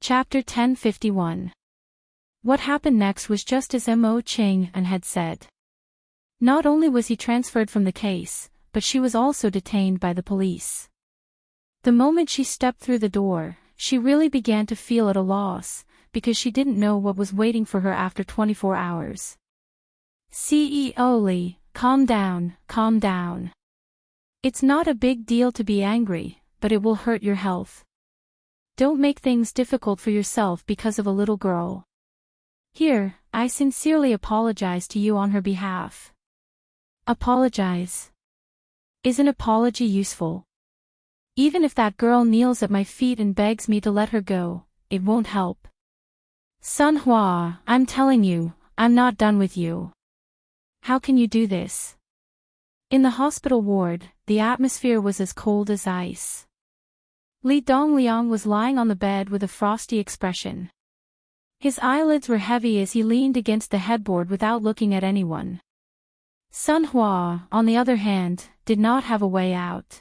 Chapter 1051. What happened next was just as Mo Ching and had said. Not only was he transferred from the case, but she was also detained by the police. The moment she stepped through the door, she really began to feel at a loss, because she didn't know what was waiting for her after 24 hours. CEO Lee, calm down, calm down. It's not a big deal to be angry, but it will hurt your health. Don't make things difficult for yourself because of a little girl. Here, I sincerely apologize to you on her behalf. Apologize? Is an apology useful? Even if that girl kneels at my feet and begs me to let her go, it won't help. Sun Hua, I'm telling you, I'm not done with you. How can you do this? In the hospital ward, the atmosphere was as cold as ice. Li Dongliang was lying on the bed with a frosty expression. His eyelids were heavy as he leaned against the headboard without looking at anyone. Sun Hua, on the other hand, did not have a way out.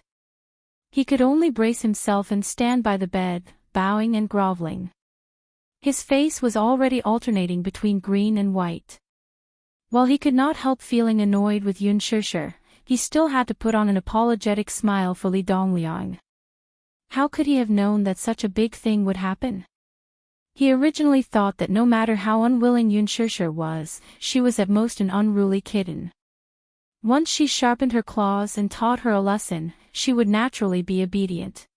He could only brace himself and stand by the bed, bowing and groveling. His face was already alternating between green and white. While he could not help feeling annoyed with Yun Shishir, he still had to put on an apologetic smile for Li Dongliang. How could he have known that such a big thing would happen? He originally thought that no matter how unwilling Yun Shishir was, she was at most an unruly kitten. Once she sharpened her claws and taught her a lesson, she would naturally be obedient.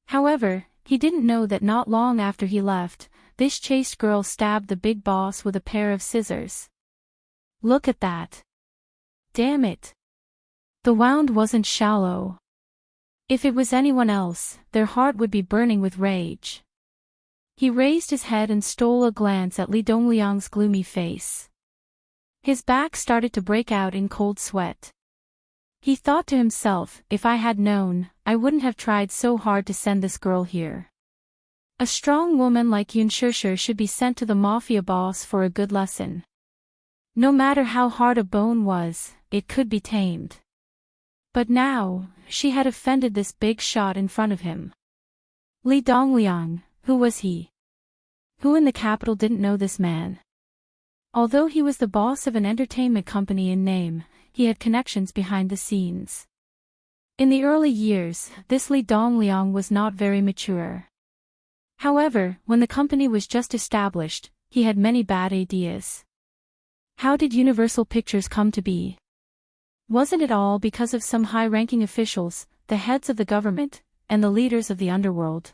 However, he didn't know that not long after he left, this chaste girl stabbed the big boss with a pair of scissors. Look at that. Damn it. The wound wasn't shallow. If it was anyone else, their heart would be burning with rage. He raised his head and stole a glance at Li Dongliang's gloomy face. His back started to break out in cold sweat. He thought to himself, if I had known, I wouldn't have tried so hard to send this girl here. A strong woman like Yun Shishir should be sent to the mafia boss for a good lesson. No matter how hard a bone was, it could be tamed. But now, she had offended this big shot in front of him. Li Dongliang, who was he? Who in the capital didn't know this man? Although he was the boss of an entertainment company in name, he had connections behind the scenes. In the early years, this Li Dongliang was not very mature. However, when the company was just established, he had many bad ideas. How did Universal Pictures come to be? Wasn't it all because of some high-ranking officials, the heads of the government, and the leaders of the underworld?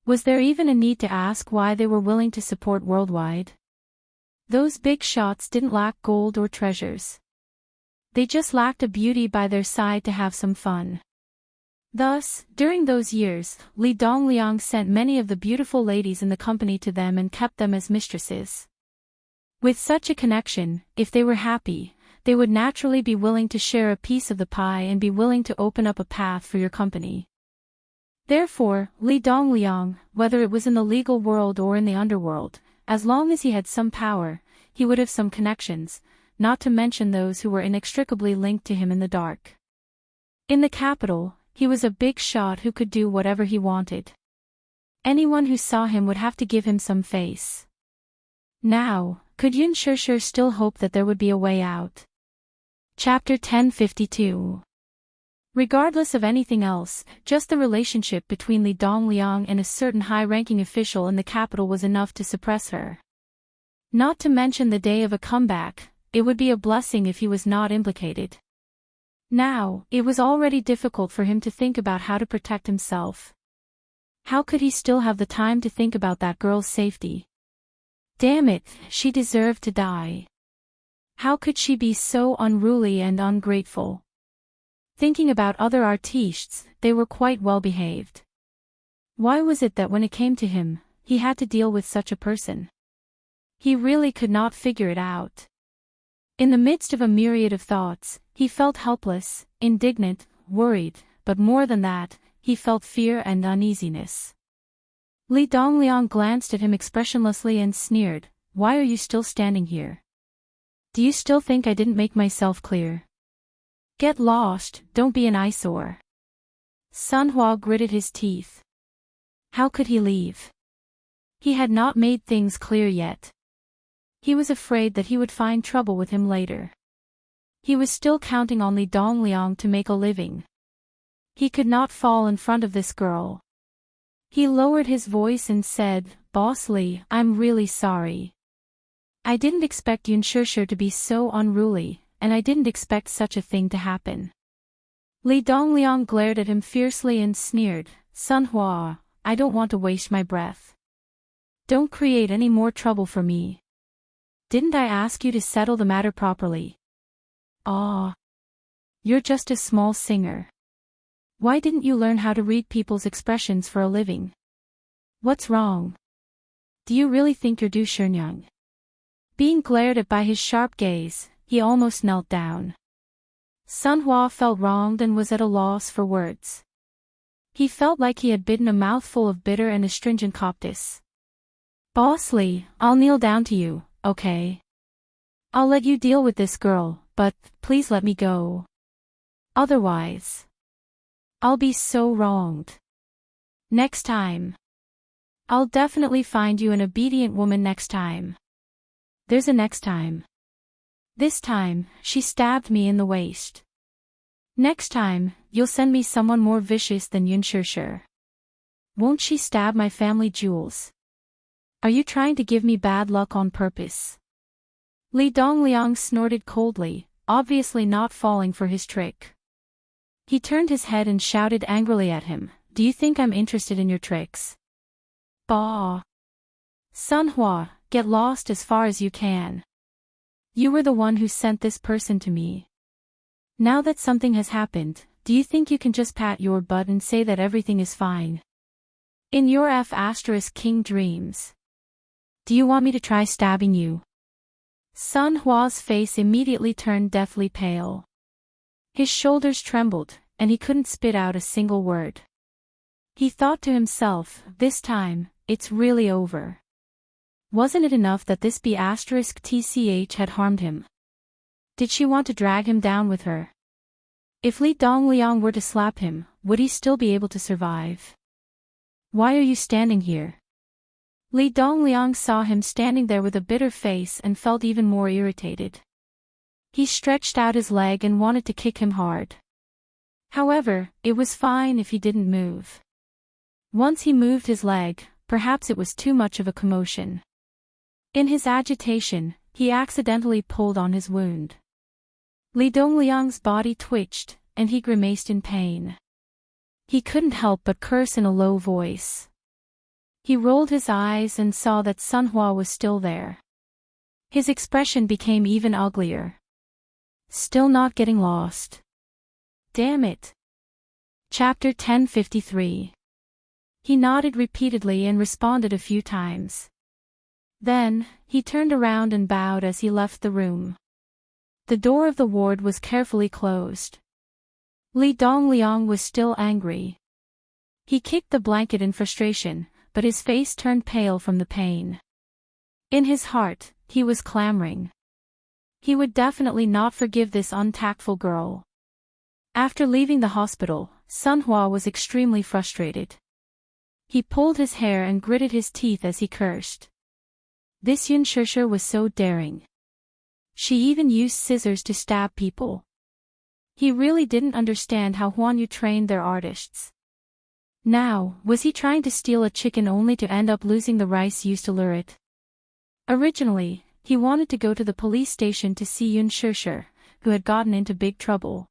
Was there even a need to ask why they were willing to support worldwide? Those big shots didn't lack gold or treasures. They just lacked a beauty by their side to have some fun. Thus, during those years, Li Dongliang sent many of the beautiful ladies in the company to them and kept them as mistresses. With such a connection, if they were happy, they would naturally be willing to share a piece of the pie and be willing to open up a path for your company. Therefore, Li Dongliang, whether it was in the legal world or in the underworld, as long as he had some power, he would have some connections, not to mention those who were inextricably linked to him in the dark. In the capital, he was a big shot who could do whatever he wanted. Anyone who saw him would have to give him some face. Now, could Yun Shishir still hope that there would be a way out? Chapter 1052. Regardless of anything else, just the relationship between Li Dongliang and a certain high-ranking official in the capital was enough to suppress her. Not to mention the day of a comeback, it would be a blessing if he was not implicated. Now, it was already difficult for him to think about how to protect himself. How could he still have the time to think about that girl's safety? Damn it, she deserved to die. How could she be so unruly and ungrateful? Thinking about other artistes, they were quite well behaved. Why was it that when it came to him, he had to deal with such a person? He really could not figure it out. In the midst of a myriad of thoughts, he felt helpless, indignant, worried, but more than that, he felt fear and uneasiness. Li Dongliang glanced at him expressionlessly and sneered, "Why are you still standing here? Do you still think I didn't make myself clear? Get lost, don't be an eyesore." Sun Hua gritted his teeth. How could he leave? He had not made things clear yet. He was afraid that he would find trouble with him later. He was still counting on Li Dongliang to make a living. He could not fall in front of this girl. He lowered his voice and said, "Boss Li, I'm really sorry. I didn't expect Yun Shusher to be so unruly, and I didn't expect such a thing to happen." Li Dongliang glared at him fiercely and sneered, "Sun Hua, I don't want to waste my breath. Don't create any more trouble for me. Didn't I ask you to settle the matter properly? Ah, you're just a small singer. Why didn't you learn how to read people's expressions for a living? What's wrong? Do you really think you're Du Shenyang?" Being glared at by his sharp gaze, he almost knelt down. Sun Hua felt wronged and was at a loss for words. He felt like he had bitten a mouthful of bitter and astringent coptis. "Boss Li, I'll kneel down to you, okay? I'll let you deal with this girl, but please let me go. Otherwise, I'll be so wronged. Next time. I'll definitely find you an obedient woman next time. There's a next time. This time, she stabbed me in the waist. Next time, you'll send me someone more vicious than Yun Shusher. Won't she stab my family jewels? Are you trying to give me bad luck on purpose?" Li Dongliang snorted coldly, obviously not falling for his trick. He turned his head and shouted angrily at him, "Do you think I'm interested in your tricks? Bah! Sun Hua, get lost as far as you can. You were the one who sent this person to me. Now that something has happened, do you think you can just pat your butt and say that everything is fine? In your King dreams. Do you want me to try stabbing you?" Sun Hua's face immediately turned deathly pale. His shoulders trembled, and he couldn't spit out a single word. He thought to himself, "This time, it's really over. Wasn't it enough that this B*TCH had harmed him? Did she want to drag him down with her? If Li Dongliang were to slap him, would he still be able to survive? Why are you standing here?" Li Dongliang saw him standing there with a bitter face and felt even more irritated. He stretched out his leg and wanted to kick him hard. However, it was fine if he didn't move. Once he moved his leg, perhaps it was too much of a commotion. In his agitation, he accidentally pulled on his wound. Li Dongliang's body twitched, and he grimaced in pain. He couldn't help but curse in a low voice. He rolled his eyes and saw that Sun Hua was still there. His expression became even uglier. Still not getting lost. Damn it. Chapter 1053. He nodded repeatedly and responded a few times. Then, he turned around and bowed as he left the room. The door of the ward was carefully closed. Li Dongliang was still angry. He kicked the blanket in frustration, but his face turned pale from the pain. In his heart, he was clamoring. He would definitely not forgive this untactful girl. After leaving the hospital, Sun Hua was extremely frustrated. He pulled his hair and gritted his teeth as he cursed. This Yun Shusher was so daring. She even used scissors to stab people. He really didn't understand how Huanyu trained their artists. Now, was he trying to steal a chicken only to end up losing the rice used to lure it? Originally, he wanted to go to the police station to see Yun Shusher, who had gotten into big trouble.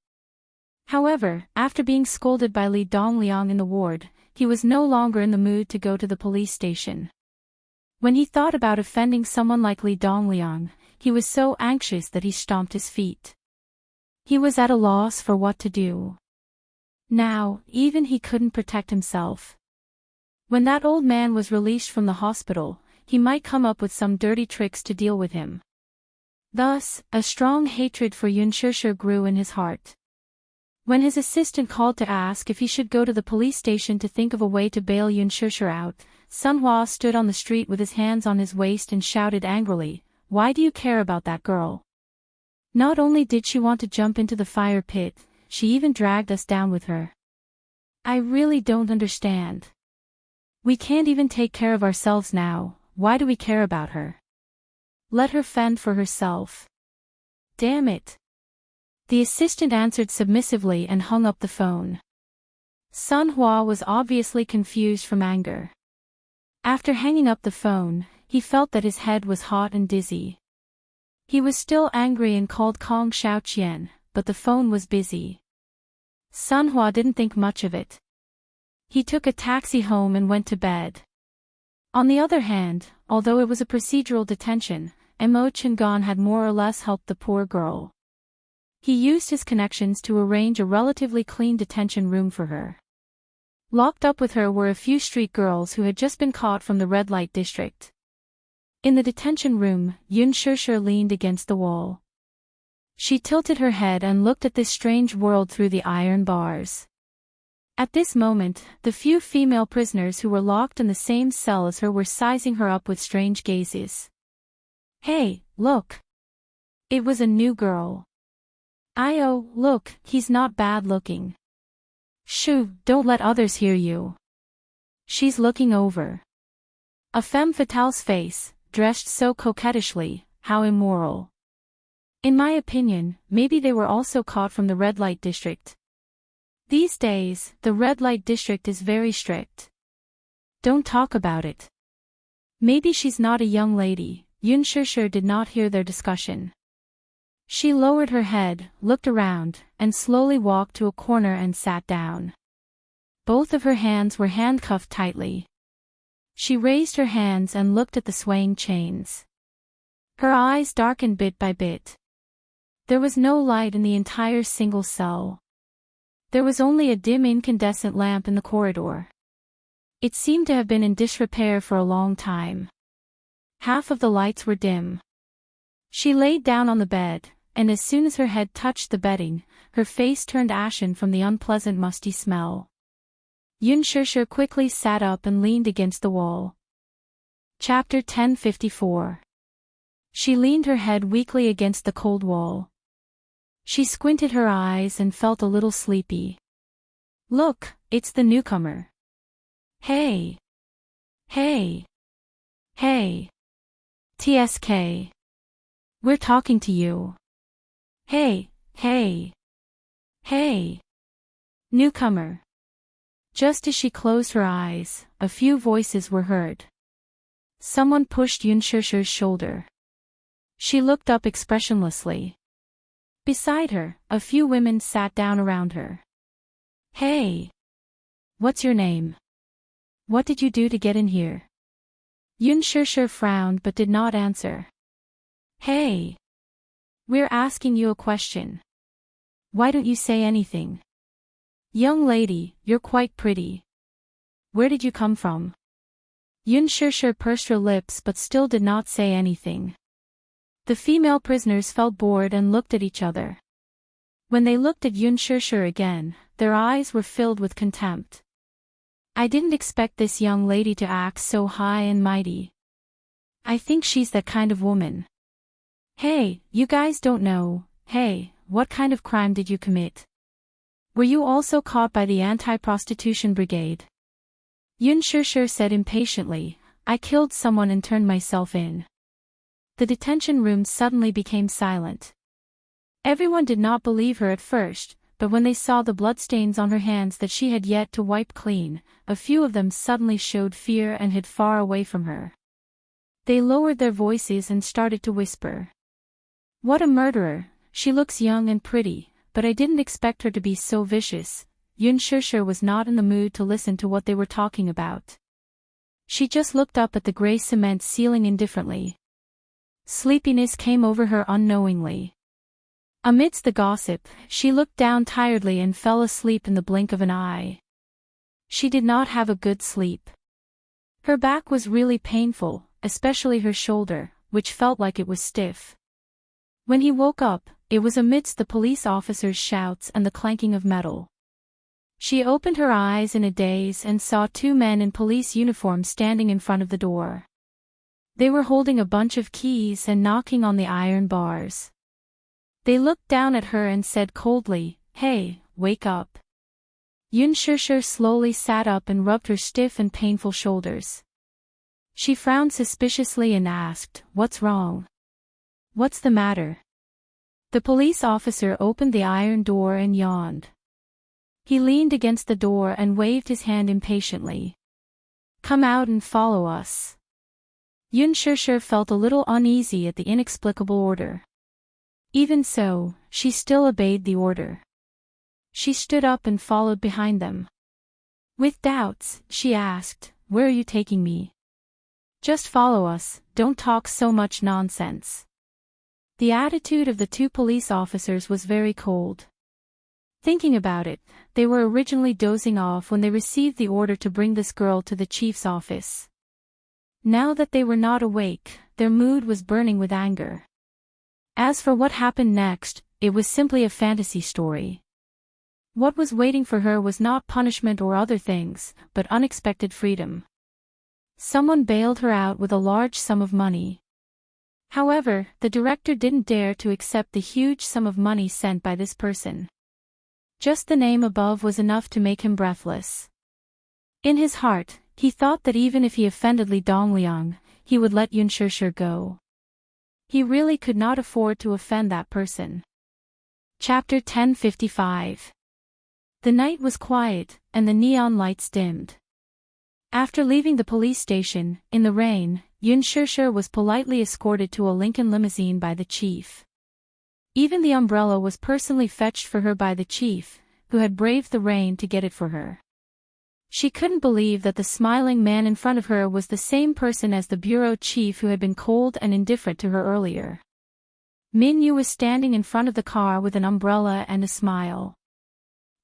However, after being scolded by Li Dongliang in the ward, he was no longer in the mood to go to the police station. When he thought about offending someone like Li Dongliang, he was so anxious that he stomped his feet. He was at a loss for what to do. Now, even he couldn't protect himself. When that old man was released from the hospital, he might come up with some dirty tricks to deal with him. Thus, a strong hatred for Yun Shusher grew in his heart. When his assistant called to ask if he should go to the police station to think of a way to bail Yun Shusher out, Sun Hua stood on the street with his hands on his waist and shouted angrily, "Why do you care about that girl? Not only did she want to jump into the fire pit, she even dragged us down with her. I really don't understand. We can't even take care of ourselves now, why do we care about her? Let her fend for herself. Damn it. The assistant answered submissively and hung up the phone. Sun Hua was obviously confused from anger. After hanging up the phone, he felt that his head was hot and dizzy. He was still angry and called Kong Xiaoqian, but the phone was busy. Sun Hua didn't think much of it. He took a taxi home and went to bed. On the other hand, although it was a procedural detention, Mo Chengan had more or less helped the poor girl. He used his connections to arrange a relatively clean detention room for her. Locked up with her were a few street girls who had just been caught from the red light district. In the detention room, Yun Shishir leaned against the wall. She tilted her head and looked at this strange world through the iron bars. At this moment, the few female prisoners who were locked in the same cell as her were sizing her up with strange gazes. Hey, look! It was a new girl. Io, look, he's not bad looking. Shoo, don't let others hear you. She's looking over. A femme fatale's face, dressed so coquettishly, how immoral. In my opinion, maybe they were also caught from the red light district. These days, the red light district is very strict. Don't talk about it. Maybe she's not a young lady. Yun Shishir did not hear their discussion. She lowered her head, looked around, and slowly walked to a corner and sat down. Both of her hands were handcuffed tightly. She raised her hands and looked at the swaying chains. Her eyes darkened bit by bit. There was no light in the entire single cell. There was only a dim incandescent lamp in the corridor. It seemed to have been in disrepair for a long time. Half of the lights were dim. She laid down on the bed, and as soon as her head touched the bedding, her face turned ashen from the unpleasant musty smell. Yun Shishir quickly sat up and leaned against the wall. Chapter 1054. She leaned her head weakly against the cold wall. She squinted her eyes and felt a little sleepy. Look, it's the newcomer. Hey! Hey! Hey! TSK. We're talking to you. Hey, hey. Hey. Newcomer. Just as she closed her eyes, a few voices were heard. Someone pushed Yun Shishir's shoulder. She looked up expressionlessly. Beside her, a few women sat down around her. Hey. What's your name? What did you do to get in here? Yun Shishir frowned but did not answer. Hey. We're asking you a question. Why don't you say anything? Young lady, you're quite pretty. Where did you come from? Yun Shishir pursed her lips but still did not say anything. The female prisoners felt bored and looked at each other. When they looked at Yun Shishir again, their eyes were filled with contempt. I didn't expect this young lady to act so high and mighty. I think she's that kind of woman. Hey, you guys don't know. Hey, what kind of crime did you commit? Were you also caught by the anti-prostitution brigade? Yun Shishir said impatiently, I killed someone and turned myself in. The detention room suddenly became silent. Everyone did not believe her at first, but when they saw the bloodstains on her hands that she had yet to wipe clean, a few of them suddenly showed fear and hid far away from her. They lowered their voices and started to whisper. What a murderer, she looks young and pretty, but I didn't expect her to be so vicious. Yun Shishir was not in the mood to listen to what they were talking about. She just looked up at the gray cement ceiling indifferently. Sleepiness came over her unknowingly. Amidst the gossip, she looked down tiredly and fell asleep in the blink of an eye. She did not have a good sleep. Her back was really painful, especially her shoulder, which felt like it was stiff. When he woke up, it was amidst the police officers' shouts and the clanking of metal. She opened her eyes in a daze and saw two men in police uniform standing in front of the door. They were holding a bunch of keys and knocking on the iron bars. They looked down at her and said coldly, Hey, wake up. Yun Shishir slowly sat up and rubbed her stiff and painful shoulders. She frowned suspiciously and asked, "What's wrong? What's the matter?" The police officer opened the iron door and yawned. He leaned against the door and waved his hand impatiently. "Come out and follow us." Yun Shishir felt a little uneasy at the inexplicable order. Even so, she still obeyed the order. She stood up and followed behind them. With doubts, she asked, "Where are you taking me?" "Just follow us, don't talk so much nonsense." The attitude of the two police officers was very cold. Thinking about it, they were originally dozing off when they received the order to bring this girl to the chief's office. Now that they were not awake, their mood was burning with anger. As for what happened next, it was simply a fantasy story. What was waiting for her was not punishment or other things, but unexpected freedom. Someone bailed her out with a large sum of money. However, the director didn't dare to accept the huge sum of money sent by this person. Just the name above was enough to make him breathless. In his heart, he thought that even if he offended Li Dongliang, he would let Yun Shishir go. He really could not afford to offend that person. Chapter 1055. The night was quiet, and the neon lights dimmed. After leaving the police station, in the rain, Yun Shishir was politely escorted to a Lincoln limousine by the chief. Even the umbrella was personally fetched for her by the chief, who had braved the rain to get it for her. She couldn't believe that the smiling man in front of her was the same person as the bureau chief who had been cold and indifferent to her earlier. Min Yu was standing in front of the car with an umbrella and a smile.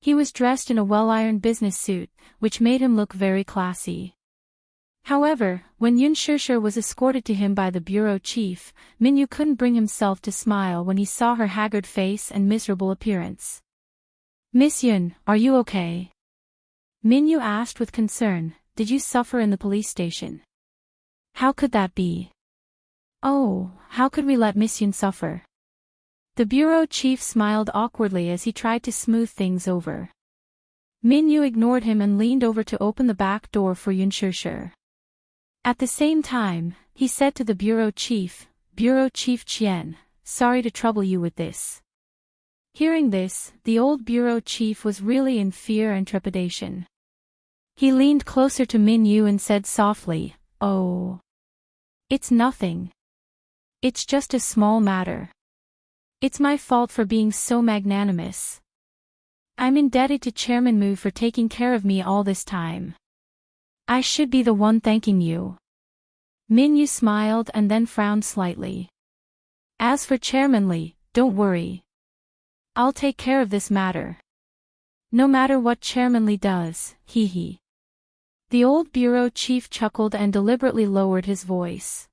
He was dressed in a well-ironed business suit, which made him look very classy. However, when Yun Shishir was escorted to him by the bureau chief, Min Yu couldn't bring himself to smile when he saw her haggard face and miserable appearance. "Miss Yun, are you okay?" Min Yu asked with concern. "Did you suffer in the police station?" "How could that be?" "Oh, how could we let Miss Yun suffer?" The bureau chief smiled awkwardly as he tried to smooth things over. Min Yu ignored him and leaned over to open the back door for Yun Shishir. At the same time, he said to the bureau chief, "Bureau Chief Qian, sorry to trouble you with this." Hearing this, the old bureau chief was really in fear and trepidation. He leaned closer to Min Yu and said softly, "Oh. It's nothing. It's just a small matter. It's my fault for being so magnanimous. I'm indebted to Chairman Mu for taking care of me all this time. I should be the one thanking you." Min Yu smiled and then frowned slightly. "As for Chairman Li, don't worry. I'll take care of this matter. No matter what Chairman Li does, hee. The old bureau chief chuckled and deliberately lowered his voice.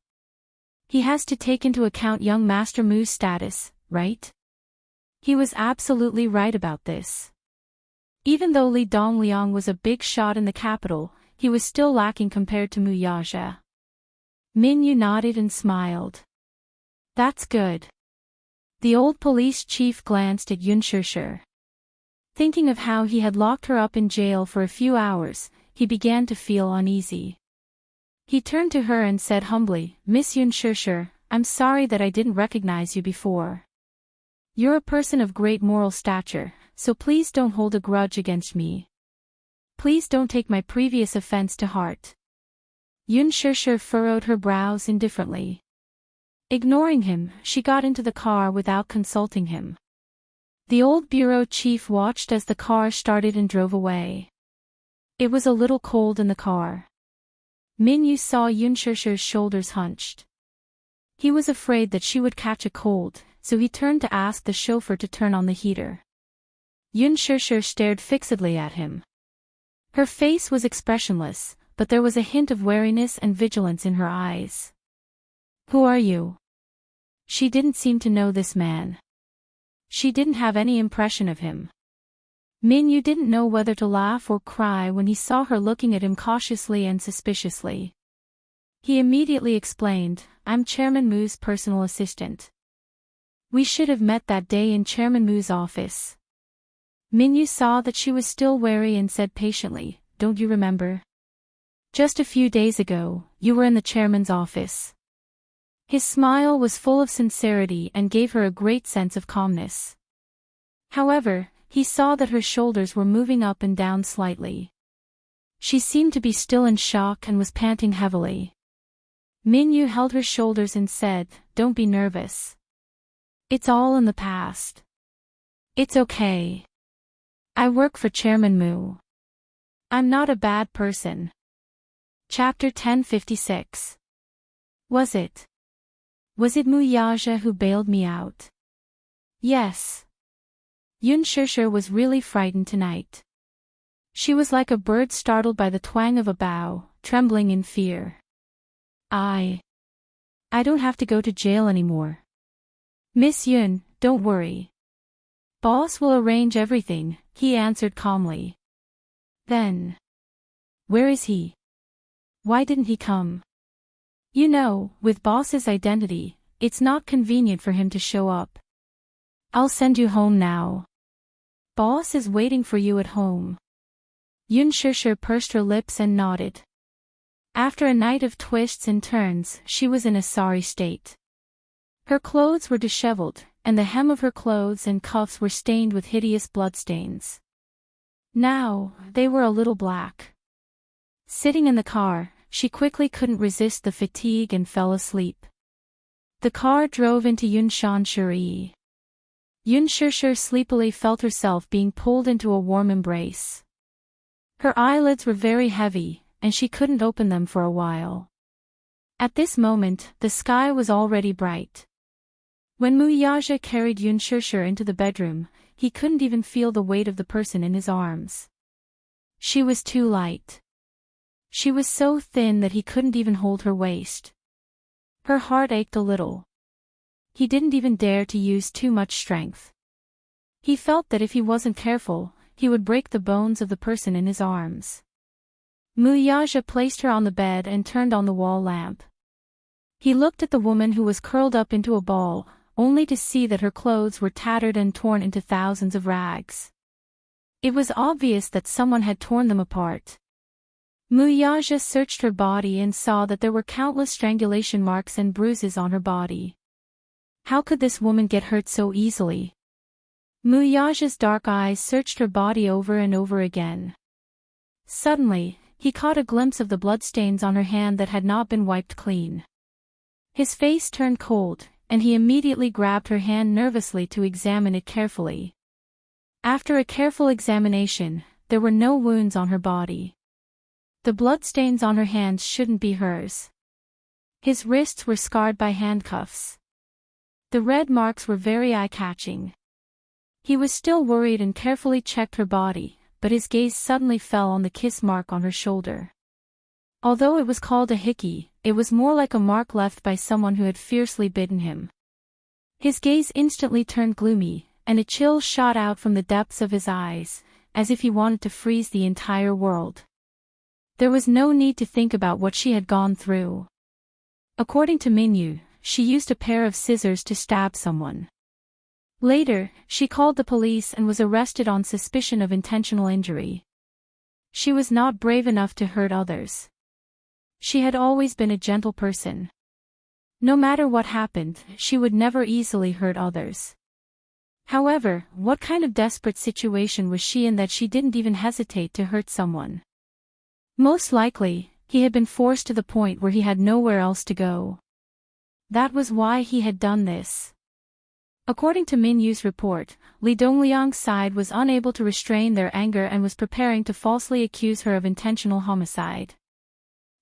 He has to take into account young Master Mu's status, right? He was absolutely right about this. Even though Li Dongliang was a big shot in the capital, he was still lacking compared to Mu Yaja. Min Yu nodded and smiled. "That's good." The old police chief glanced at Yun Shishir. Thinking of how he had locked her up in jail for a few hours, he began to feel uneasy. He turned to her and said humbly, "Miss Yun Shishir, I'm sorry that I didn't recognize you before. You're a person of great moral stature, so please don't hold a grudge against me. Please don't take my previous offense to heart." Yun Shishir furrowed her brows indifferently. Ignoring him, she got into the car without consulting him. The old bureau chief watched as the car started and drove away. It was a little cold in the car. Min Yu saw Yun Shishir's shoulders hunched. He was afraid that she would catch a cold, so he turned to ask the chauffeur to turn on the heater. Yun Shishir stared fixedly at him. Her face was expressionless, but there was a hint of wariness and vigilance in her eyes. "Who are you?" She didn't seem to know this man. She didn't have any impression of him. Min Yu didn't know whether to laugh or cry when he saw her looking at him cautiously and suspiciously. He immediately explained, "I'm Chairman Mu's personal assistant. We should have met that day in Chairman Mu's office." Minyu saw that she was still wary and said patiently, "Don't you remember? Just a few days ago, you were in the chairman's office." His smile was full of sincerity and gave her a great sense of calmness. However, he saw that her shoulders were moving up and down slightly. She seemed to be still in shock and was panting heavily. Minyu held her shoulders and said, "Don't be nervous. It's all in the past. It's okay. I work for Chairman Mu. I'm not a bad person." Chapter 1056. Was it Mu Yaja who bailed me out? Yes. Yun Shishir was really frightened tonight. She was like a bird startled by the twang of a bow, trembling in fear. I don't have to go to jail anymore. Miss Yun, don't worry. Boss will arrange everything, he answered calmly. Then, where is he? Why didn't he come? You know, with boss's identity, it's not convenient for him to show up. I'll send you home now. Boss is waiting for you at home. Yun Shishir pursed her lips and nodded. After a night of twists and turns, she was in a sorry state. Her clothes were disheveled, and the hem of her clothes and cuffs were stained with hideous bloodstains. Now, they were a little black. Sitting in the car, she quickly couldn't resist the fatigue and fell asleep. The car drove into Yunshanshiri. Yun Shishir sleepily felt herself being pulled into a warm embrace. Her eyelids were very heavy, and she couldn't open them for a while. At this moment, the sky was already bright. When Mu Yaja carried Yun Shishir into the bedroom, he couldn't even feel the weight of the person in his arms. She was too light. She was so thin that he couldn't even hold her waist. Her heart ached a little. He didn't even dare to use too much strength. He felt that if he wasn't careful, he would break the bones of the person in his arms. Mu Yaja placed her on the bed and turned on the wall lamp. He looked at the woman who was curled up into a ball, only to see that her clothes were tattered and torn into thousands of rags. It was obvious that someone had torn them apart. Mu Yaja searched her body and saw that there were countless strangulation marks and bruises on her body. How could this woman get hurt so easily? Mu Yaja's dark eyes searched her body over and over again. Suddenly, he caught a glimpse of the bloodstains on her hand that had not been wiped clean. His face turned cold, and he immediately grabbed her hand nervously to examine it carefully. After a careful examination, there were no wounds on her body. The bloodstains on her hands shouldn't be hers. His wrists were scarred by handcuffs. The red marks were very eye-catching. He was still worried and carefully checked her body, but his gaze suddenly fell on the kiss mark on her shoulder. Although it was called a hickey, it was more like a mark left by someone who had fiercely bitten him. His gaze instantly turned gloomy, and a chill shot out from the depths of his eyes, as if he wanted to freeze the entire world. There was no need to think about what she had gone through. According to Minyu, she used a pair of scissors to stab someone. Later, she called the police and was arrested on suspicion of intentional injury. She was not brave enough to hurt others. She had always been a gentle person. No matter what happened, she would never easily hurt others. However, what kind of desperate situation was she in that she didn't even hesitate to hurt someone? Most likely, he had been forced to the point where he had nowhere else to go. That was why he had done this. According to Minyu's report, Li Dongliang's side was unable to restrain their anger and was preparing to falsely accuse her of intentional homicide.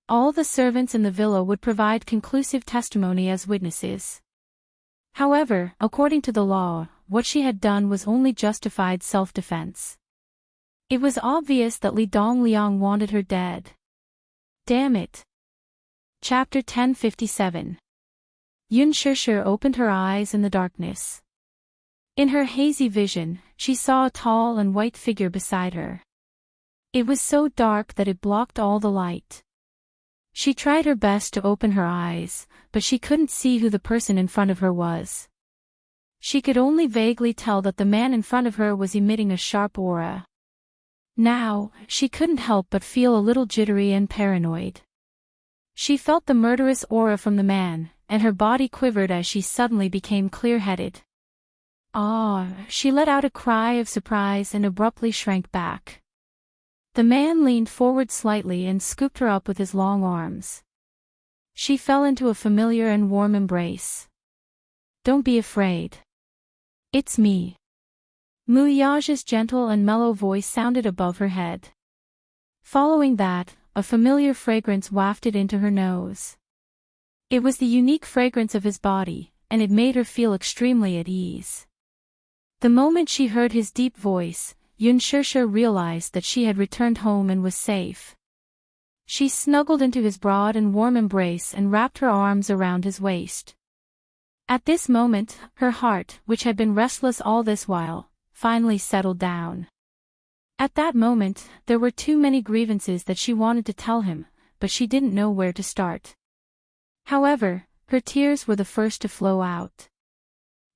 All the servants in the villa would provide conclusive testimony as witnesses. However, according to the law, what she had done was only justified self-defense. It was obvious that Li Dongliang wanted her dead. Damn it. Chapter 1057. Yun Shishir opened her eyes in the darkness. In her hazy vision, she saw a tall and white figure beside her. It was so dark that it blocked all the light. She tried her best to open her eyes, but she couldn't see who the person in front of her was. She could only vaguely tell that the man in front of her was emitting a sharp aura. Now, she couldn't help but feel a little jittery and paranoid. She felt the murderous aura from the man, and her body quivered as she suddenly became clear-headed. Ah! She let out a cry of surprise and abruptly shrank back. The man leaned forward slightly and scooped her up with his long arms. She fell into a familiar and warm embrace. "Don't be afraid. It's me." Muyaja's gentle and mellow voice sounded above her head. Following that, a familiar fragrance wafted into her nose. It was the unique fragrance of his body, and it made her feel extremely at ease. The moment she heard his deep voice, Yunshushu realized that she had returned home and was safe. She snuggled into his broad and warm embrace and wrapped her arms around his waist. At this moment, her heart, which had been restless all this while, finally settled down. At that moment, there were too many grievances that she wanted to tell him, but she didn't know where to start. However, her tears were the first to flow out.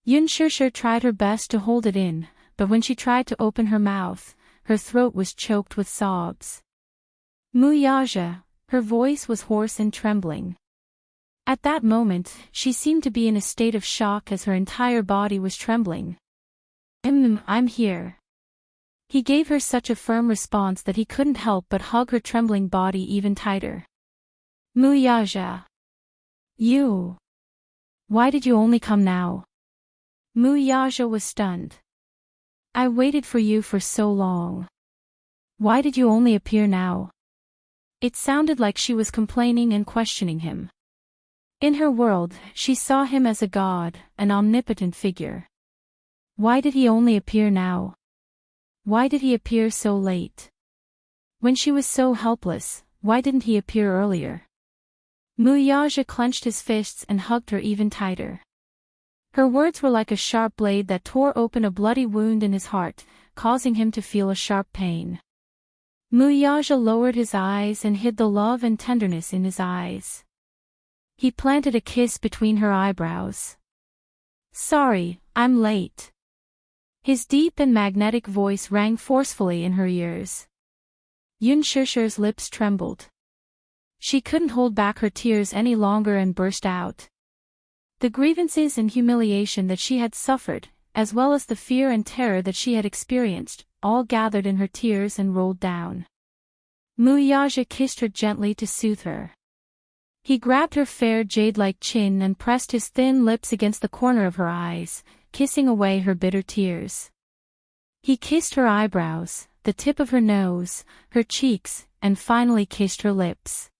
Yunshushu tried her best to hold it in, but when she tried to open her mouth, her throat was choked with sobs. "Muyaja," her voice was hoarse and trembling. At that moment, she seemed to be in a state of shock as her entire body was trembling. I'm here." He gave her such a firm response that he couldn't help but hug her trembling body even tighter. "Muyaja. You. Why did you only come now?" Muyaja was stunned. "I waited for you for so long. Why did you only appear now?" It sounded like she was complaining and questioning him. In her world, she saw him as a god, an omnipotent figure. Why did he only appear now? Why did he appear so late? When she was so helpless, why didn't he appear earlier? Muyaja clenched his fists and hugged her even tighter. Her words were like a sharp blade that tore open a bloody wound in his heart, causing him to feel a sharp pain. Muyaja lowered his eyes and hid the love and tenderness in his eyes. He planted a kiss between her eyebrows. "Sorry, I'm late." His deep and magnetic voice rang forcefully in her ears. Yunshushu's lips trembled. She couldn't hold back her tears any longer and burst out. The grievances and humiliation that she had suffered, as well as the fear and terror that she had experienced, all gathered in her tears and rolled down. Muyaja kissed her gently to soothe her. He grabbed her fair jade-like chin and pressed his thin lips against the corner of her eyes, kissing away her bitter tears. He kissed her eyebrows, the tip of her nose, her cheeks, and finally kissed her lips.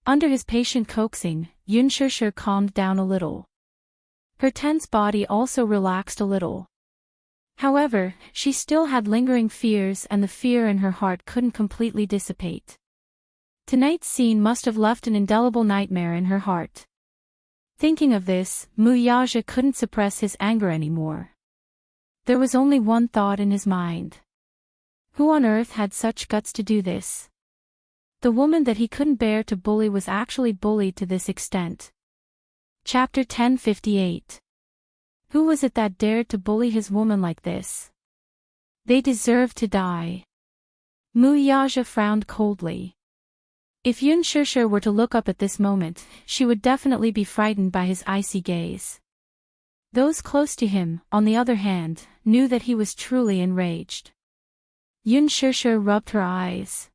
Under his patient coaxing, Yunshushu calmed down a little. Her tense body also relaxed a little. However, she still had lingering fears and the fear in her heart couldn't completely dissipate. Tonight's scene must have left an indelible nightmare in her heart. Thinking of this, Muyaja couldn't suppress his anger anymore. There was only one thought in his mind. Who on earth had such guts to do this? The woman that he couldn't bear to bully was actually bullied to this extent. Chapter 1058. Who was it that dared to bully his woman like this? They deserved to die. Muyaja frowned coldly. If Yunshushu were to look up at this moment, she would definitely be frightened by his icy gaze. Those close to him, on the other hand, knew that he was truly enraged. Yunshushu rubbed her eyes.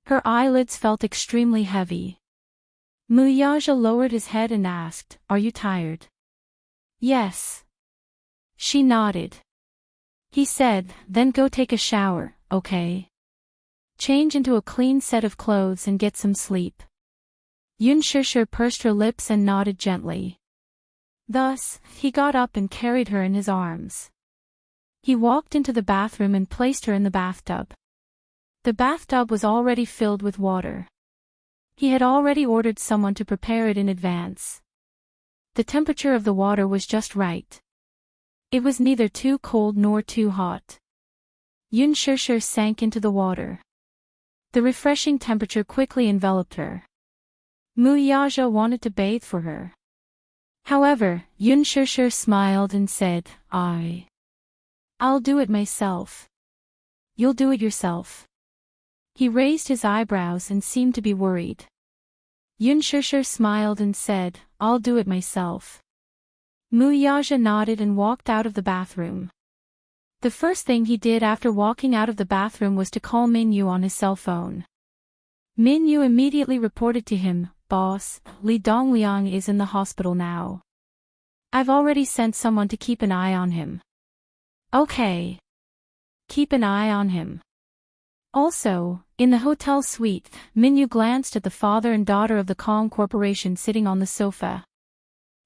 Her eyelids felt extremely heavy. Muyaja lowered his head and asked, "Are you tired?" "Yes." She nodded. He said, "Then go take a shower, okay? Change into a clean set of clothes and get some sleep." Yunshushu pursed her lips and nodded gently. Thus, he got up and carried her in his arms. He walked into the bathroom and placed her in the bathtub. The bathtub was already filled with water. He had already ordered someone to prepare it in advance. The temperature of the water was just right. It was neither too cold nor too hot. Yunshushu sank into the water. The refreshing temperature quickly enveloped her. Muyaja wanted to bathe for her. However, Yun Shishir smiled and said, I'll do it myself. You'll do it yourself. He raised his eyebrows and seemed to be worried. Yun Shishir smiled and said, I'll do it myself. Muyaja nodded and walked out of the bathroom. The first thing he did after walking out of the bathroom was to call Minyu on his cell phone. Minyu immediately reported to him, Boss, Li Dongliang is in the hospital now. I've already sent someone to keep an eye on him. Okay. Keep an eye on him. Also, in the hotel suite, Minyu glanced at the father and daughter of the Kong Corporation sitting on the sofa.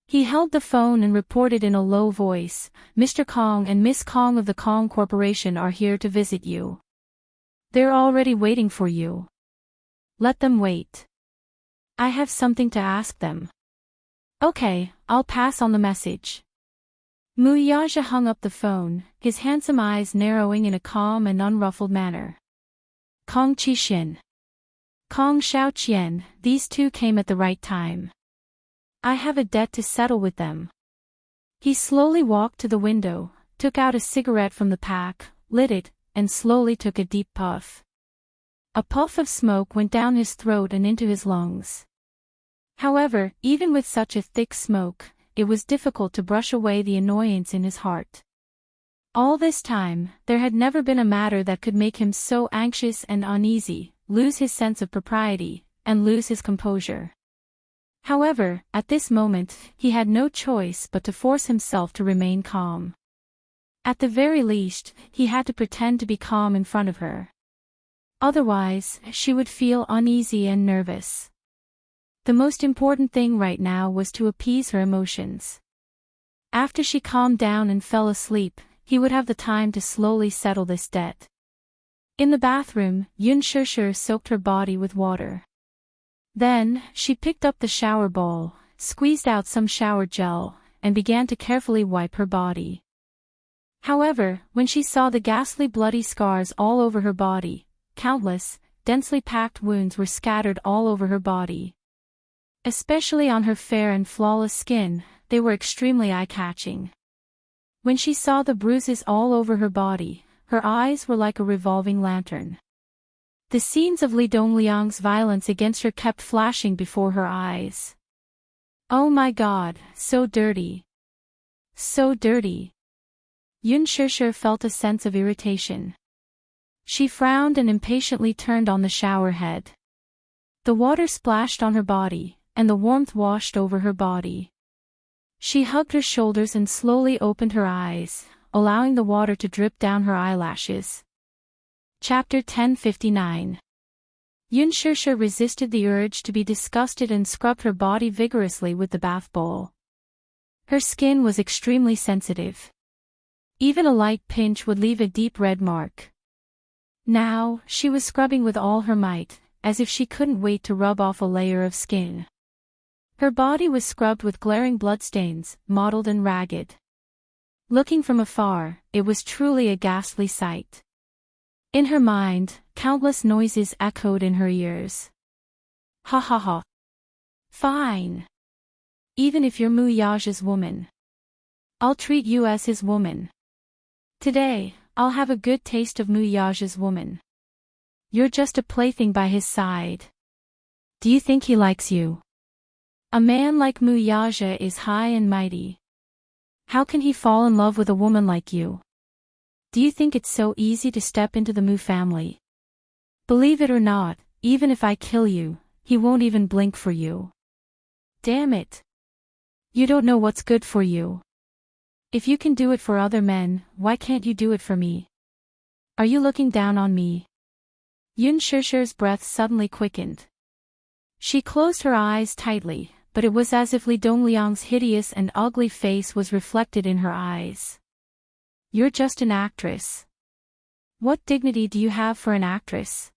He held the phone and reported in a low voice, Mr. Kong and Miss Kong of the Kong Corporation are here to visit you. They're already waiting for you. Let them wait. I have something to ask them. Okay, I'll pass on the message. Muyaja hung up the phone, his handsome eyes narrowing in a calm and unruffled manner. Kong Qixin. Kong Shaoqian, these two came at the right time. I have a debt to settle with them. He slowly walked to the window, took out a cigarette from the pack, lit it, and slowly took a deep puff. A puff of smoke went down his throat and into his lungs. However, even with such a thick smoke, it was difficult to brush away the annoyance in his heart. All this time, there had never been a matter that could make him so anxious and uneasy, lose his sense of propriety, and lose his composure. However, at this moment, he had no choice but to force himself to remain calm. At the very least, he had to pretend to be calm in front of her. Otherwise, she would feel uneasy and nervous. The most important thing right now was to appease her emotions. After she calmed down and fell asleep, he would have the time to slowly settle this debt. In the bathroom, Yun Shishir soaked her body with water. Then, she picked up the shower ball, squeezed out some shower gel, and began to carefully wipe her body. However, when she saw the ghastly bloody scars all over her body, countless, densely packed wounds were scattered all over her body. Especially on her fair and flawless skin, they were extremely eye-catching. When she saw the bruises all over her body, her eyes were like a revolving lantern. The scenes of Li Dongliang's violence against her kept flashing before her eyes. Oh my God, so dirty. So dirty. Yun Shishir felt a sense of irritation. She frowned and impatiently turned on the shower head. The water splashed on her body, and the warmth washed over her body. She hugged her shoulders and slowly opened her eyes, allowing the water to drip down her eyelashes. Chapter 1059. Yun Shishir resisted the urge to be disgusted and scrubbed her body vigorously with the bath bowl. Her skin was extremely sensitive. Even a light pinch would leave a deep red mark. Now, she was scrubbing with all her might, as if she couldn't wait to rub off a layer of skin. Her body was scrubbed with glaring bloodstains, mottled and ragged. Looking from afar, it was truly a ghastly sight. In her mind, countless noises echoed in her ears. Ha ha ha. Fine. Even if you're Muyaja's woman, I'll treat you as his woman. Today, I'll have a good taste of Muyaja's woman. You're just a plaything by his side. Do you think he likes you? A man like Muyaja is high and mighty. How can he fall in love with a woman like you? Do you think it's so easy to step into the Mu family? Believe it or not, even if I kill you, he won't even blink for you. Damn it. You don't know what's good for you. If you can do it for other men, why can't you do it for me? Are you looking down on me? Yun Shishir's breath suddenly quickened. She closed her eyes tightly, but it was as if Li Dongliang's hideous and ugly face was reflected in her eyes. You're just an actress. What dignity do you have for an actress?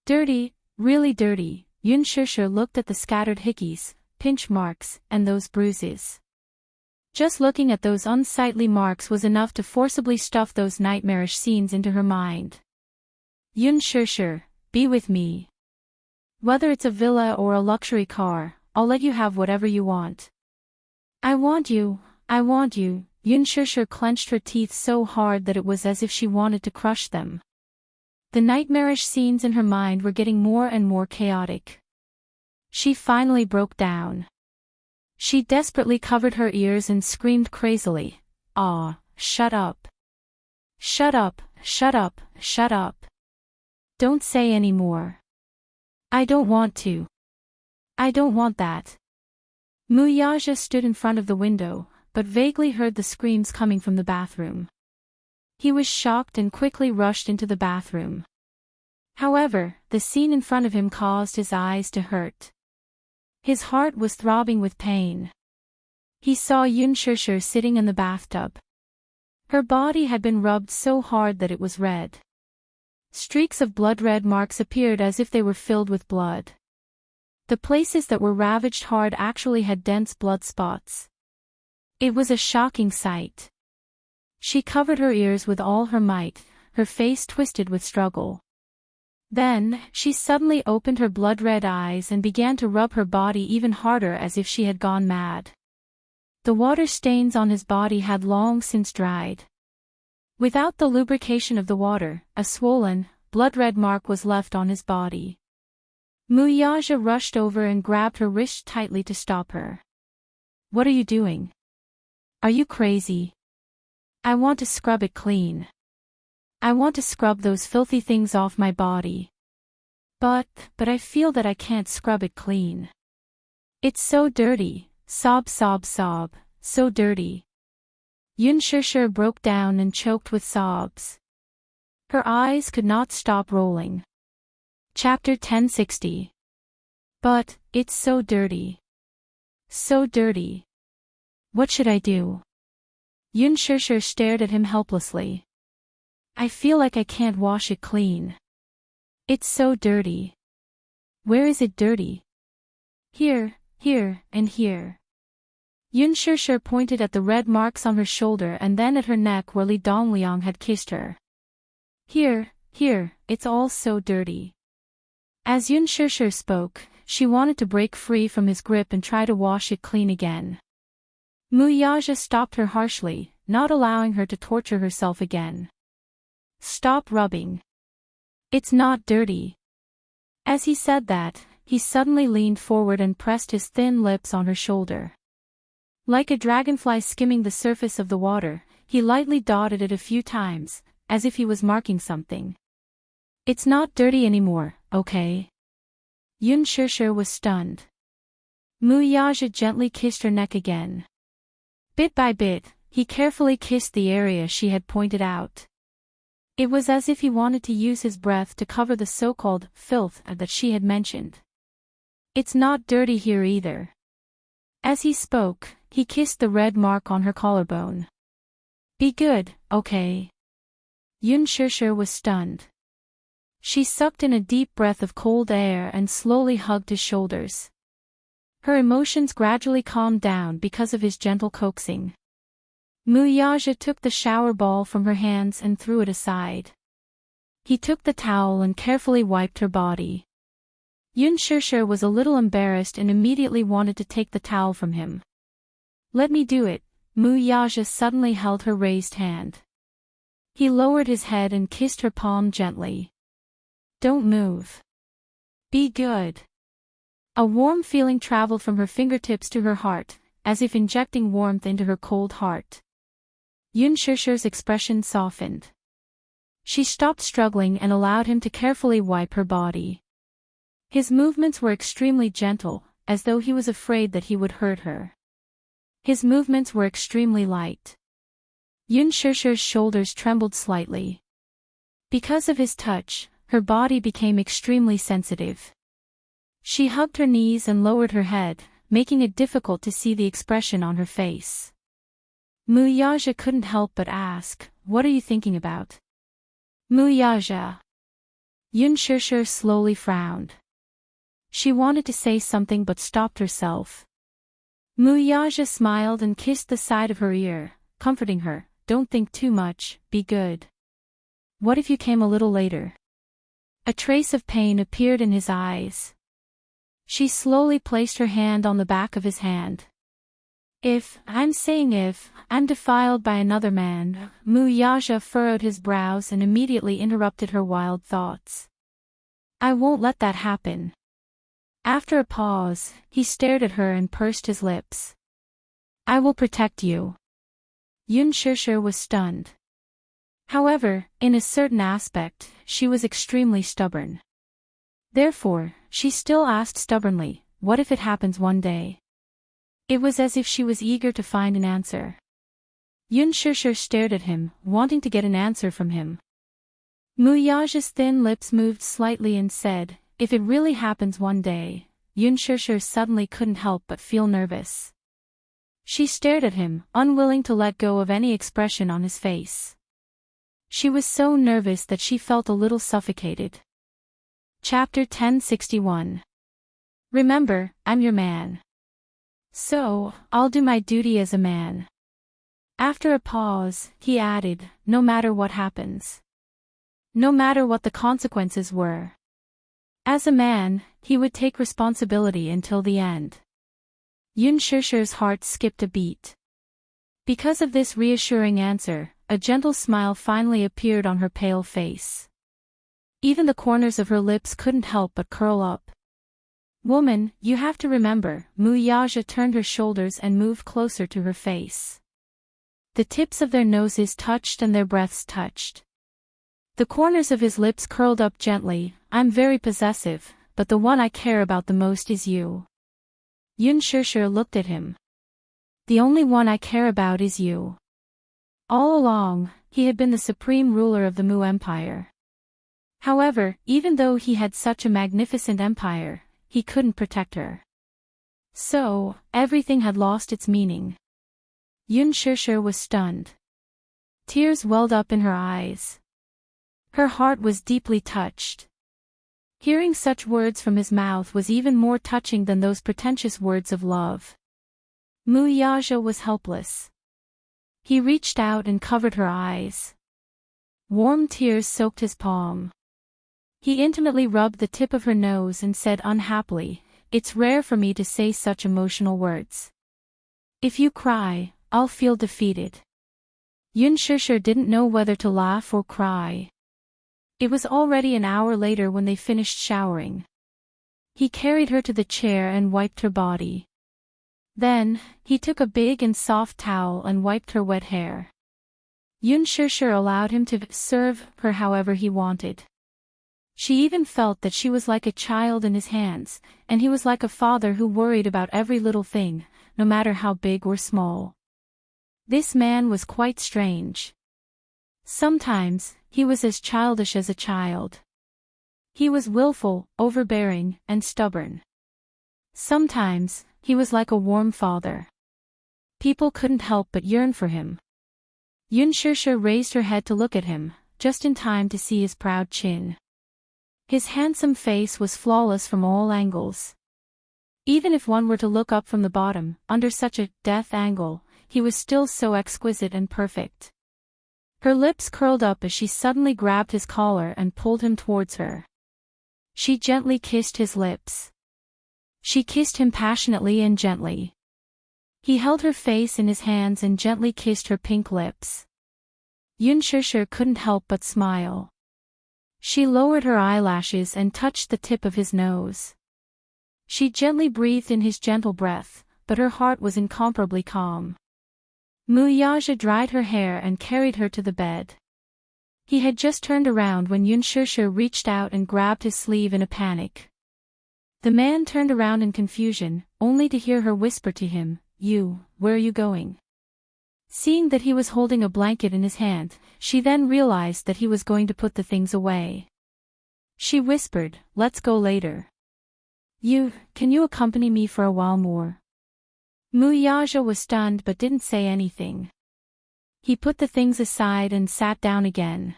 Dirty, really dirty. Yun Shishir looked at the scattered hickeys, pinch marks, and those bruises. Just looking at those unsightly marks was enough to forcibly stuff those nightmarish scenes into her mind. Yun Shishir, be with me. Whether it's a villa or a luxury car, I'll let you have whatever you want. I want you, I want you. Yun Shusher clenched her teeth so hard that it was as if she wanted to crush them. The nightmarish scenes in her mind were getting more and more chaotic. She finally broke down. She desperately covered her ears and screamed crazily, "Ah, shut up. Shut up, shut up, shut up. Don't say any more. I don't want to. I don't want that." Muyaja stood in front of the window, but vaguely heard the screams coming from the bathroom. He was shocked and quickly rushed into the bathroom. However, the scene in front of him caused his eyes to hurt. His heart was throbbing with pain. He saw Yun Shusher sitting in the bathtub. Her body had been rubbed so hard that it was red. Streaks of blood-red marks appeared as if they were filled with blood. The places that were ravaged hard actually had dense blood spots. It was a shocking sight. She covered her ears with all her might, her face twisted with struggle. Then, she suddenly opened her blood-red eyes and began to rub her body even harder as if she had gone mad. The water stains on his body had long since dried. Without the lubrication of the water, a swollen, blood-red mark was left on his body. Muyaja rushed over and grabbed her wrist tightly to stop her. "What are you doing? Are you crazy? I want to scrub it clean. I want to scrub those filthy things off my body. But I feel that I can't scrub it clean. It's so dirty, sob, so dirty." Yun Shusher broke down and choked with sobs. Her eyes could not stop rolling. Chapter 1060. But, it's so dirty. So dirty. What should I do? Yun Shusher stared at him helplessly. I feel like I can't wash it clean. It's so dirty. Where is it dirty? Here, and here. Yun Shusher pointed at the red marks on her shoulder and then at her neck where Li Dongliang had kissed her. Here, it's all so dirty. As Yun Shusher spoke, she wanted to break free from his grip and try to wash it clean again. Muyaja stopped her harshly, not allowing her to torture herself again. Stop rubbing. It's not dirty. As he said that, he suddenly leaned forward and pressed his thin lips on her shoulder. Like a dragonfly skimming the surface of the water, he lightly dotted it a few times, as if he was marking something. It's not dirty anymore, okay? Yun Shusher was stunned. Muyaja gently kissed her neck again. Bit by bit, he carefully kissed the area she had pointed out. It was as if he wanted to use his breath to cover the so-called filth that she had mentioned. It's not dirty here either. As he spoke, he kissed the red mark on her collarbone. Be good, okay? Yun Shusher was stunned. She sucked in a deep breath of cold air and slowly hugged his shoulders. Her emotions gradually calmed down because of his gentle coaxing. Muyaja took the shower ball from her hands and threw it aside. He took the towel and carefully wiped her body. Yun Shusher was a little embarrassed and immediately wanted to take the towel from him. Let me do it, Muyaja suddenly held her raised hand. He lowered his head and kissed her palm gently. Don't move. Be good. A warm feeling traveled from her fingertips to her heart, as if injecting warmth into her cold heart. Yun Shusher's expression softened. She stopped struggling and allowed him to carefully wipe her body. His movements were extremely gentle, as though he was afraid that he would hurt her. His movements were extremely light. Yun Shusher's shoulders trembled slightly. Because of his touch, her body became extremely sensitive. She hugged her knees and lowered her head, making it difficult to see the expression on her face. Muyaja couldn't help but ask, "What are you thinking about?" Muyaja. Yun Shusher slowly frowned. She wanted to say something but stopped herself. Muyaja smiled and kissed the side of her ear, comforting her, "Don't think too much, be good. What if you came a little later?" A trace of pain appeared in his eyes. She slowly placed her hand on the back of his hand. I'm saying if, I'm defiled by another man. Muyaja furrowed his brows and immediately interrupted her wild thoughts. I won't let that happen. After a pause, he stared at her and pursed his lips. I will protect you. Yun Shishir was stunned. However, in a certain aspect, she was extremely stubborn. Therefore, she still asked stubbornly, what if it happens one day? It was as if she was eager to find an answer. Yun Shishir stared at him, wanting to get an answer from him. Muyaja's thin lips moved slightly and said, if it really happens one day. Yun Shishir suddenly couldn't help but feel nervous. She stared at him, unwilling to let go of any expression on his face. She was so nervous that she felt a little suffocated. Chapter 1061. Remember, I'm your man. So, I'll do my duty as a man. After a pause, he added, no matter what happens. No matter what the consequences were. As a man, he would take responsibility until the end. Yun Shishir's heart skipped a beat. Because of this reassuring answer, a gentle smile finally appeared on her pale face. Even the corners of her lips couldn't help but curl up. Woman, you have to remember, Muyaja turned her shoulders and moved closer to her face. The tips of their noses touched and their breaths touched. The corners of his lips curled up gently. I'm very possessive, but the one I care about the most is you. Yun Shishir looked at him. The only one I care about is you. All along, he had been the supreme ruler of the Mu Empire. However, even though he had such a magnificent empire, he couldn't protect her. So, everything had lost its meaning. Yun Shishir was stunned. Tears welled up in her eyes. Her heart was deeply touched. Hearing such words from his mouth was even more touching than those pretentious words of love. Muyaja was helpless. He reached out and covered her eyes. Warm tears soaked his palm. He intimately rubbed the tip of her nose and said unhappily, it's rare for me to say such emotional words. If you cry, I'll feel defeated. Yun Shishir didn't know whether to laugh or cry. It was already an hour later when they finished showering. He carried her to the chair and wiped her body. Then, he took a big and soft towel and wiped her wet hair. Yun Shishir allowed him to serve her however he wanted. She even felt that she was like a child in his hands, and he was like a father who worried about every little thing, no matter how big or small. This man was quite strange. Sometimes, he was as childish as a child. He was willful, overbearing, and stubborn. Sometimes, he was like a warm father. People couldn't help but yearn for him. Yun Shishir raised her head to look at him, just in time to see his proud chin. His handsome face was flawless from all angles. Even if one were to look up from the bottom, under such a death angle, he was still so exquisite and perfect. Her lips curled up as she suddenly grabbed his collar and pulled him towards her. She gently kissed his lips. She kissed him passionately and gently. He held her face in his hands and gently kissed her pink lips. Yun Shishir couldn't help but smile. She lowered her eyelashes and touched the tip of his nose. She gently breathed in his gentle breath, but her heart was incomparably calm. Muyaja dried her hair and carried her to the bed. He had just turned around when Yun Shishir reached out and grabbed his sleeve in a panic. The man turned around in confusion, only to hear her whisper to him, where are you going? Seeing that he was holding a blanket in his hand, she then realized that he was going to put the things away. She whispered, let's go later. Can you accompany me for a while more? Muyaja was stunned but didn't say anything. He put the things aside and sat down again.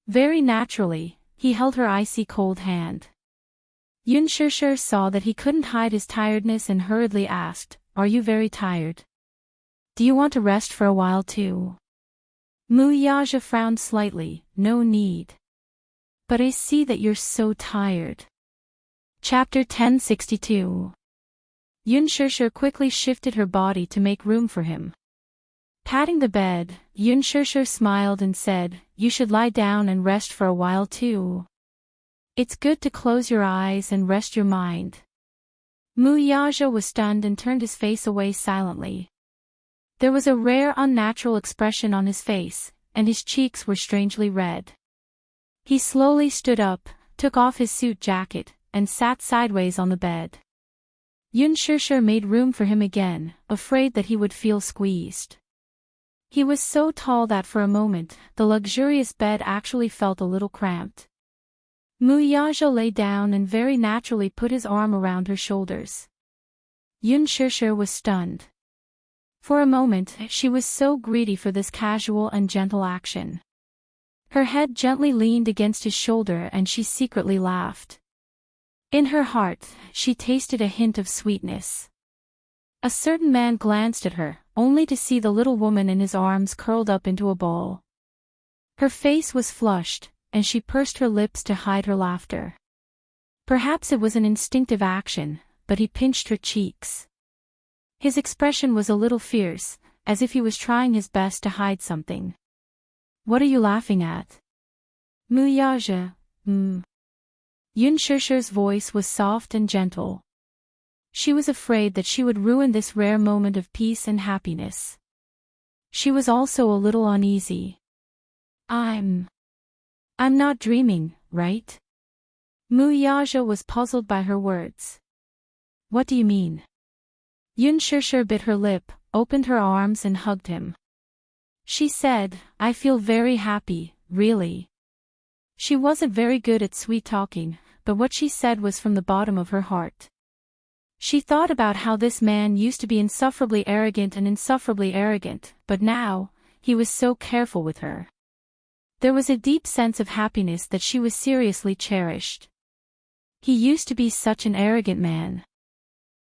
Very naturally, he held her icy cold hand. Yun Shishir saw that he couldn't hide his tiredness and hurriedly asked, are you very tired? Do you want to rest for a while too? Muyaja frowned slightly, no need. But I see that you're so tired. Chapter 1062. Yun Shishir quickly shifted her body to make room for him. Patting the bed, Yun Shishir smiled and said, "You should lie down and rest for a while too. It's good to close your eyes and rest your mind." Mu Yaja was stunned and turned his face away silently. There was a rare unnatural expression on his face, and his cheeks were strangely red. He slowly stood up, took off his suit jacket, and sat sideways on the bed. Yun Shishir made room for him again, afraid that he would feel squeezed. He was so tall that for a moment, the luxurious bed actually felt a little cramped. Mu Yaja lay down and very naturally put his arm around her shoulders. Yun Shishir was stunned. For a moment, she was so greedy for this casual and gentle action. Her head gently leaned against his shoulder and she secretly laughed. In her heart, she tasted a hint of sweetness. A certain man glanced at her, only to see the little woman in his arms curled up into a ball. Her face was flushed, and she pursed her lips to hide her laughter. Perhaps it was an instinctive action, but he pinched her cheeks. His expression was a little fierce, as if he was trying his best to hide something. "What are you laughing at?" "Mu Yaja, Yun Shishir's voice was soft and gentle. She was afraid that she would ruin this rare moment of peace and happiness. She was also a little uneasy. I'm not dreaming, right?" Mu Yaja was puzzled by her words. "What do you mean?" Yun Shishir bit her lip, opened her arms and hugged him. She said, "I feel very happy, really." She wasn't very good at sweet talking, but what she said was from the bottom of her heart. She thought about how this man used to be insufferably arrogant, but now, he was so careful with her. There was a deep sense of happiness that she was seriously cherished. He used to be such an arrogant man.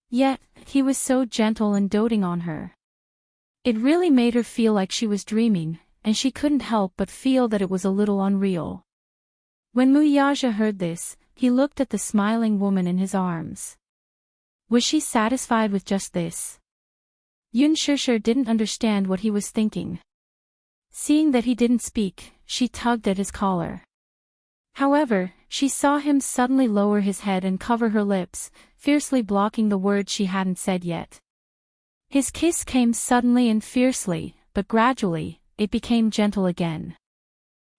Yet, he was so gentle and doting on her. It really made her feel like she was dreaming, and she couldn't help but feel that it was a little unreal. When Mu Yaja heard this, he looked at the smiling woman in his arms. Was she satisfied with just this? Yun Shishir didn't understand what he was thinking. Seeing that he didn't speak, she tugged at his collar. However, she saw him suddenly lower his head and cover her lips, fiercely blocking the words she hadn't said yet. His kiss came suddenly and fiercely, but gradually, it became gentle again.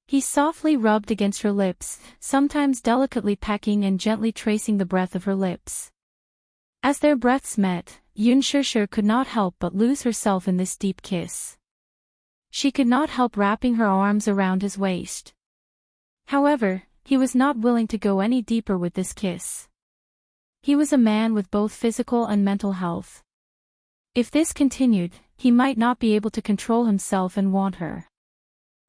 He softly rubbed against her lips, sometimes delicately pecking and gently tracing the breadth of her lips. As their breaths met, Yun Shishir could not help but lose herself in this deep kiss. She could not help wrapping her arms around his waist. However, he was not willing to go any deeper with this kiss. He was a man with both physical and mental health. If this continued, he might not be able to control himself and want her.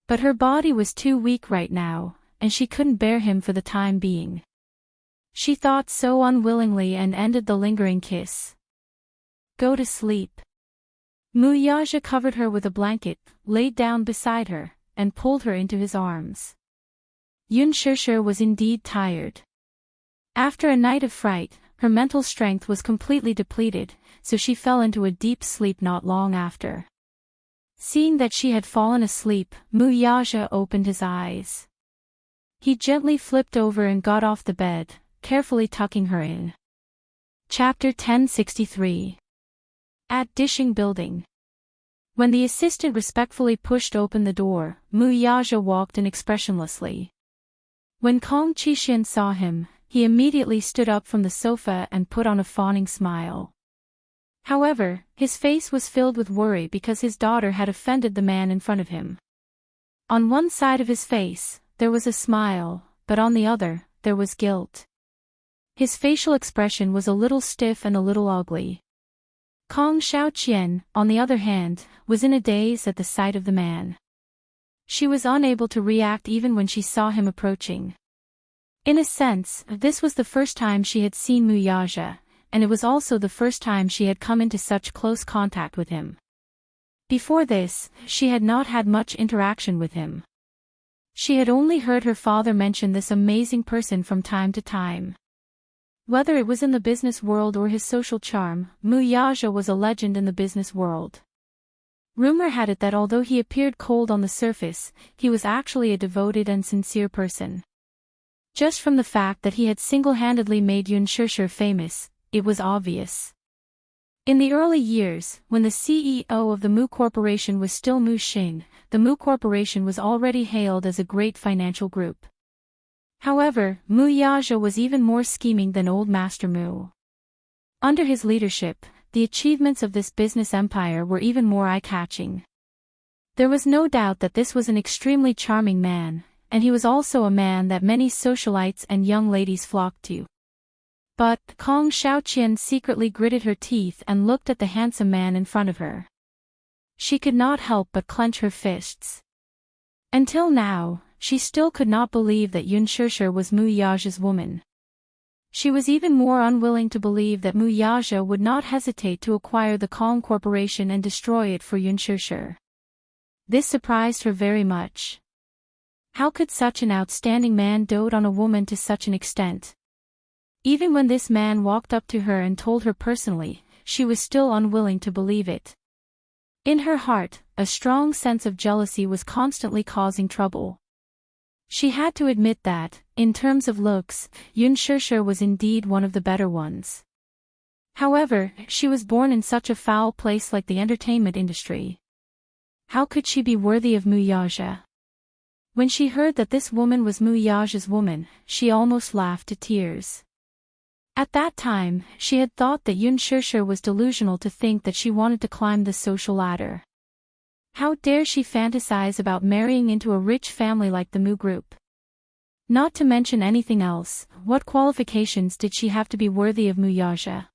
But her body was too weak right now, and she couldn't bear him for the time being. She thought so unwillingly and ended the lingering kiss. "Go to sleep." Mu Yaja covered her with a blanket, laid down beside her, and pulled her into his arms. Yun Shishir was indeed tired. After a night of fright, her mental strength was completely depleted, so she fell into a deep sleep not long after. Seeing that she had fallen asleep, Mu Yaja opened his eyes. He gently flipped over and got off the bed, carefully tucking her in. Chapter 1063. At Dishing Building. When the assistant respectfully pushed open the door, Mu Yaja walked in expressionlessly. When Kong Qixin saw him, he immediately stood up from the sofa and put on a fawning smile. However, his face was filled with worry because his daughter had offended the man in front of him. On one side of his face, there was a smile, but on the other, there was guilt. His facial expression was a little stiff and a little ugly. Kong Xiaoqian, on the other hand, was in a daze at the sight of the man. She was unable to react even when she saw him approaching. In a sense, this was the first time she had seen Mu Yaja, and it was also the first time she had come into such close contact with him. Before this, she had not had much interaction with him. She had only heard her father mention this amazing person from time to time. Whether it was in the business world or his social charm, Muyaja was a legend in the business world. Rumor had it that although he appeared cold on the surface, he was actually a devoted and sincere person. Just from the fact that he had single-handedly made Yunshishir famous, it was obvious. In the early years, when the CEO of the Mu Corporation was still Mu Xing, the Mu Corporation was already hailed as a great financial group. However, Muyaja was even more scheming than old Master Mu. Under his leadership, the achievements of this business empire were even more eye-catching. There was no doubt that this was an extremely charming man, and he was also a man that many socialites and young ladies flocked to. But Kong Xiaoqian secretly gritted her teeth and looked at the handsome man in front of her. She could not help but clench her fists. Until now, she still could not believe that Yunshishir was Muyaja's woman. She was even more unwilling to believe that Muyaja would not hesitate to acquire the Kong Corporation and destroy it for Yunshishir. This surprised her very much. How could such an outstanding man dote on a woman to such an extent? Even when this man walked up to her and told her personally, she was still unwilling to believe it. In her heart, a strong sense of jealousy was constantly causing trouble. She had to admit that, in terms of looks, Yunshishir was indeed one of the better ones. However, she was born in such a foul place like the entertainment industry. How could she be worthy of Muyaja? When she heard that this woman was Muyaja's woman, she almost laughed to tears. At that time, she had thought that Yunshishir was delusional to think that she wanted to climb the social ladder. How dare she fantasize about marrying into a rich family like the Mu Group? Not to mention anything else, what qualifications did she have to be worthy of Muyaja?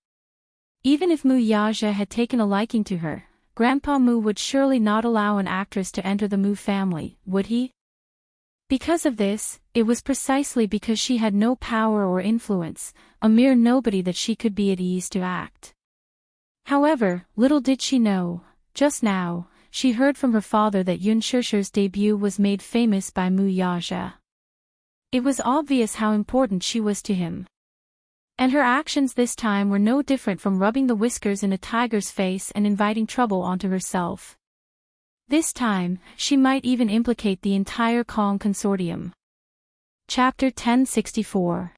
Even if Muyaja had taken a liking to her, Grandpa Mu would surely not allow an actress to enter the Mu family, would he? Because of this, it was precisely because she had no power or influence, a mere nobody, that she could be at ease to act. However, little did she know, just now, she heard from her father that Yunshishir's debut was made famous by Muyaja. It was obvious how important she was to him. And her actions this time were no different from rubbing the whiskers in a tiger's face and inviting trouble onto herself. This time, she might even implicate the entire Kong consortium. Chapter 1064.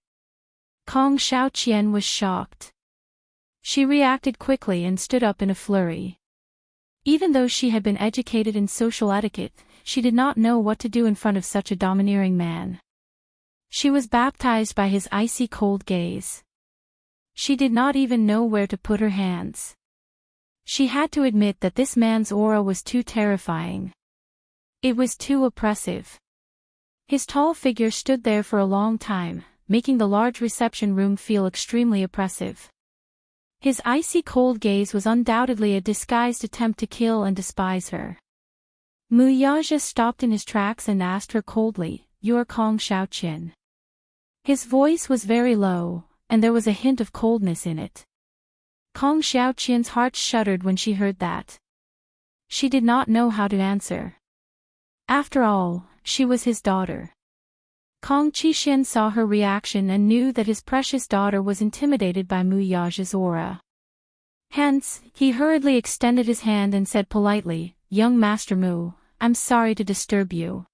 Kong Xiaoqian was shocked. She reacted quickly and stood up in a flurry. Even though she had been educated in social etiquette, she did not know what to do in front of such a domineering man. She was baptized by his icy cold gaze. She did not even know where to put her hands. She had to admit that this man's aura was too terrifying. It was too oppressive. His tall figure stood there for a long time, making the large reception room feel extremely oppressive. His icy cold gaze was undoubtedly a disguised attempt to kill and despise her. Muyaja stopped in his tracks and asked her coldly, "You're Kong Xiaoqian?" His voice was very low, and there was a hint of coldness in it. Kong Xiaoqian's heart shuddered when she heard that. She did not know how to answer. After all, she was his daughter. Kong Qixian saw her reaction and knew that his precious daughter was intimidated by Muyaja's aura. Hence, he hurriedly extended his hand and said politely, "Young Master Mu, I'm sorry to disturb you.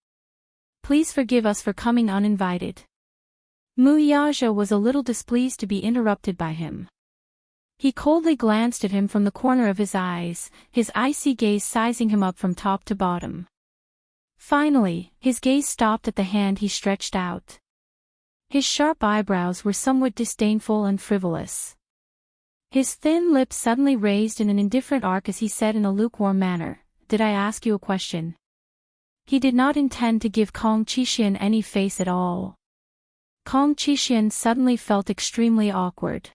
Please forgive us for coming uninvited." Muyaja was a little displeased to be interrupted by him. He coldly glanced at him from the corner of his eyes, his icy gaze sizing him up from top to bottom. Finally, his gaze stopped at the hand he stretched out. His sharp eyebrows were somewhat disdainful and frivolous. His thin lips suddenly raised in an indifferent arc as he said in a lukewarm manner, "Did I ask you a question?" He did not intend to give Kong Qixian any face at all. Kong Qixian suddenly felt extremely awkward.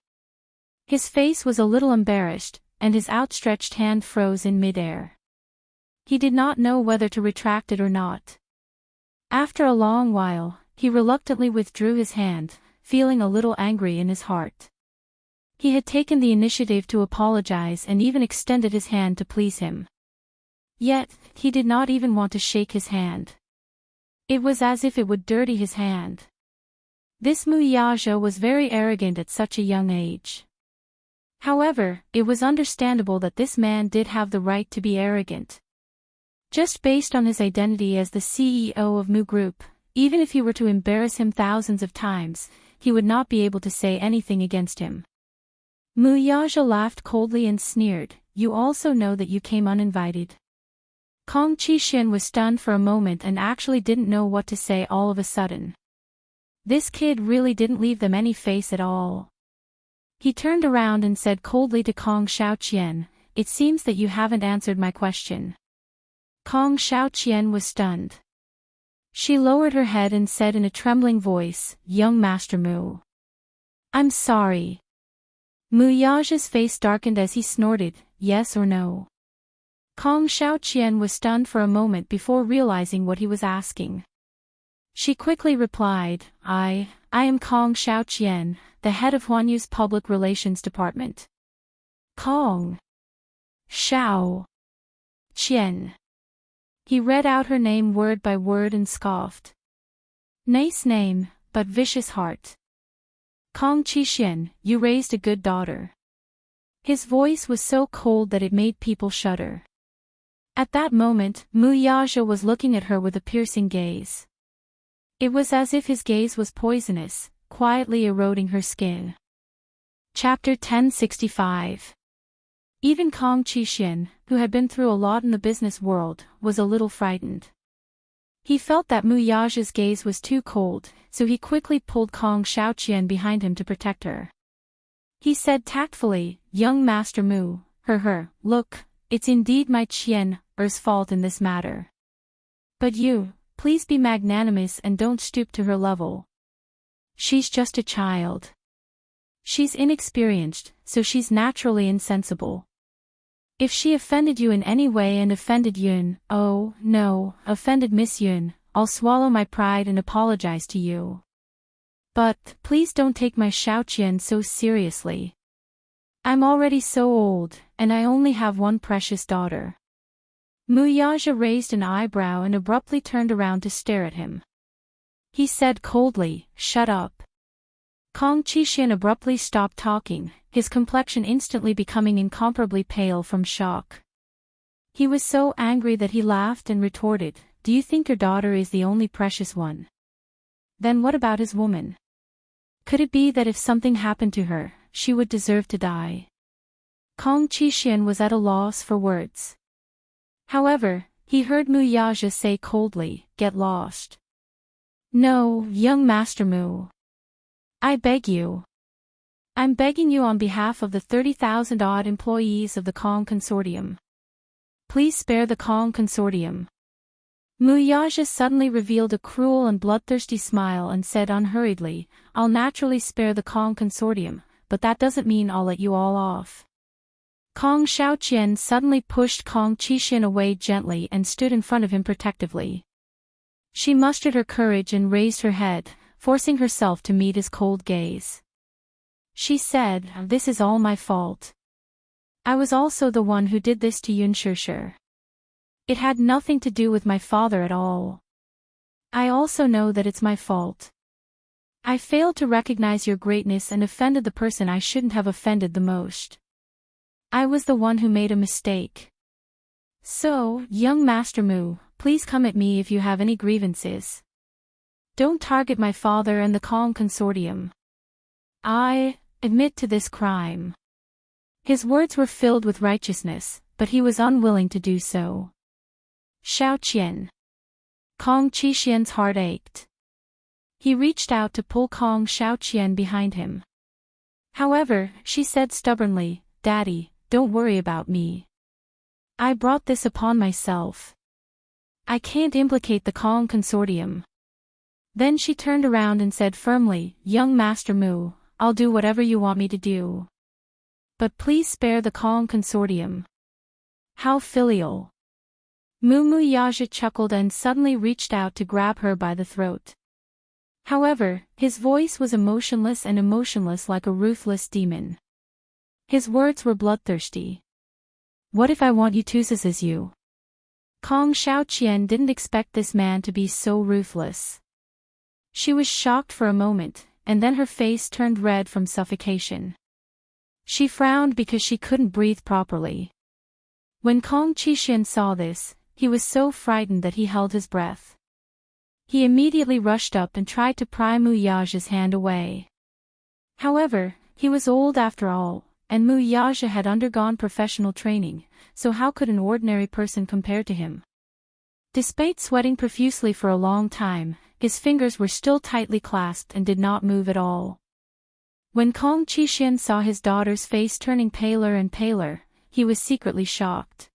His face was a little embarrassed, and his outstretched hand froze in midair. He did not know whether to retract it or not. After a long while, he reluctantly withdrew his hand, feeling a little angry in his heart. He had taken the initiative to apologize and even extended his hand to please him. Yet, he did not even want to shake his hand. It was as if it would dirty his hand. This Muyaja was very arrogant at such a young age. However, it was understandable that this man did have the right to be arrogant. Just based on his identity as the CEO of Mu Group, even if he were to embarrass him thousands of times, he would not be able to say anything against him. Muyaja laughed coldly and sneered, "You also know that you came uninvited." Kong Qixuan was stunned for a moment and actually didn't know what to say all of a sudden. This kid really didn't leave them any face at all. He turned around and said coldly to Kong Xiaoqian, "It seems that you haven't answered my question." Kong Xiaoqian was stunned. She lowered her head and said in a trembling voice, "Young Master Mu. I'm sorry." Muyaja's face darkened as he snorted, "Yes or no?" Kong Xiaoqian was stunned for a moment before realizing what he was asking. She quickly replied, I am Kong Xiaoqian, the head of Huanyu's public relations department." Kong Xiao Qian. He read out her name word by word and scoffed. "Nice name, but vicious heart. Kong Qixuan, you raised a good daughter." His voice was so cold that it made people shudder. At that moment, Muyaja was looking at her with a piercing gaze. It was as if his gaze was poisonous, quietly eroding her skin. Chapter 1065. Even Kong Qixuan, who had been through a lot in the business world, was a little frightened. He felt that Muyaja's gaze was too cold, so he quickly pulled Kong Xiaoqian behind him to protect her. He said tactfully, "Young Master Mu, look, it's indeed my Qian's fault in this matter. But you, please be magnanimous and don't stoop to her level. She's just a child. She's inexperienced, so she's naturally insensible. If she offended you in any way and offended Yun, offended Miss Yun, I'll swallow my pride and apologize to you. But, please don't take my Xiaoqian so seriously. I'm already so old, and I only have one precious daughter." Muyaja raised an eyebrow and abruptly turned around to stare at him. He said coldly, "Shut up." Kong Qixuan abruptly stopped talking, his complexion instantly becoming incomparably pale from shock. He was so angry that he laughed and retorted, "Do you think your daughter is the only precious one? Then what about his woman? Could it be that if something happened to her, she would deserve to die?" Kong Qixuan was at a loss for words. However, he heard Muyaja say coldly, "Get lost. No, young Master Mu. I beg you. I'm begging you on behalf of the 30,000-odd employees of the Kong Consortium. Please spare the Kong Consortium." Muyaja suddenly revealed a cruel and bloodthirsty smile and said unhurriedly, "I'll naturally spare the Kong Consortium, but that doesn't mean I'll let you all off." Kong Xiaoqian suddenly pushed Kong Qixuan away gently and stood in front of him protectively. She mustered her courage and raised her head, forcing herself to meet his cold gaze. She said, "This is all my fault. I was also the one who did this to Yun Shishir. It had nothing to do with my father at all. I also know that it's my fault. I failed to recognize your greatness and offended the person I shouldn't have offended the most. I was the one who made a mistake. So, young Master Mu, please come at me if you have any grievances. Don't target my father and the Kong Consortium. I admit to this crime." His words were filled with righteousness, but he was unwilling to do so. Xiaoqian. Kong Qixuan's heart ached. He reached out to pull Kong Xiaoqian behind him. However, she said stubbornly, "Daddy, don't worry about me. I brought this upon myself. I can't implicate the Kong Consortium." Then she turned around and said firmly, "Young Master Mu, I'll do whatever you want me to do. But please spare the Kong Consortium." How filial. Muyaja chuckled and suddenly reached out to grab her by the throat. However, his voice was emotionless like a ruthless demon. His words were bloodthirsty. "What if I want you to as you?" Kong Xiaoqian didn't expect this man to be so ruthless. She was shocked for a moment, and then her face turned red from suffocation. She frowned because she couldn't breathe properly. When Kong Qixuan saw this, he was so frightened that he held his breath. He immediately rushed up and tried to pry Mu Yaja's hand away. However, he was old after all, and Mu Yaja had undergone professional training, so how could an ordinary person compare to him? Despite sweating profusely for a long time, his fingers were still tightly clasped and did not move at all. When Kong Qixuan saw his daughter's face turning paler and paler, he was secretly shocked.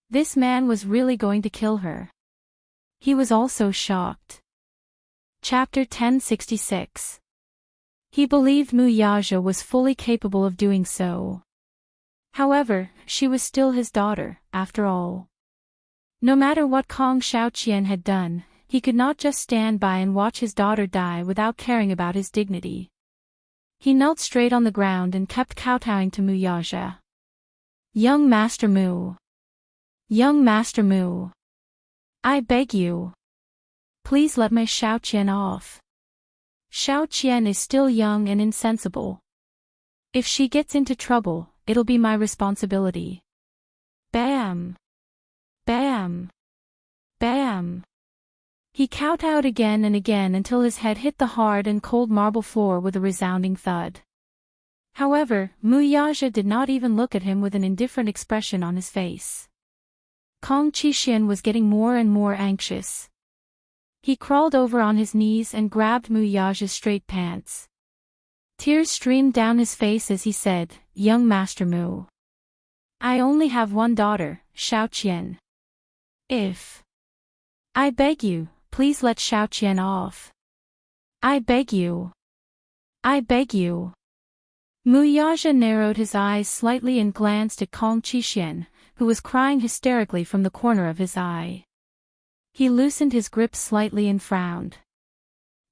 This man was really going to kill her. He was also shocked. Chapter 1066. He believed Mu Yaja was fully capable of doing so. However, she was still his daughter, after all. No matter what Kong Xiaoqian had done, he could not just stand by and watch his daughter die without caring about his dignity. He knelt straight on the ground and kept kowtowing to Mu Yaja. Young Master Mu. Young Master Mu. I beg you. Please let my Xiaoqian off. Xiaoqian is still young and insensible. If she gets into trouble, it'll be my responsibility. Bam! Bam! Bam! He kowtowed again and again until his head hit the hard and cold marble floor with a resounding thud. However, Mu Yaja did not even look at him with an indifferent expression on his face. Kong Qixuan was getting more and more anxious. He crawled over on his knees and grabbed Mu Yaja's straight pants. Tears streamed down his face as he said, "Young Master Mu. I only have one daughter, Xiaoqian. I beg you, please let Xiaoqian off. I beg you. I beg you." Mu Yaja narrowed his eyes slightly and glanced at Kong Qixuan, who was crying hysterically from the corner of his eye. He loosened his grip slightly and frowned.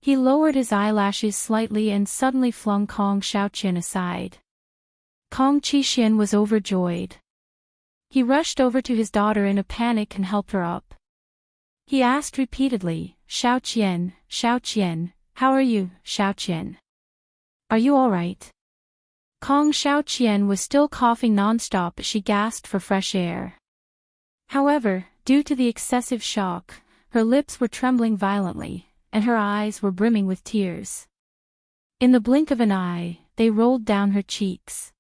He lowered his eyelashes slightly and suddenly flung Kong Xiaoqian aside. Kong Qixuan was overjoyed. He rushed over to his daughter in a panic and helped her up. He asked repeatedly, "Xiaoqian, Xiaoqian, how are you, Xiaoqian? Are you all right?" Kong Xiaoqian was still coughing non-stop as she gasped for fresh air. However, due to the excessive shock, her lips were trembling violently, and her eyes were brimming with tears. In the blink of an eye, they rolled down her cheeks.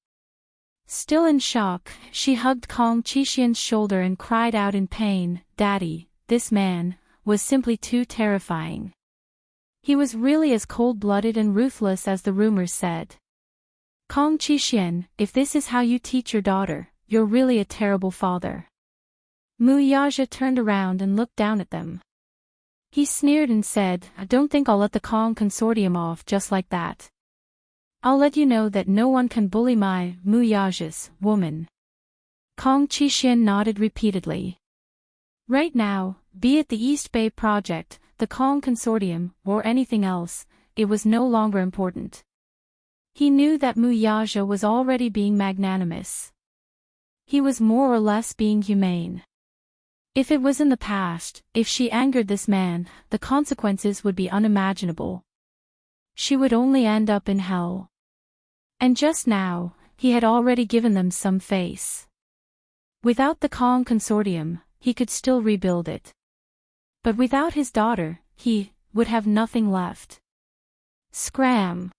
Still in shock, she hugged Kong Qixuan's shoulder and cried out in pain, "Daddy, this man was simply too terrifying. He was really as cold-blooded and ruthless as the rumors said. Kong Qixuan, if this is how you teach your daughter, you're really a terrible father." Mu Yaja turned around and looked down at them. He sneered and said, "I don't think I'll let the Kong consortium off just like that. I'll let you know that no one can bully my Mu Yaja's woman." Kong Qixuan nodded repeatedly. Right now, be it the East Bay Project, the Kong consortium, or anything else, it was no longer important. He knew that Mu Yaja was already being magnanimous. He was more or less being humane. If it was in the past, if she angered this man, the consequences would be unimaginable. She would only end up in hell. And just now, he had already given them some face. Without the Kong consortium, he could still rebuild it. But without his daughter, he would have nothing left. Scram!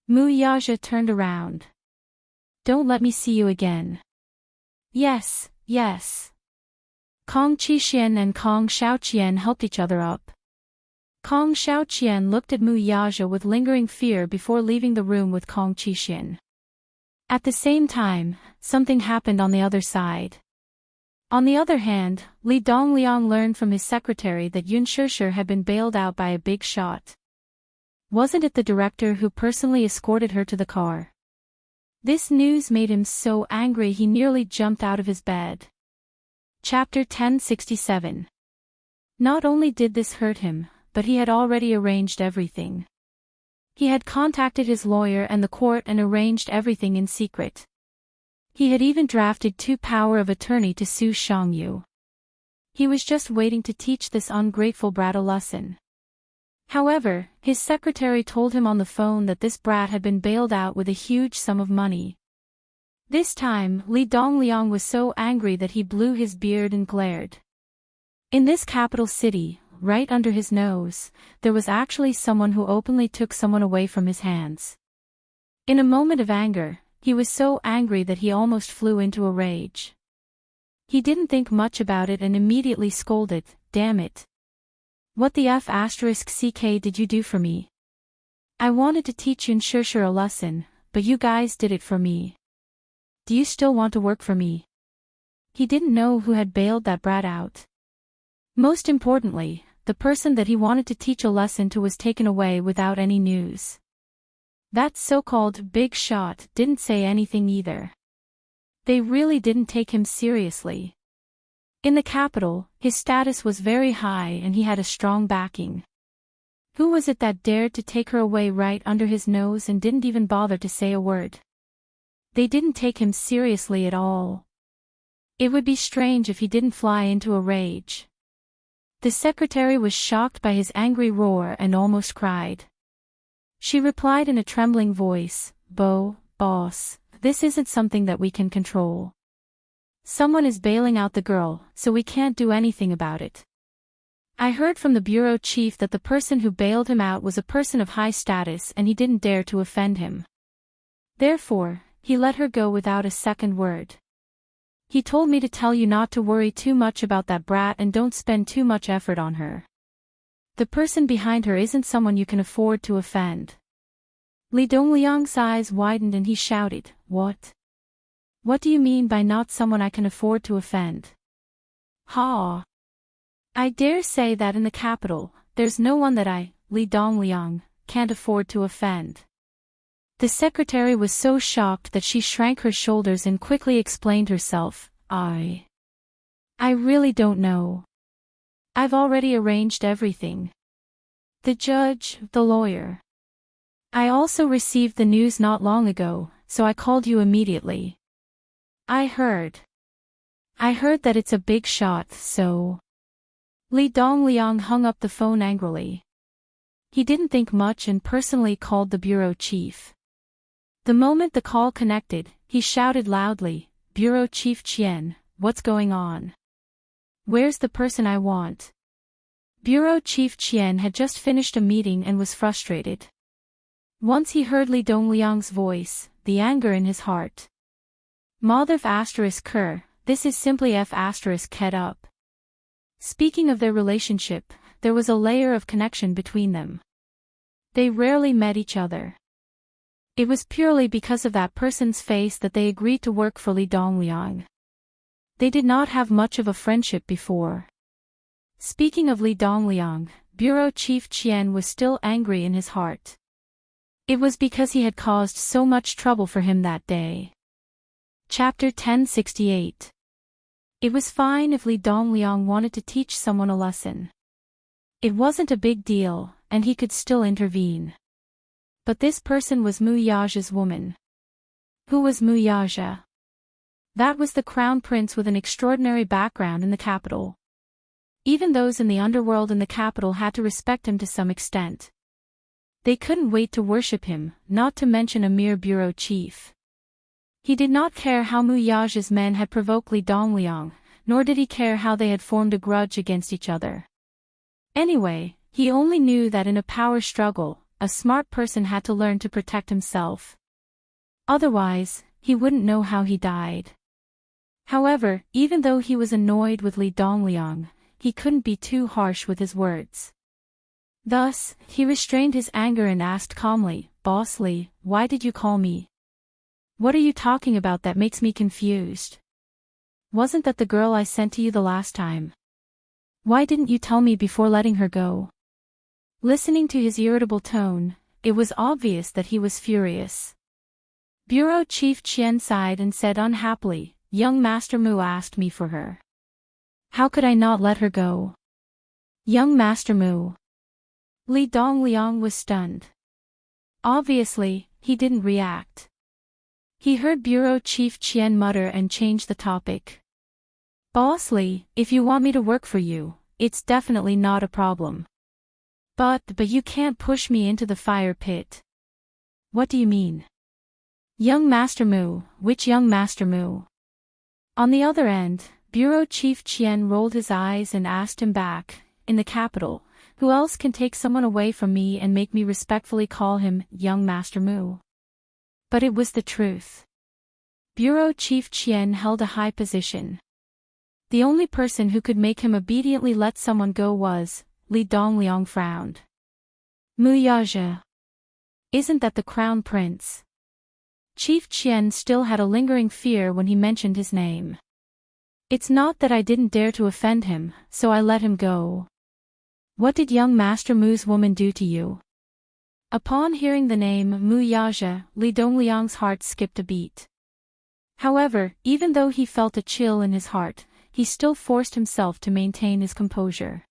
Mu Yaja turned around. "Don't let me see you again." "Yes, yes." Kong Qixuan and Kong Xiaoqian helped each other up. Kong Xiaoqian looked at Mu Yaja with lingering fear before leaving the room with Kong Qixuan. At the same time, something happened on the other side. On the other hand, Li Dongliang learned from his secretary that Yun Shishir had been bailed out by a big shot. Wasn't it the director who personally escorted her to the car? This news made him so angry he nearly jumped out of his bed. Chapter 1067. Not only did this hurt him, but he had already arranged everything. He had contacted his lawyer and the court and arranged everything in secret. He had even drafted 2 power of attorney to sue Shangyu. He was just waiting to teach this ungrateful brat a lesson. However, his secretary told him on the phone that this brat had been bailed out with a huge sum of money. This time, Li Dongliang was so angry that he blew his beard and glared. In this capital city, right under his nose, there was actually someone who openly took someone away from his hands. In a moment of anger, he was so angry that he almost flew into a rage. He didn't think much about it and immediately scolded, "Damn it. What the F***ck did you do for me? I wanted to teach Yunshishir a lesson, but you guys did it for me. Do you still want to work for me?" He didn't know who had bailed that brat out. Most importantly, the person that he wanted to teach a lesson to was taken away without any news. That so-called big shot didn't say anything either. They really didn't take him seriously. In the capital, his status was very high and he had a strong backing. Who was it that dared to take her away right under his nose and didn't even bother to say a word? They didn't take him seriously at all. It would be strange if he didn't fly into a rage. The secretary was shocked by his angry roar and almost cried. She replied in a trembling voice, Boss, this isn't something that we can control. Someone is bailing out the girl, so we can't do anything about it. I heard from the bureau chief that the person who bailed him out was a person of high status and he didn't dare to offend him. Therefore, he let her go without a second word. He told me to tell you not to worry too much about that brat and don't spend too much effort on her. The person behind her isn't someone you can afford to offend. Li Dongliang's eyes widened and he shouted, "What? What do you mean by not someone I can afford to offend?" "Ha! I dare say that in the capital, there's no one that I, Li Dongliang, can't afford to offend." The secretary was so shocked that she shrank her shoulders and quickly explained herself, I really don't know. I've already arranged everything. The judge, the lawyer. I also received the news not long ago, so I called you immediately. I heard that it's a big shot, so... Li Dongliang hung up the phone angrily. He didn't think much and personally called the bureau chief. The moment the call connected, he shouted loudly, "Bureau Chief Qian, what's going on? Where's the person I want?" Bureau Chief Qian had just finished a meeting and was frustrated. Once he heard Li Dongliang's voice, the anger in his heart. Madhav **Ker, this is simply F** head up. Speaking of their relationship, there was a layer of connection between them. They rarely met each other. It was purely because of that person's face that they agreed to work for Li Dongliang. They did not have much of a friendship before. Speaking of Li Dongliang, Bureau Chief Qian was still angry in his heart. It was because he had caused so much trouble for him that day. Chapter 1068. It was fine if Li Dongliang wanted to teach someone a lesson. It wasn't a big deal, and he could still intervene. But this person was Mu Yaja's woman. Who was Mu Yaja? That was the crown prince with an extraordinary background in the capital. Even those in the underworld in the capital had to respect him to some extent. They couldn't wait to worship him, not to mention a mere bureau chief. He did not care how Mu Yaja's men had provoked Li Dongliang, nor did he care how they had formed a grudge against each other. Anyway, he only knew that in a power struggle, a smart person had to learn to protect himself. Otherwise, he wouldn't know how he died. However, even though he was annoyed with Li Dongliang, he couldn't be too harsh with his words. Thus, he restrained his anger and asked calmly, "Boss Li, why did you call me? What are you talking about that makes me confused? Wasn't that the girl I sent to you the last time? Why didn't you tell me before letting her go?" Listening to his irritable tone, it was obvious that he was furious. Bureau Chief Qian sighed and said unhappily, "Young Master Mu asked me for her. How could I not let her go?" "Young Master Mu." Li Dongliang was stunned. Obviously, he didn't react. He heard Bureau Chief Qian mutter and change the topic. "Boss Li, if you want me to work for you, it's definitely not a problem. But you can't push me into the fire pit. What do you mean? Young Master Mu, which young Master Mu? On the other end, Bureau Chief Qian rolled his eyes and asked him back, in the capital, who else can take someone away from me and make me respectfully call him young Master Mu? But it was the truth. Bureau Chief Qian held a high position. The only person who could make him obediently let someone go was, Li Dongliang frowned. Mu Yaja. Isn't that the crown prince? Chief Qian still had a lingering fear when he mentioned his name. It's not that I didn't dare to offend him, so I let him go. What did young Master Mu's woman do to you? Upon hearing the name Mu Yaja, Li Dongliang's heart skipped a beat. However, even though he felt a chill in his heart, he still forced himself to maintain his composure.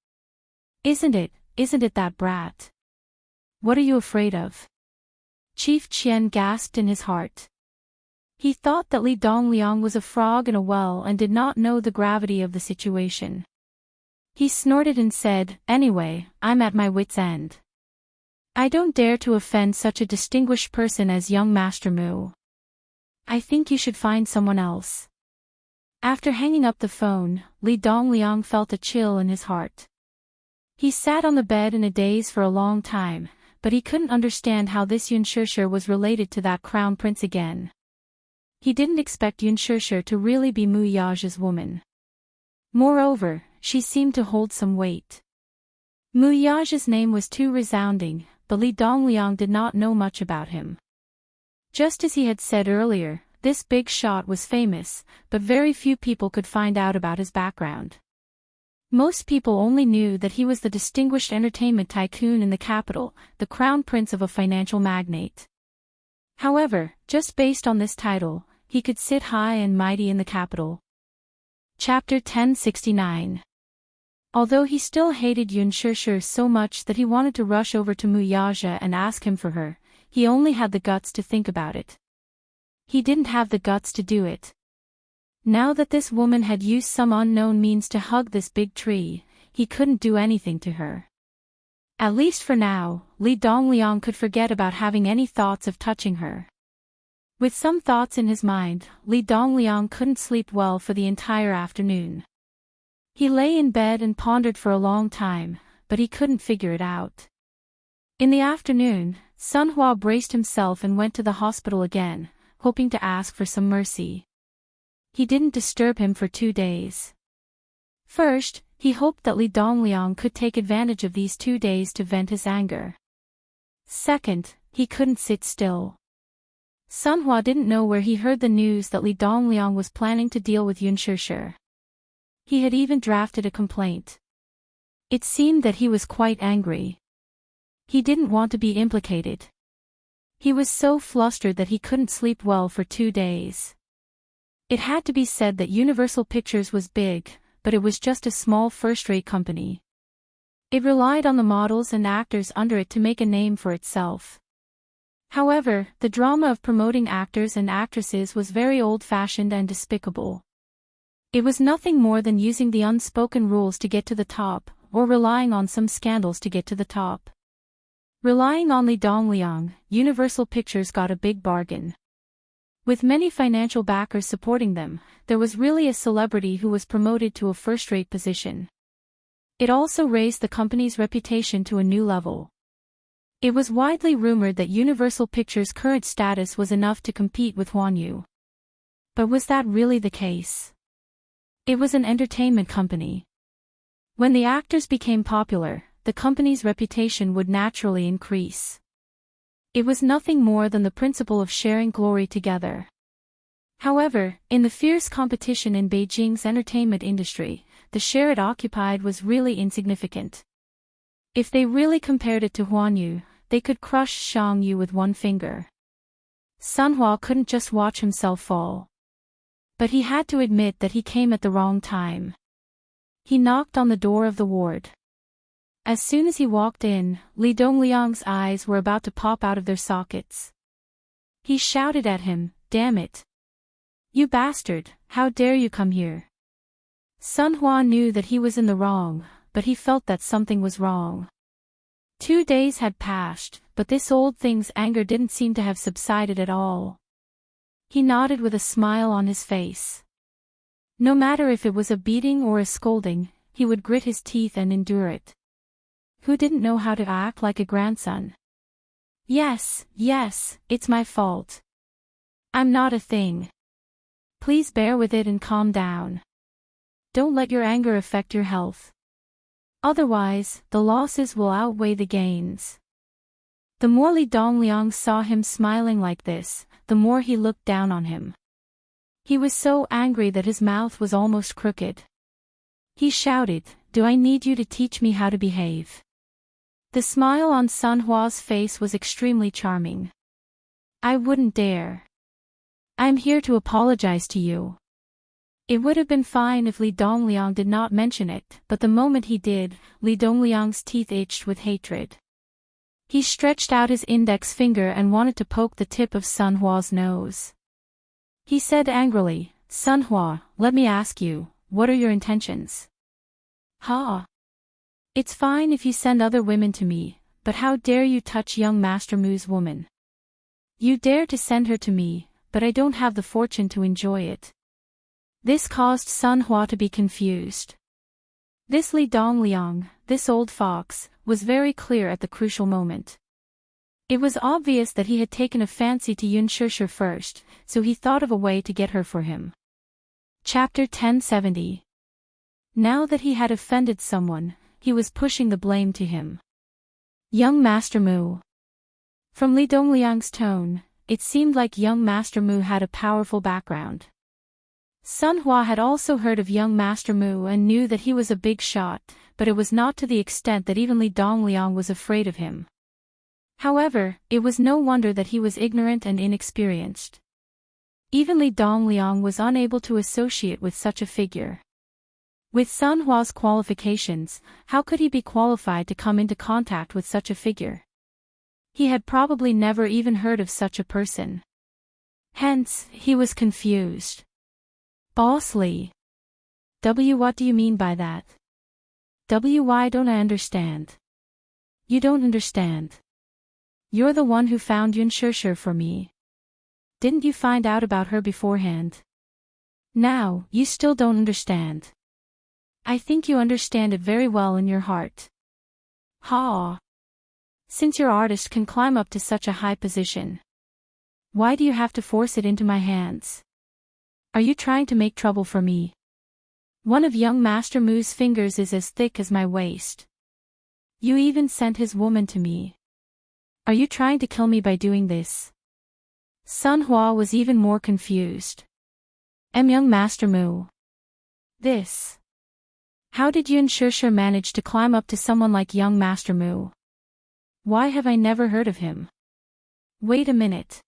Isn't it that brat? What are you afraid of? Chief Qian gasped in his heart. He thought that Li Dongliang was a frog in a well and did not know the gravity of the situation. He snorted and said, "Anyway, I'm at my wit's end. I don't dare to offend such a distinguished person as young Master Mu. I think you should find someone else." After hanging up the phone, Li Dongliang felt a chill in his heart. He sat on the bed in a daze for a long time, but he couldn't understand how this Yun Shishir was related to that crown prince again. He didn't expect Yun Shishir to really be Mu Yaja's woman. Moreover, she seemed to hold some weight. Mu Yaja's name was too resounding, but Li Dongliang did not know much about him. Just as he had said earlier, this big shot was famous, but very few people could find out about his background. Most people only knew that he was the distinguished entertainment tycoon in the capital, the crown prince of a financial magnate. However, just based on this title, he could sit high and mighty in the capital. Chapter 1069. Although he still hated Yun Shishir so much that he wanted to rush over to Mu Yaja and ask him for her, he only had the guts to think about it. He didn't have the guts to do it. Now that this woman had used some unknown means to hug this big tree, he couldn't do anything to her. At least for now, Li Dongliang could forget about having any thoughts of touching her. With some thoughts in his mind, Li Dongliang couldn't sleep well for the entire afternoon. He lay in bed and pondered for a long time, but he couldn't figure it out. In the afternoon, Sun Hua braced himself and went to the hospital again, hoping to ask for some mercy. He didn't disturb him for 2 days. First, he hoped that Li Dongliang could take advantage of these 2 days to vent his anger. Second, he couldn't sit still. Sun Hua didn't know where he heard the news that Li Dongliang was planning to deal with Yun Shishir. He had even drafted a complaint. It seemed that he was quite angry. He didn't want to be implicated. He was so flustered that he couldn't sleep well for 2 days. It had to be said that Universal Pictures was big, but it was just a small first-rate company. It relied on the models and actors under it to make a name for itself. However, the drama of promoting actors and actresses was very old-fashioned and despicable. It was nothing more than using the unspoken rules to get to the top, or relying on some scandals to get to the top. Relying on Li Dongliang, Universal Pictures got a big bargain. With many financial backers supporting them, there was really a celebrity who was promoted to a first-rate position. It also raised the company's reputation to a new level. It was widely rumored that Universal Pictures' current status was enough to compete with Huanyu. But was that really the case? It was an entertainment company. When the actors became popular, the company's reputation would naturally increase. It was nothing more than the principle of sharing glory together. However, in the fierce competition in Beijing's entertainment industry, the share it occupied was really insignificant. If they really compared it to Huanyu, they could crush Shang Yu with one finger. Sun Hua couldn't just watch himself fall. But he had to admit that he came at the wrong time. He knocked on the door of the ward. As soon as he walked in, Li Dongliang's eyes were about to pop out of their sockets. He shouted at him, "Damn it! You bastard, how dare you come here?" Sun Hua knew that he was in the wrong, but he felt that something was wrong. 2 days had passed, but this old thing's anger didn't seem to have subsided at all. He nodded with a smile on his face. No matter if it was a beating or a scolding, he would grit his teeth and endure it. Who didn't know how to act like a grandson? Yes, it's my fault. I'm not a thing. Please bear with it and calm down. Don't let your anger affect your health. Otherwise, the losses will outweigh the gains. The more Li Dongliang saw him smiling like this, the more he looked down on him. He was so angry that his mouth was almost crooked. He shouted, "Do I need you to teach me how to behave?" The smile on Sun Hua's face was extremely charming. "I wouldn't dare. I'm here to apologize to you." It would have been fine if Li Dongliang did not mention it, but the moment he did, Li Dongliang's teeth itched with hatred. He stretched out his index finger and wanted to poke the tip of Sun Hua's nose. He said angrily, "Sun Hua, let me ask you, what are your intentions?" "Ha! It's fine if you send other women to me, but how dare you touch young Master Mu's woman? You dare to send her to me, but I don't have the fortune to enjoy it." This caused Sun Hua to be confused. This Li Dongliang, this old fox, was very clear at the crucial moment. It was obvious that he had taken a fancy to Yun Shusher first, so he thought of a way to get her for him. Chapter 1070. Now that he had offended someone, he was pushing the blame to him. Young Master Mu. From Li Dongliang's tone, it seemed like young Master Mu had a powerful background. Sun Hua had also heard of young Master Mu and knew that he was a big shot, but it was not to the extent that even Li Dongliang was afraid of him. However, it was no wonder that he was ignorant and inexperienced. Even Li Dongliang was unable to associate with such a figure. With Sun Hua's qualifications, how could he be qualified to come into contact with such a figure? He had probably never even heard of such a person. Hence, he was confused. "Boss Li. What do you mean by that? Why don't I understand?" "You don't understand. You're the one who found Yun Shusher for me. Didn't you find out about her beforehand? Now, you still don't understand. I think you understand it very well in your heart. Ha! Since your artist can climb up to such a high position, why do you have to force it into my hands? Are you trying to make trouble for me? One of young Master Mu's fingers is as thick as my waist. You even sent his woman to me. Are you trying to kill me by doing this?" Sun Hua was even more confused. Young Master Mu. This. How did Yun Shusher manage to climb up to someone like young Master Mu? Why have I never heard of him? Wait a minute.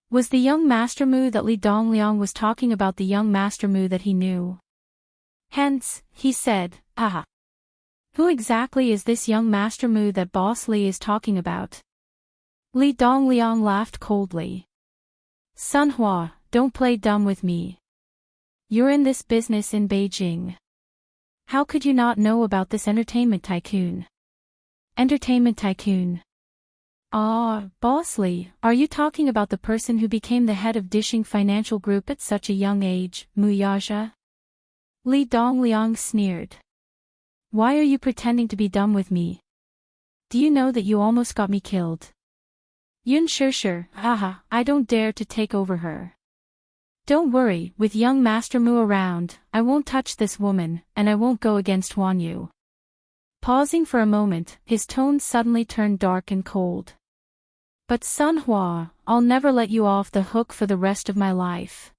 Was the young Master Mu that Li Dongliang was talking about the young Master Mu that he knew? Hence, he said, "Ah. Who exactly is this young Master Mu that Boss Li is talking about?" Li Dongliang laughed coldly. "Sun Hua, don't play dumb with me. You're in this business in Beijing. How could you not know about this entertainment tycoon?" Entertainment tycoon. Ah, Boss Li, are you talking about the person who became the head of Dishing Financial Group at such a young age, Mu Yaja? Li Dongliang sneered. "Why are you pretending to be dumb with me? Do you know that you almost got me killed? Yun Shusher, I don't dare to take over her. Don't worry, with young Master Mu around, I won't touch this woman, and I won't go against Huan Yu." Pausing for a moment, his tone suddenly turned dark and cold. "But Sun Hua, I'll never let you off the hook for the rest of my life."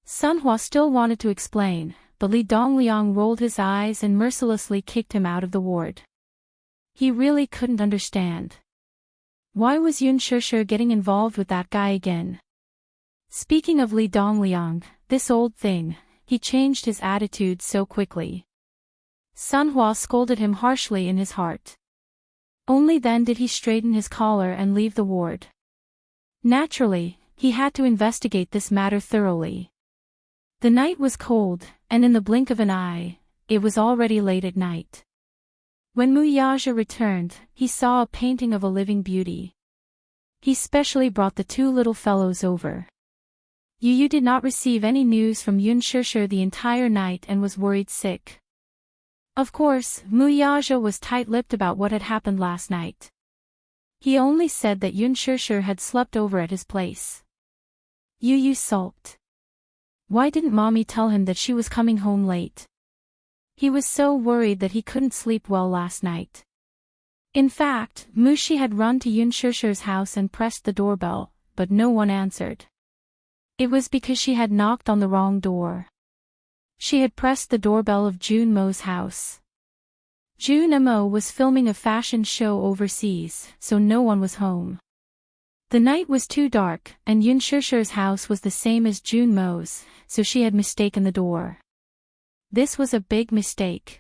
Sun Hua still wanted to explain, but Li Dongliang rolled his eyes and mercilessly kicked him out of the ward. He really couldn't understand. Why was Yun Shusher getting involved with that guy again? Speaking of Li Dongliang, this old thing, he changed his attitude so quickly. Sun Hua scolded him harshly in his heart. Only then did he straighten his collar and leave the ward. Naturally, he had to investigate this matter thoroughly. The night was cold, and in the blink of an eye, it was already late at night. When Muyaja returned, he saw a painting of a living beauty. He specially brought the two little fellows over. Yu Yu did not receive any news from Yun Shishir the entire night and was worried sick. Of course, Muyaja was tight-lipped about what had happened last night. He only said that Yun Shishir had slept over at his place. Yu Yu sulked. Why didn't Mommy tell him that she was coming home late? He was so worried that he couldn't sleep well last night. In fact, Mushi had run to Yun Shishir's house and pressed the doorbell, but no one answered. It was because she had knocked on the wrong door. She had pressed the doorbell of Jun Mo's house. Jun Mo was filming a fashion show overseas, so no one was home. The night was too dark, and Yun Shishir's house was the same as Jun Mo's, so she had mistaken the door. This was a big mistake.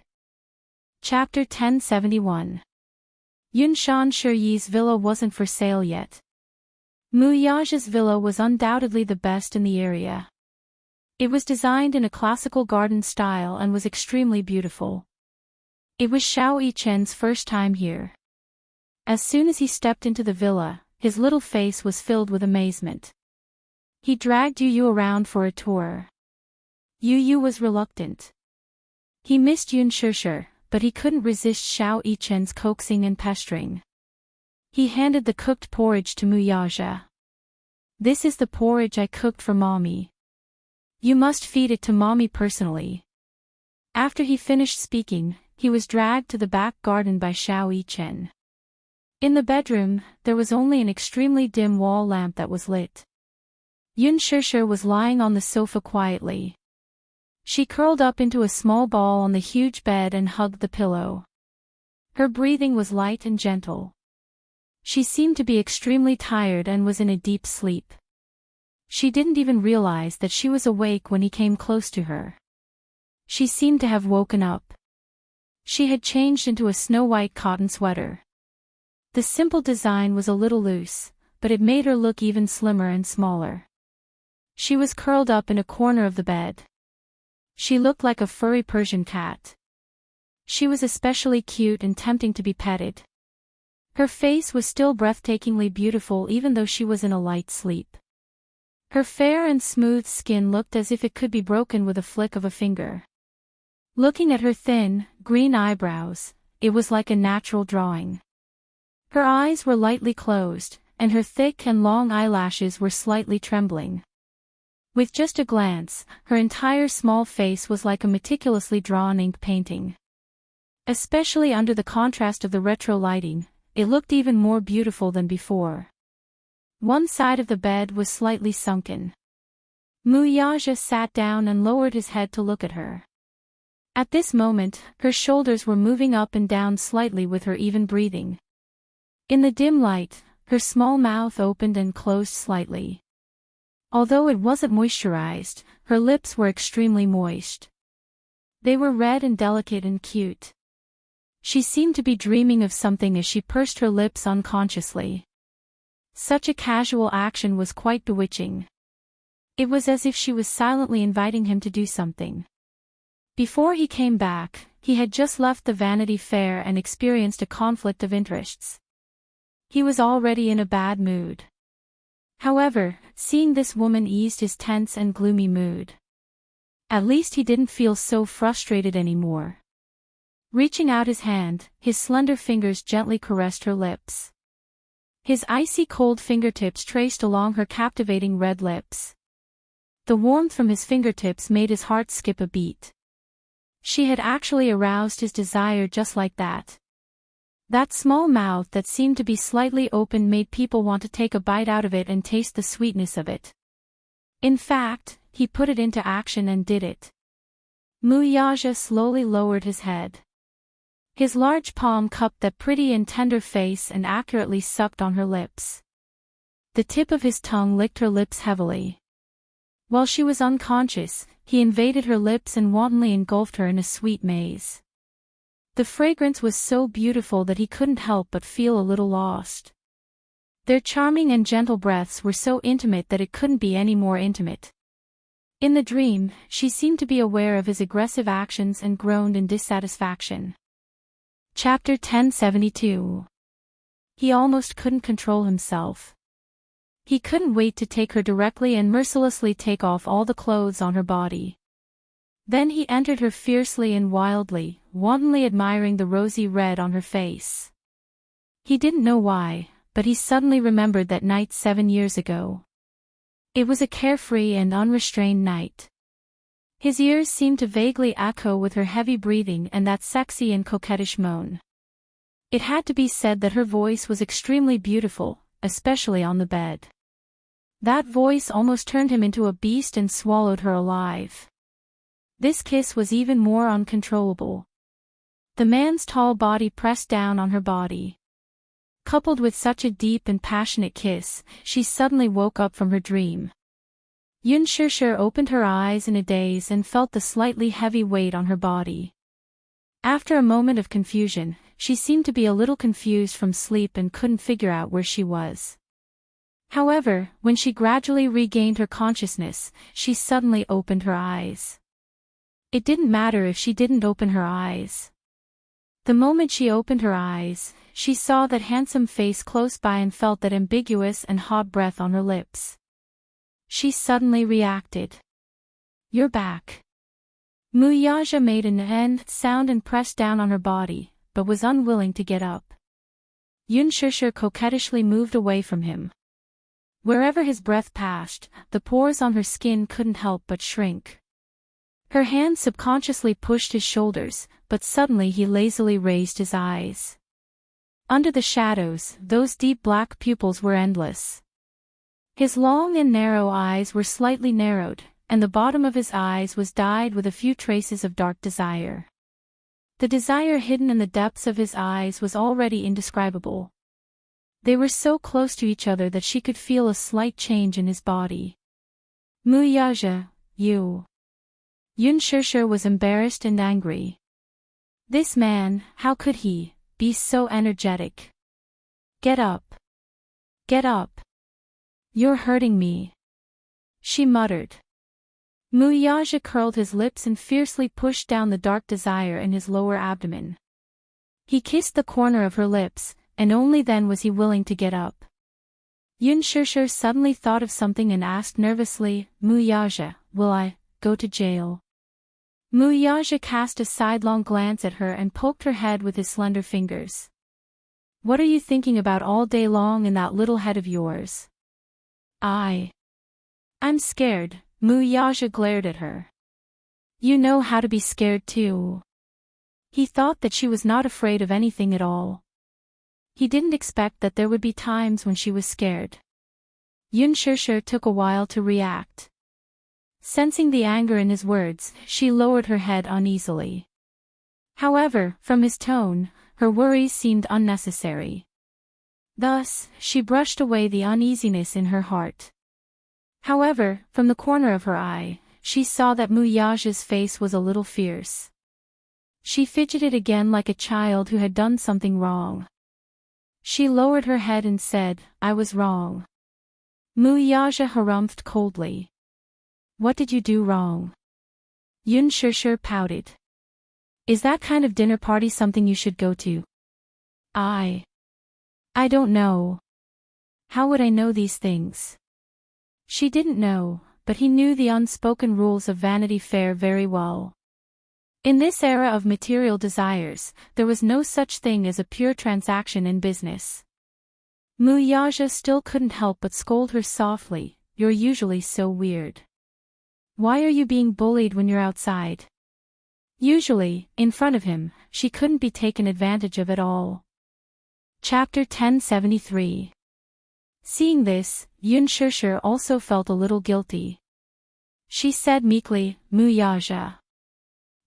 Chapter 1071. Yunshan Shiyi's villa wasn't for sale yet. Muyaja's villa was undoubtedly the best in the area. It was designed in a classical garden style and was extremely beautiful. It was Xiao Yichen's first time here. As soon as he stepped into the villa, his little face was filled with amazement. He dragged Yu Yu around for a tour. Yu Yu was reluctant. He missed Yun Shishir, but he couldn't resist Xiao Yichen's coaxing and pestering. He handed the cooked porridge to Muyaja. This is the porridge I cooked for Mommy. You must feed it to Mommy personally. After he finished speaking, he was dragged to the back garden by Xiao Yichen. In the bedroom, there was only an extremely dim wall lamp that was lit. Yun Shishir was lying on the sofa quietly. She curled up into a small ball on the huge bed and hugged the pillow. Her breathing was light and gentle. She seemed to be extremely tired and was in a deep sleep. She didn't even realize that she was awake when he came close to her. She seemed to have woken up. She had changed into a snow-white cotton sweater. The simple design was a little loose, but it made her look even slimmer and smaller. She was curled up in a corner of the bed. She looked like a furry Persian cat. She was especially cute and tempting to be petted. Her face was still breathtakingly beautiful even though she was in a light sleep. Her fair and smooth skin looked as if it could be broken with a flick of a finger. Looking at her thin, green eyebrows, it was like a natural drawing. Her eyes were lightly closed, and her thick and long eyelashes were slightly trembling. With just a glance, her entire small face was like a meticulously drawn ink painting. Especially under the contrast of the retro lighting, it looked even more beautiful than before. One side of the bed was slightly sunken. Muyaja sat down and lowered his head to look at her. At this moment, her shoulders were moving up and down slightly with her even breathing. In the dim light, her small mouth opened and closed slightly. Although it wasn't moisturized, her lips were extremely moist. They were red and delicate and cute. She seemed to be dreaming of something as she pursed her lips unconsciously. Such a casual action was quite bewitching. It was as if she was silently inviting him to do something. Before he came back, he had just left the Vanity Fair and experienced a conflict of interests. He was already in a bad mood. However, seeing this woman eased his tense and gloomy mood. At least he didn't feel so frustrated anymore. Reaching out his hand, his slender fingers gently caressed her lips. His icy cold fingertips traced along her captivating red lips. The warmth from his fingertips made his heart skip a beat. She had actually aroused his desire just like that. That small mouth that seemed to be slightly open made people want to take a bite out of it and taste the sweetness of it. In fact, he put it into action and did it. Muyaja slowly lowered his head. His large palm cupped that pretty and tender face and accurately sucked on her lips. The tip of his tongue licked her lips heavily. While she was unconscious, he invaded her lips and wantonly engulfed her in a sweet maze. The fragrance was so beautiful that he couldn't help but feel a little lost. Their charming and gentle breaths were so intimate that it couldn't be any more intimate. In the dream, she seemed to be aware of his aggressive actions and groaned in dissatisfaction. Chapter 1072. He almost couldn't control himself. He couldn't wait to take her directly and mercilessly take off all the clothes on her body. Then he entered her fiercely and wildly, wantonly admiring the rosy red on her face. He didn't know why, but he suddenly remembered that night 7 years ago. It was a carefree and unrestrained night. His ears seemed to vaguely echo with her heavy breathing and that sexy and coquettish moan. It had to be said that her voice was extremely beautiful, especially on the bed. That voice almost turned him into a beast and swallowed her alive. This kiss was even more uncontrollable. The man's tall body pressed down on her body. Coupled with such a deep and passionate kiss, she suddenly woke up from her dream. Yun Shirshir opened her eyes in a daze and felt the slightly heavy weight on her body. After a moment of confusion, she seemed to be a little confused from sleep and couldn't figure out where she was. However, when she gradually regained her consciousness, she suddenly opened her eyes. It didn't matter if she didn't open her eyes. The moment she opened her eyes, she saw that handsome face close by and felt that ambiguous and hot breath on her lips. She suddenly reacted. "You're back." Muyaja made an end sound and pressed down on her body, but was unwilling to get up. Yun Shirshir coquettishly moved away from him. Wherever his breath passed, the pores on her skin couldn't help but shrink. Her hand subconsciously pushed his shoulders, but suddenly he lazily raised his eyes. Under the shadows, those deep black pupils were endless. His long and narrow eyes were slightly narrowed, and the bottom of his eyes was dyed with a few traces of dark desire. The desire hidden in the depths of his eyes was already indescribable. They were so close to each other that she could feel a slight change in his body. "Muyaja, you." Yun Shirshir was embarrassed and angry. This man, how could he, be so energetic? "Get up. Get up. You're hurting me," she muttered. Muyaja curled his lips and fiercely pushed down the dark desire in his lower abdomen. He kissed the corner of her lips, and only then was he willing to get up. Yun Shirshir suddenly thought of something and asked nervously, "Muyaja, will I go to jail?" Muyaja cast a sidelong glance at her and poked her head with his slender fingers. "What are you thinking about all day long in that little head of yours?" I'm scared," Muyaja glared at her. "You know how to be scared too." He thought that she was not afraid of anything at all. He didn't expect that there would be times when she was scared. Yun Shirshir took a while to react. Sensing the anger in his words, she lowered her head uneasily. However, from his tone, her worries seemed unnecessary. Thus, she brushed away the uneasiness in her heart. However, from the corner of her eye, she saw that Muyaja's face was a little fierce. She fidgeted again like a child who had done something wrong. She lowered her head and said, "I was wrong." Muyaja harumphed coldly. "What did you do wrong?" Yun Shirshir pouted. "Is that kind of dinner party something you should go to?" I don't know. How would I know these things?" She didn't know, but he knew the unspoken rules of Vanity Fair very well. In this era of material desires, there was no such thing as a pure transaction in business. Muyaja still couldn't help but scold her softly, "You're usually so weird. Why are you being bullied when you're outside?" Usually, in front of him, she couldn't be taken advantage of at all. Chapter 1073. Seeing this, Yun Shirshir also felt a little guilty. She said meekly, "Muyaja.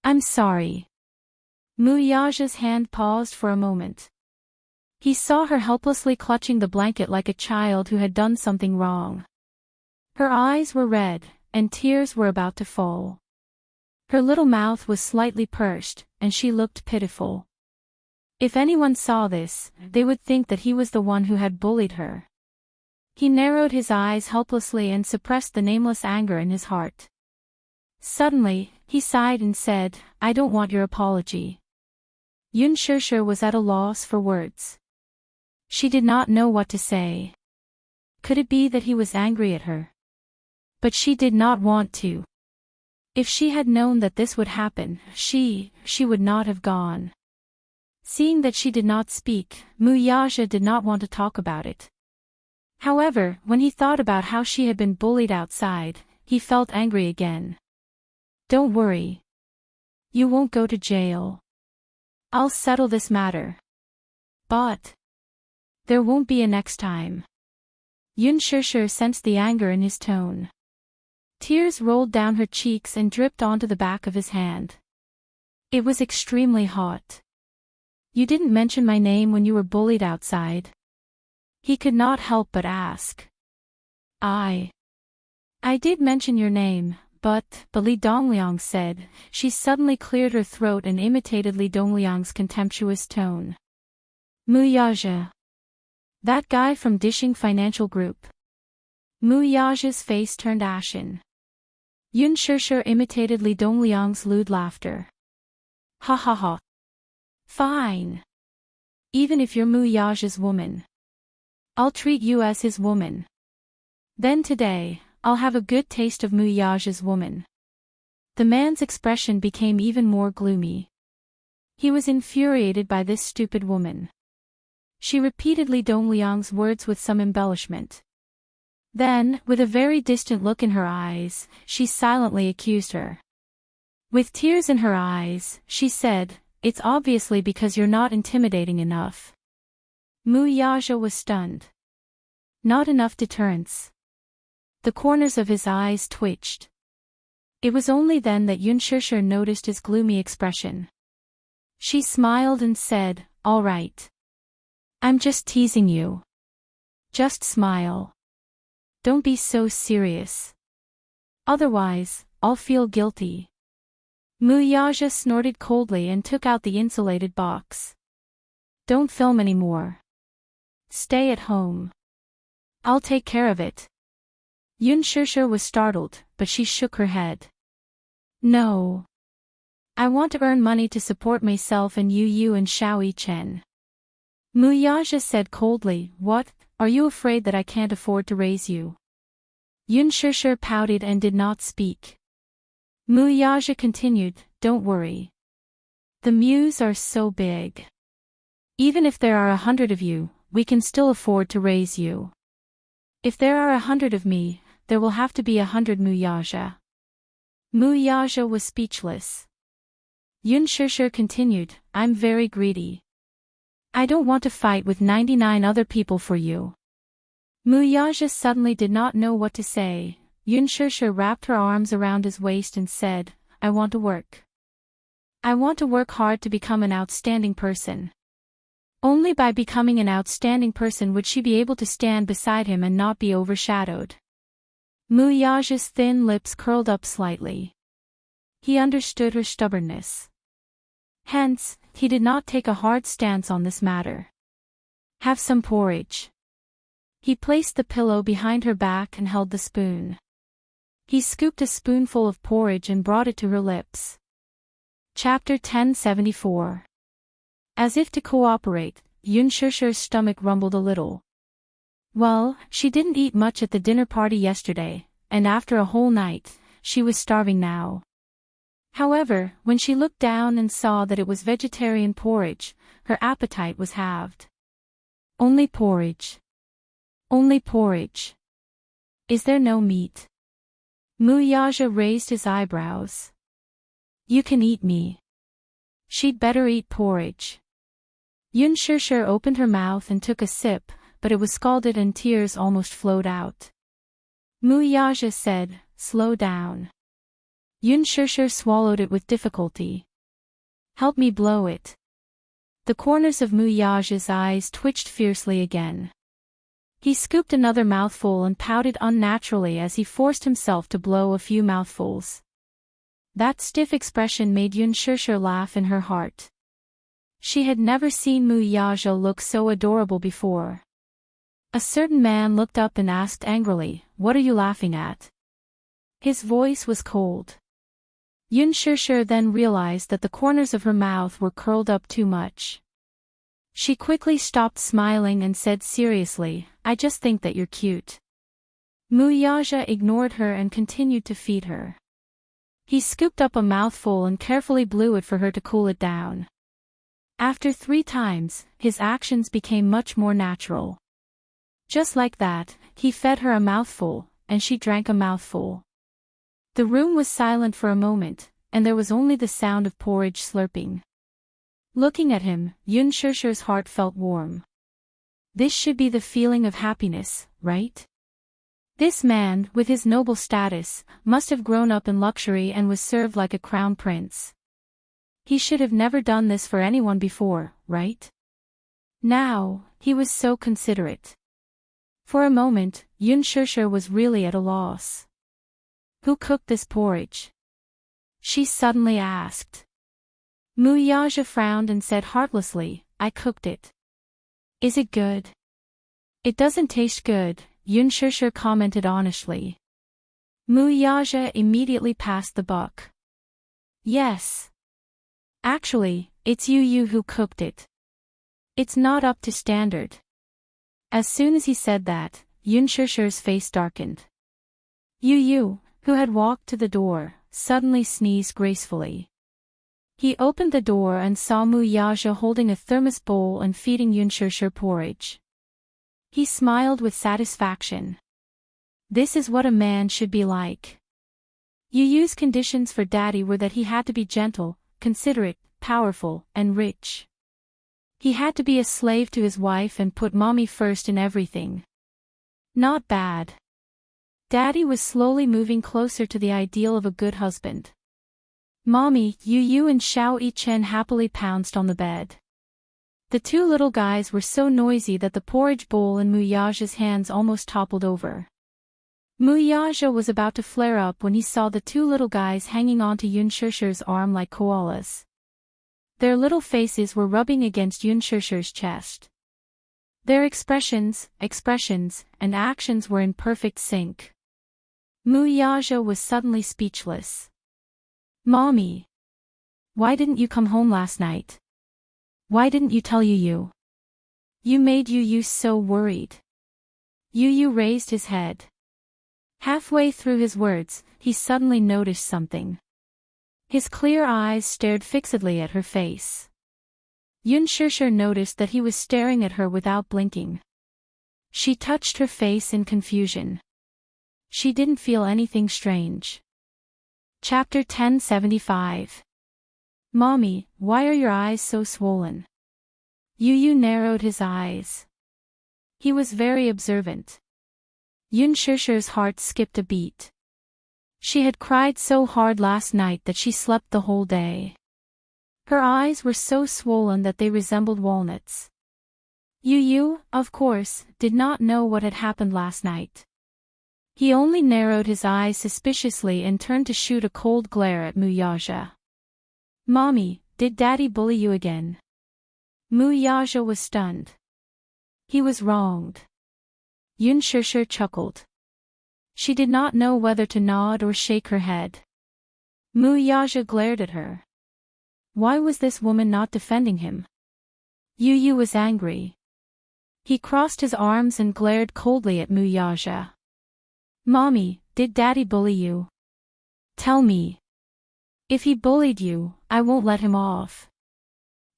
I'm sorry." Muyaja's hand paused for a moment. He saw her helplessly clutching the blanket like a child who had done something wrong. Her eyes were red, and tears were about to fall. Her little mouth was slightly pursed, and she looked pitiful. If anyone saw this, they would think that he was the one who had bullied her. He narrowed his eyes helplessly and suppressed the nameless anger in his heart. Suddenly, he sighed and said, "I don't want your apology." Yun Shishir was at a loss for words. She did not know what to say. Could it be that he was angry at her? But she did not want to. If she had known that this would happen, she would not have gone. Seeing that she did not speak, Muyaja did not want to talk about it. However, when he thought about how she had been bullied outside, he felt angry again. Don't worry. You won't go to jail. I'll settle this matter. But there won't be a next time. Yun Shishir sensed the anger in his tone. Tears rolled down her cheeks and dripped onto the back of his hand. It was extremely hot. You didn't mention my name when you were bullied outside. He could not help but ask. I did mention your name, but Li Dongliang said. She suddenly cleared her throat and imitated Li Dongliang's contemptuous tone. Muyaja. That guy from Dishing Financial Group. Muyaja's face turned ashen. Yun Shishir imitated Li Dongliang's lewd laughter. Ha ha ha. Fine. Even if you're Muyaja's woman, I'll treat you as his woman. Then today, I'll have a good taste of Muyaja's woman. The man's expression became even more gloomy. He was infuriated by this stupid woman. She repeated Li Dongliang's words with some embellishment. Then, with a very distant look in her eyes, she silently accused her. With tears in her eyes, she said, "It's obviously because you're not intimidating enough." Muyaja was stunned. Not enough deterrence. The corners of his eyes twitched. It was only then that Yun Shishir noticed his gloomy expression. She smiled and said, "All right. I'm just teasing you. Just smile. Don't be so serious. Otherwise, I'll feel guilty." Muyaja snorted coldly and took out the insulated box. "Don't film anymore. Stay at home. I'll take care of it." Yun Shishir was startled, but she shook her head. "No. I want to earn money to support myself and you and Xiaoyi Chen." Muyaja said coldly, "What, are you afraid that I can't afford to raise you?" Yun Shishir pouted and did not speak. Muyaja continued, "Don't worry. The Mews are so big. Even if there are 100 of you, we can still afford to raise you. If there are 100 of me, there will have to be 100 Muyaja." Muyaja was speechless. Yun Shishir continued, "I'm very greedy. I don't want to fight with 99 other people for you." Muyaja suddenly did not know what to say. Yun Shishir wrapped her arms around his waist and said, "I want to work. I want to work hard to become an outstanding person." Only by becoming an outstanding person would she be able to stand beside him and not be overshadowed. Muyaja's thin lips curled up slightly. He understood her stubbornness. Hence, he did not take a hard stance on this matter. "Have some porridge." He placed the pillow behind her back and held the spoon. He scooped a spoonful of porridge and brought it to her lips. Chapter 1074. As if to cooperate, Yun Shishir's stomach rumbled a little. Well, she didn't eat much at the dinner party yesterday, and after a whole night, she was starving now. However, when she looked down and saw that it was vegetarian porridge, her appetite was halved. Only porridge. Only porridge. Is there no meat? Muyaja raised his eyebrows. You can eat me. She'd better eat porridge. Yun Shishir opened her mouth and took a sip, but it was scalded and tears almost flowed out. Muyaja said, "Slow down." Yun Shishir swallowed it with difficulty. "Help me blow it." The corners of Muyaja's eyes twitched fiercely again. He scooped another mouthful and pouted unnaturally as he forced himself to blow a few mouthfuls. That stiff expression made Yun Shishir laugh in her heart. She had never seen Muyaja look so adorable before. A certain man looked up and asked angrily, "What are you laughing at?" His voice was cold. Yun Shishir then realized that the corners of her mouth were curled up too much. She quickly stopped smiling and said seriously, I just think that you're cute. Muyaja ignored her and continued to feed her. He scooped up a mouthful and carefully blew it for her to cool it down. After 3 times, his actions became much more natural. Just like that, he fed her a mouthful, and she drank a mouthful. The room was silent for a moment, and there was only the sound of porridge slurping. Looking at him, Yun Shishir's heart felt warm. This should be the feeling of happiness, right? This man, with his noble status, must have grown up in luxury and was served like a crown prince. He should have never done this for anyone before, right? Now, he was so considerate. For a moment, Yun Shishir was really at a loss. Who cooked this porridge? She suddenly asked. Muyaja frowned and said heartlessly, I cooked it. Is it good? It doesn't taste good, Yun Shishir commented honestly. Muyaja immediately passed the buck. Yes. Actually, it's you who cooked it. It's not up to standard. As soon as he said that, Yun Shishir's face darkened. Yu, who had walked to the door, suddenly sneezed gracefully. He opened the door and saw Muyaja holding a thermos bowl and feeding Yun Shishir porridge. He smiled with satisfaction. This is what a man should be like. Yu's conditions for daddy were that he had to be gentle, considerate, powerful, and rich. He had to be a slave to his wife and put mommy first in everything. Not bad. Daddy was slowly moving closer to the ideal of a good husband. Mommy, Yu and Xiao Yichen happily pounced on the bed. The 2 little guys were so noisy that the porridge bowl in Muyaja's hands almost toppled over. Muyaja was about to flare up when he saw the 2 little guys hanging onto Yun Shishir's arm like koalas. Their little faces were rubbing against Yun Shishir's chest. Their expressions, and actions were in perfect sync. Muyaja was suddenly speechless. Mommy! Why didn't you come home last night? Why didn't you tell Yu? You made Yu so worried. Yu raised his head. Halfway through his words, he suddenly noticed something. His clear eyes stared fixedly at her face. Yun Shishir noticed that he was staring at her without blinking. She touched her face in confusion. She didn't feel anything strange. Chapter 1075. Mommy, why are your eyes so swollen? Yu narrowed his eyes. He was very observant. Yun Shishir's heart skipped a beat. She had cried so hard last night that she slept the whole day. Her eyes were so swollen that they resembled walnuts. Yu, of course, did not know what had happened last night. He only narrowed his eyes suspiciously and turned to shoot a cold glare at Muyaja. Mommy, did Daddy bully you again? Muyaja was stunned. He was wronged. Yun Shishir chuckled. She did not know whether to nod or shake her head. Muyaja glared at her. Why was this woman not defending him? Yu was angry. He crossed his arms and glared coldly at Muyaja. Mommy, did Daddy bully you? Tell me. If he bullied you, I won't let him off.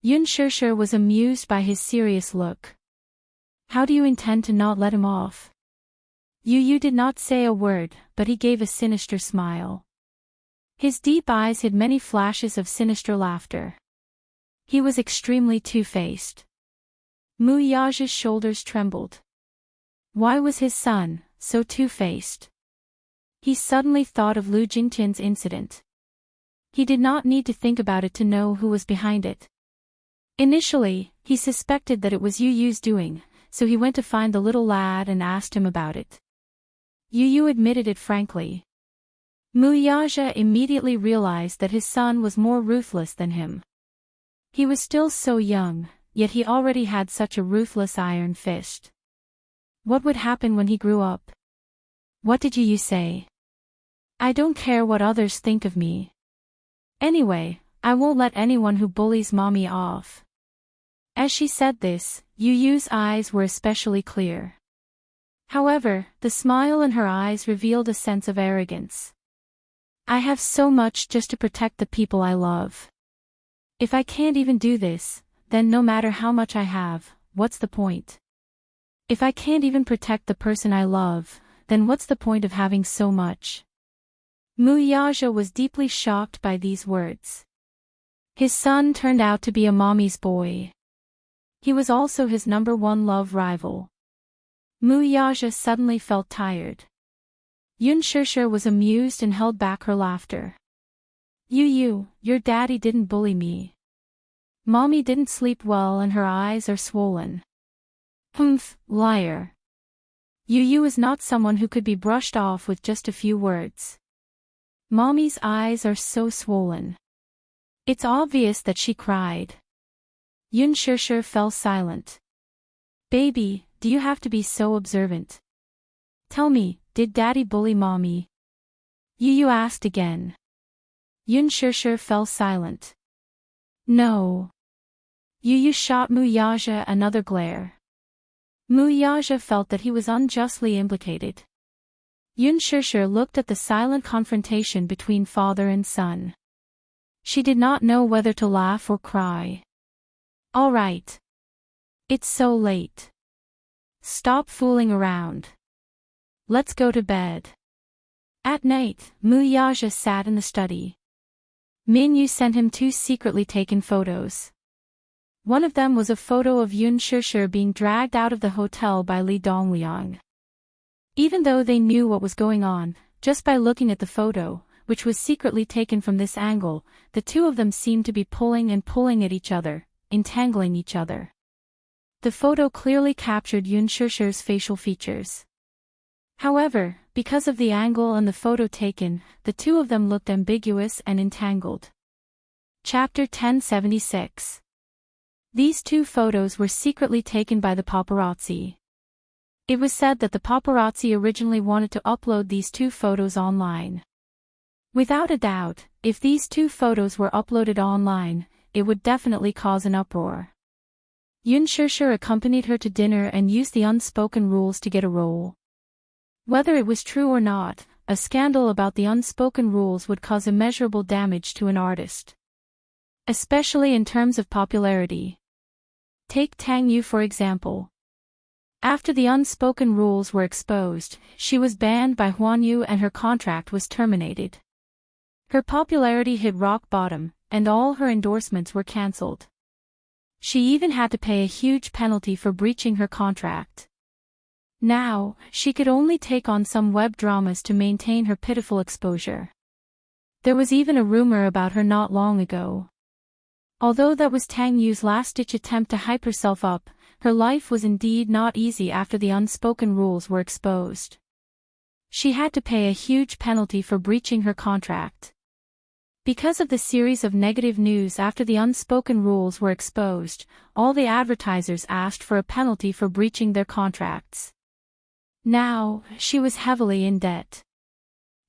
Yun Shishir was amused by his serious look. How do you intend to not let him off? Yu did not say a word, but he gave a sinister smile. His deep eyes hid many flashes of sinister laughter. He was extremely two-faced. Muyaja's shoulders trembled. Why was his son so two-faced? He suddenly thought of Lu Jingtian's incident. He did not need to think about it to know who was behind it. Initially, he suspected that it was Yu's doing, so he went to find the little lad and asked him about it. Yu admitted it frankly. Muyaja immediately realized that his son was more ruthless than him. He was still so young, yet he already had such a ruthless iron fist. What would happen when he grew up? What did Yu say? I don't care what others think of me. Anyway, I won't let anyone who bullies mommy off. As she said this, Yu Yu's eyes were especially clear. However, the smile in her eyes revealed a sense of arrogance. I have so much just to protect the people I love. If I can't even do this, then no matter how much I have, what's the point? If I can't even protect the person I love, then what's the point of having so much? Muyaja was deeply shocked by these words. His son turned out to be a mommy's boy. He was also his #1 love rival. Muyaja suddenly felt tired. Yun Shishir was amused and held back her laughter. Yu, your daddy didn't bully me. Mommy didn't sleep well and her eyes are swollen. Humph, liar. Yu is not someone who could be brushed off with just a few words. Mommy's eyes are so swollen. It's obvious that she cried. Yun Shishir fell silent. Baby, do you have to be so observant? Tell me, did daddy bully mommy? Yu asked again. Yun Shishir fell silent. No. Yu shot Muyaja another glare. Muyaja felt that he was unjustly implicated. Yun Shishir looked at the silent confrontation between father and son. She did not know whether to laugh or cry. All right. It's so late. Stop fooling around. Let's go to bed. At night, Muyaja sat in the study. Minyu sent him 2 secretly taken photos. One of them was a photo of Yun Shishir being dragged out of the hotel by Li Dongliang. Even though they knew what was going on, just by looking at the photo, which was secretly taken from this angle, the two of them seemed to be pulling at each other, entangling each other. The photo clearly captured Yun Shishir's facial features. However, because of the angle and the photo taken, the two of them looked ambiguous and entangled. Chapter 1076. These 2 photos were secretly taken by the paparazzi. It was said that the paparazzi originally wanted to upload these 2 photos online. Without a doubt, if these 2 photos were uploaded online, it would definitely cause an uproar. Yun Shishir accompanied her to dinner and used the unspoken rules to get a role. Whether it was true or not, a scandal about the unspoken rules would cause immeasurable damage to an artist. Especially in terms of popularity. Take Tang Yu for example. After the unspoken rules were exposed, she was banned by Huan Yu and her contract was terminated. Her popularity hit rock bottom, and all her endorsements were cancelled. She even had to pay a huge penalty for breaching her contract. Now, she could only take on some web dramas to maintain her pitiful exposure. There was even a rumor about her not long ago. Although that was Tang Yu's last-ditch attempt to hype herself up, her life was indeed not easy after the unspoken rules were exposed. She had to pay a huge penalty for breaching her contract. Because of the series of negative news after the unspoken rules were exposed, all the advertisers asked for a penalty for breaching their contracts. Now, she was heavily in debt.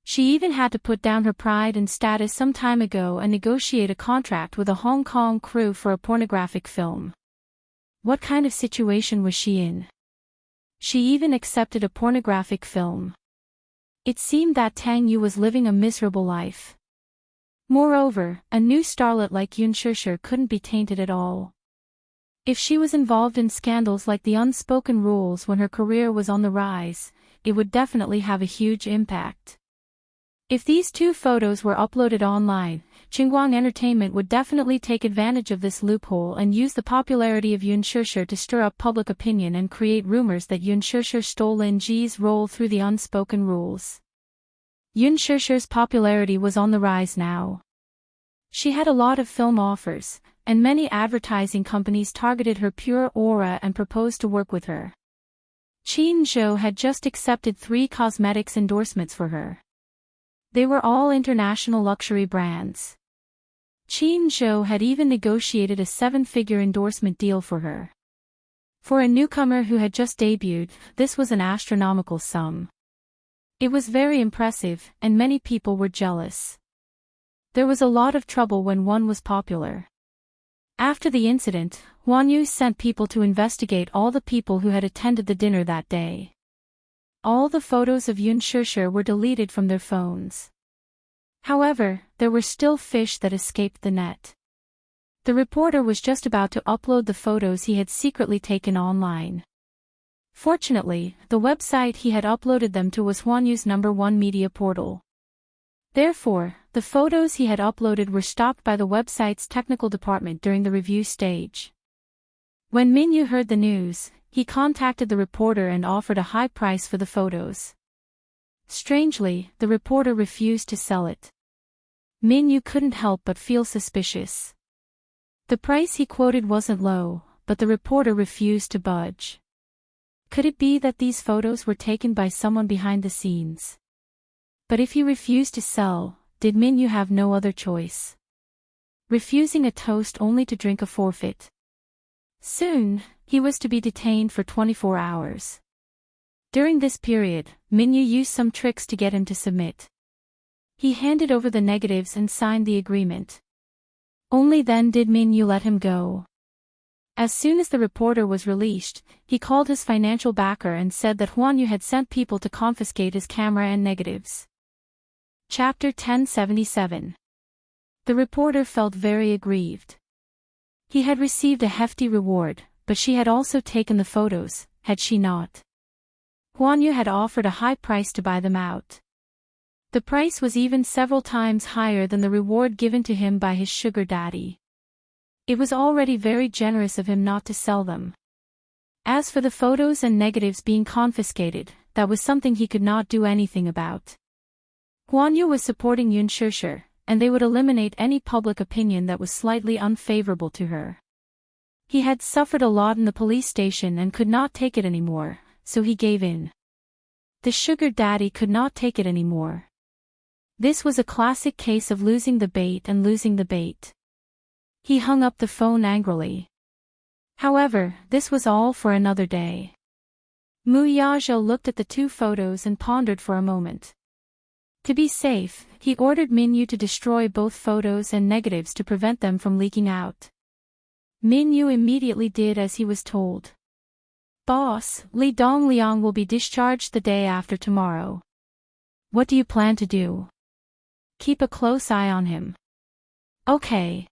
She even had to put down her pride and status some time ago and negotiate a contract with a Hong Kong crew for a pornographic film. What kind of situation was she in? She even accepted a pornographic film. It seemed that Tang Yu was living a miserable life. Moreover, a new starlet like Yun Shishir couldn't be tainted at all. If she was involved in scandals like the unspoken rules when her career was on the rise, it would definitely have a huge impact. If these 2 photos were uploaded online, Qingguang Entertainment would definitely take advantage of this loophole and use the popularity of Yun Shishir to stir up public opinion and create rumors that Yun Shishir stole Lin Ji's role through the unspoken rules. Yun Shishir's popularity was on the rise now. She had a lot of film offers, and many advertising companies targeted her pure aura and proposed to work with her. Qin Zhou had just accepted 3 cosmetics endorsements for her. They were all international luxury brands. Qin Zhou had even negotiated a 7-figure endorsement deal for her. For a newcomer who had just debuted, this was an astronomical sum. It was very impressive, and many people were jealous. There was a lot of trouble when one was popular. After the incident, Huan sent people to investigate all the people who had attended the dinner that day. All the photos of Yun Shishir were deleted from their phones. However, there were still fish that escaped the net. The reporter was just about to upload the photos he had secretly taken online. Fortunately, the website he had uploaded them to was Huanyu's #1 media portal. Therefore, the photos he had uploaded were stopped by the website's technical department during the review stage. When Minyu heard the news, he contacted the reporter and offered a high price for the photos. Strangely, the reporter refused to sell it. Minyu couldn't help but feel suspicious. The price he quoted wasn't low, but the reporter refused to budge. Could it be that these photos were taken by someone behind the scenes? But if he refused to sell, did Minyu have no other choice? Refusing a toast only to drink a forfeit. Soon, he was to be detained for 24 hours. During this period, Minyu used some tricks to get him to submit. He handed over the negatives and signed the agreement. Only then did Minyu let him go. As soon as the reporter was released, he called his financial backer and said that Huanyu had sent people to confiscate his camera and negatives. Chapter 1077. The reporter felt very aggrieved. He had received a hefty reward, but she had also taken the photos, had she not? Huanyu had offered a high price to buy them out. The price was even several times higher than the reward given to him by his sugar daddy. It was already very generous of him not to sell them. As for the photos and negatives being confiscated, that was something he could not do anything about. Huanyu was supporting Yun Shishir, and they would eliminate any public opinion that was slightly unfavorable to her. He had suffered a lot in the police station and could not take it anymore, so he gave in. The sugar daddy could not take it anymore. This was a classic case of losing the bait and losing the bait. He hung up the phone angrily. However, this was all for another day. Mu Yazhou looked at the two photos and pondered for a moment. To be safe, he ordered Minyu to destroy both photos and negatives to prevent them from leaking out. Minyu immediately did as he was told. Boss, Li Dongliang will be discharged the day after tomorrow. What do you plan to do? Keep a close eye on him. Okay.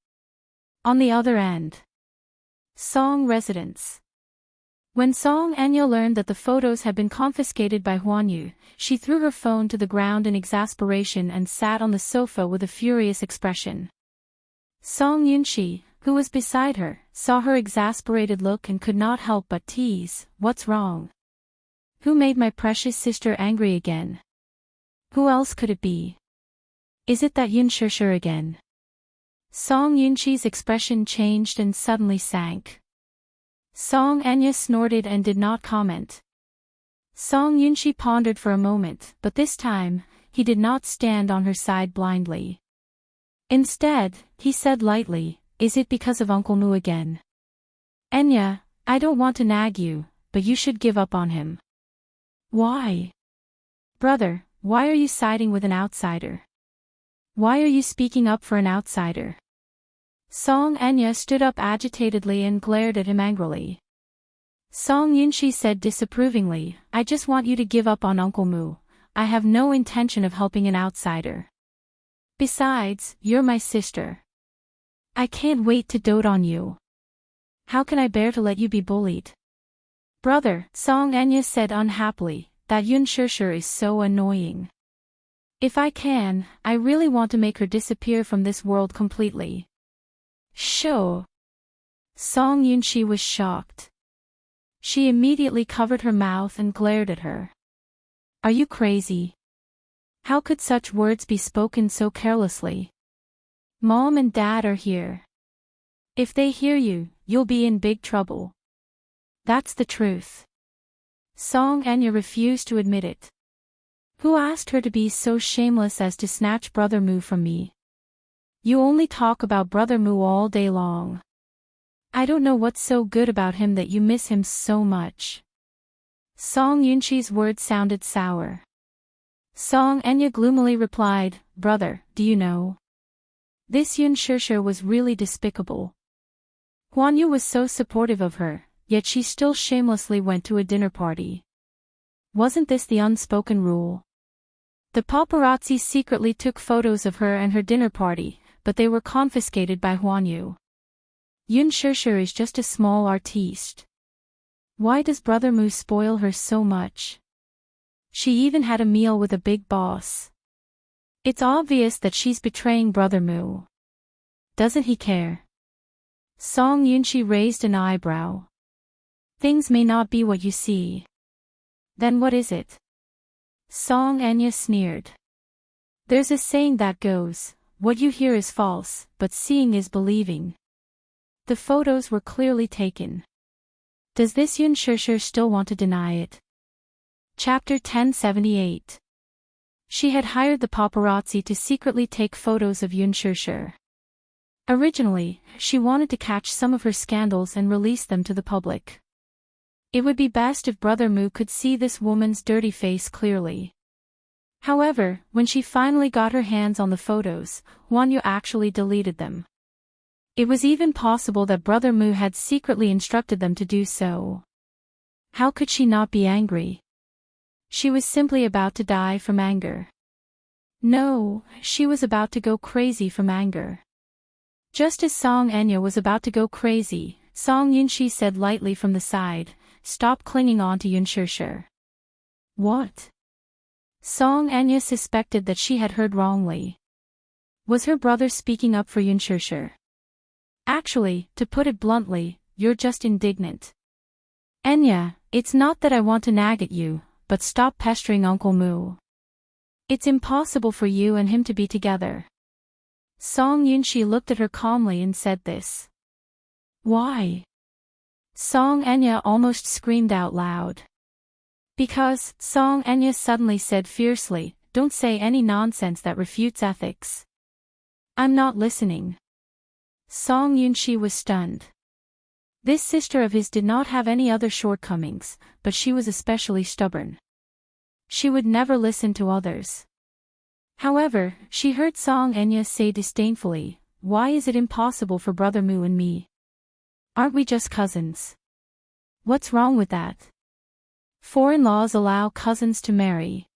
On the other end. Song residence. When Song Enya learned that the photos had been confiscated by Huanyu, she threw her phone to the ground in exasperation and sat on the sofa with a furious expression. Song Yunshi, who was beside her, saw her exasperated look and could not help but tease, "What's wrong? Who made my precious sister angry again? Who else could it be? Is it that Yun Shishir again?" Song Yunshi's expression changed and suddenly sank. Song Enya snorted and did not comment. Song Yunshi pondered for a moment, but this time, he did not stand on her side blindly. Instead, he said lightly, "Is it because of Uncle Mu again? Enya, I don't want to nag you, but you should give up on him." "Why? Brother, why are you siding with an outsider? Why are you speaking up for an outsider?" Song Enya stood up agitatedly and glared at him angrily. Song Yunshi said disapprovingly, "I just want you to give up on Uncle Mu. I have no intention of helping an outsider. Besides, you're my sister. I can't wait to dote on you. How can I bear to let you be bullied?" "Brother," Song Enya said unhappily, "that Yun Shishir is so annoying. If I can, I really want to make her disappear from this world completely." "Sure." Song Yunshi was shocked. She immediately covered her mouth and glared at her. "Are you crazy? How could such words be spoken so carelessly? Mom and Dad are here. If they hear you, you'll be in big trouble." "That's the truth." Song Enya refused to admit it. "Who asked her to be so shameless as to snatch Brother Mu from me? You only talk about Brother Mu all day long. I don't know what's so good about him that you miss him so much." Song Yunshi's words sounded sour. Song Enya gloomily replied, "Brother, do you know? This Yun Shishir was really despicable. Huan Yu was so supportive of her, yet she still shamelessly went to a dinner party. Wasn't this the unspoken rule? The paparazzi secretly took photos of her and her dinner party, but they were confiscated by Huan Yu. Yun Shishir is just a small artiste. Why does Brother Mu spoil her so much? She even had a meal with a big boss. It's obvious that she's betraying Brother Mu. Doesn't he care? Song Yunshi raised an eyebrow. Things may not be what you see. Then what is it? Song Anya sneered. There's a saying that goes, what you hear is false, but seeing is believing. The photos were clearly taken. Does this Yun Shishir still want to deny it? Chapter 1078. She had hired the paparazzi to secretly take photos of Yun Shishir. Originally, she wanted to catch some of her scandals and release them to the public. It would be best if Brother Mu could see this woman's dirty face clearly. However, when she finally got her hands on the photos, Huan Yu actually deleted them. It was even possible that Brother Mu had secretly instructed them to do so. How could she not be angry? She was simply about to die from anger. No, she was about to go crazy from anger. Just as Song Enya was about to go crazy, Song Yunshi said lightly from the side, "Stop clinging on to Yun Shishir." What? Song Enya suspected that she had heard wrongly. Was her brother speaking up for Yun Shishir? Actually, to put it bluntly, you're just indignant. Enya, it's not that I want to nag at you, but stop pestering Uncle Mu. It's impossible for you and him to be together. Song Yunshi looked at her calmly and said this. Why? Song Enya almost screamed out loud. Because, Song Enya suddenly said fiercely, don't say any nonsense that refutes ethics. I'm not listening. Song Yunshi was stunned. This sister of his did not have any other shortcomings, but she was especially stubborn. She would never listen to others. However, she heard Song Enya say disdainfully, why is it impossible for Brother Mu and me? Aren't we just cousins? What's wrong with that? Foreign laws allow cousins to marry.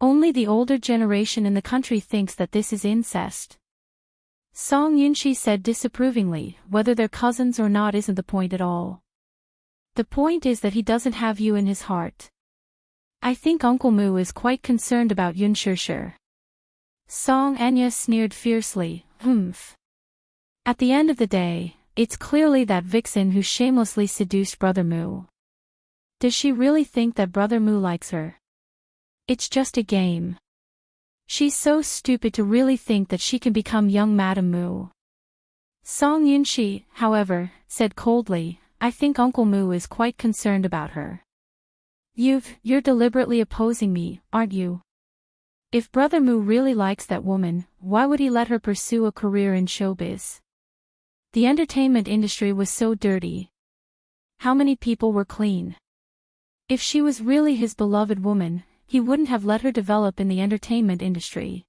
Only the older generation in the country thinks that this is incest. Song Yunshi said disapprovingly, whether they're cousins or not isn't the point at all. The point is that he doesn't have you in his heart. I think Uncle Mu is quite concerned about Yun Shishir. Song Enya sneered fiercely, humph. At the end of the day, it's clearly that vixen who shamelessly seduced Brother Mu. Does she really think that Brother Mu likes her? It's just a game. She's so stupid to really think that she can become young Madame Mu. Song Yunshi, however, said coldly, I think Uncle Mu is quite concerned about her. You're deliberately opposing me, aren't you? If Brother Mu really likes that woman, why would he let her pursue a career in showbiz? The entertainment industry was so dirty. How many people were clean? If she was really his beloved woman, he wouldn't have let her develop in the entertainment industry.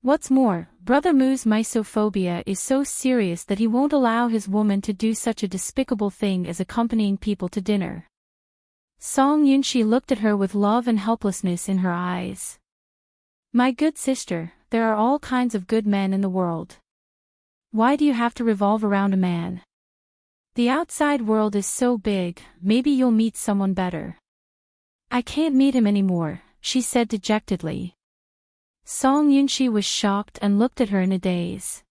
What's more, Brother Mu's misophobia is so serious that he won't allow his woman to do such a despicable thing as accompanying people to dinner. Song Yunshi looked at her with love and helplessness in her eyes. My good sister, there are all kinds of good men in the world. Why do you have to revolve around a man? The outside world is so big, maybe you'll meet someone better. I can't meet him anymore, she said dejectedly. Song Yunshi was shocked and looked at her in a daze.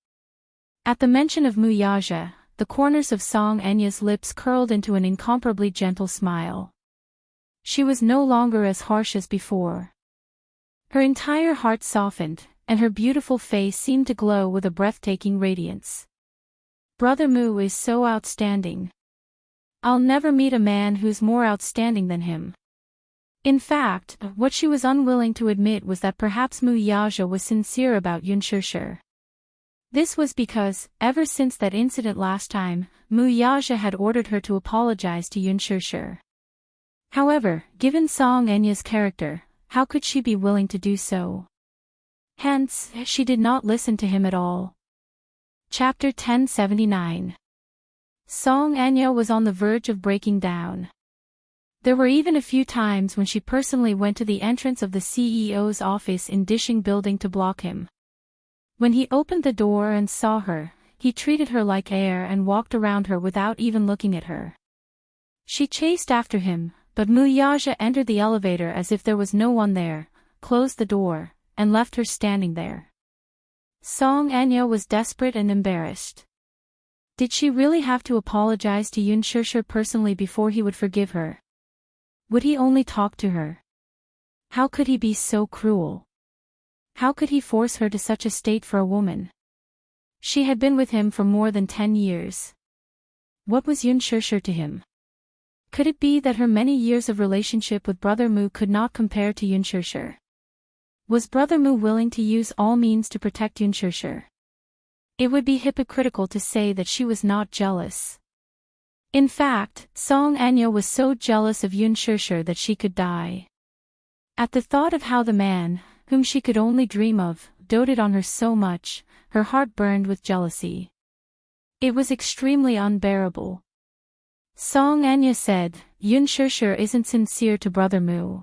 At the mention of Mu Yaja, the corners of Song Enya's lips curled into an incomparably gentle smile. She was no longer as harsh as before. Her entire heart softened, and her beautiful face seemed to glow with a breathtaking radiance. Brother Mu is so outstanding. I'll never meet a man who's more outstanding than him. In fact, what she was unwilling to admit was that perhaps Mu Yaja was sincere about Yun Shishir. This was because, ever since that incident last time, Mu Yaja had ordered her to apologize to Yun Shishir. However, given Song Enya's character, how could she be willing to do so? Hence, she did not listen to him at all. Chapter 1079. Song Anya was on the verge of breaking down. There were even a few times when she personally went to the entrance of the CEO's office in Dishing Building to block him. When he opened the door and saw her, he treated her like air and walked around her without even looking at her. She chased after him, but Muyaja entered the elevator as if there was no one there, closed the door, and left her standing there. Song Anya was desperate and embarrassed. Did she really have to apologize to Yun Shusher personally before he would forgive her? Would he only talk to her? How could he be so cruel? How could he force her to such a state for a woman? She had been with him for more than 10 years. What was Yun Shusher to him? Could it be that her many years of relationship with Brother Mu could not compare to Yun Shusher? Was Brother Mu willing to use all means to protect Yun Shusher? It would be hypocritical to say that she was not jealous. In fact, Song Anya was so jealous of Yun Shusher that she could die. At the thought of how the man, whom she could only dream of, doted on her so much, her heart burned with jealousy. It was extremely unbearable. Song Anya said, Yun Shusher isn't sincere to Brother Mu.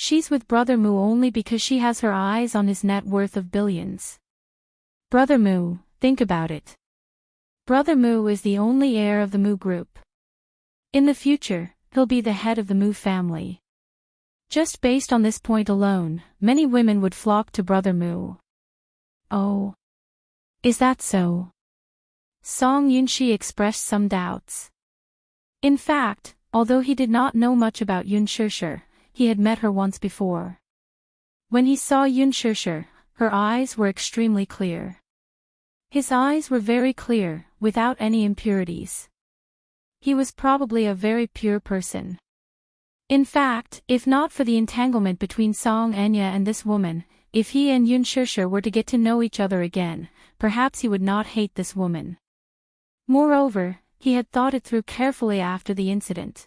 She's with Brother Mu only because she has her eyes on his net worth of billions. Brother Mu, think about it. Brother Mu is the only heir of the Mu group. In the future, he'll be the head of the Mu family. Just based on this point alone, many women would flock to Brother Mu. Oh. Is that so? Song Yunshi expressed some doubts. In fact, although he did not know much about Yun Shusher, he had met her once before. When he saw Yun Shusher, her eyes were extremely clear. His eyes were very clear, without any impurities. He was probably a very pure person. In fact, if not for the entanglement between Song Anya and this woman, if he and Yun Shusher were to get to know each other again, perhaps he would not hate this woman. Moreover, he had thought it through carefully after the incident.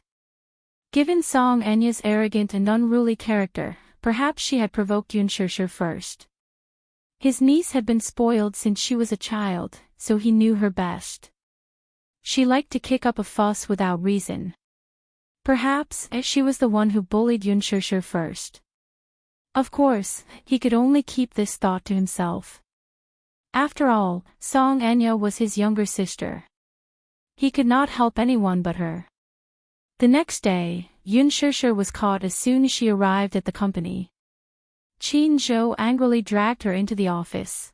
Given Song Anya's arrogant and unruly character, perhaps she had provoked Yun Shusher first. His niece had been spoiled since she was a child, so he knew her best. She liked to kick up a fuss without reason. Perhaps she was the one who bullied Yun Shusher first. Of course, he could only keep this thought to himself. After all, Song Anya was his younger sister. He could not help anyone but her. The next day, Yun Shusher was caught as soon as she arrived at the company. Qin Zhou angrily dragged her into the office.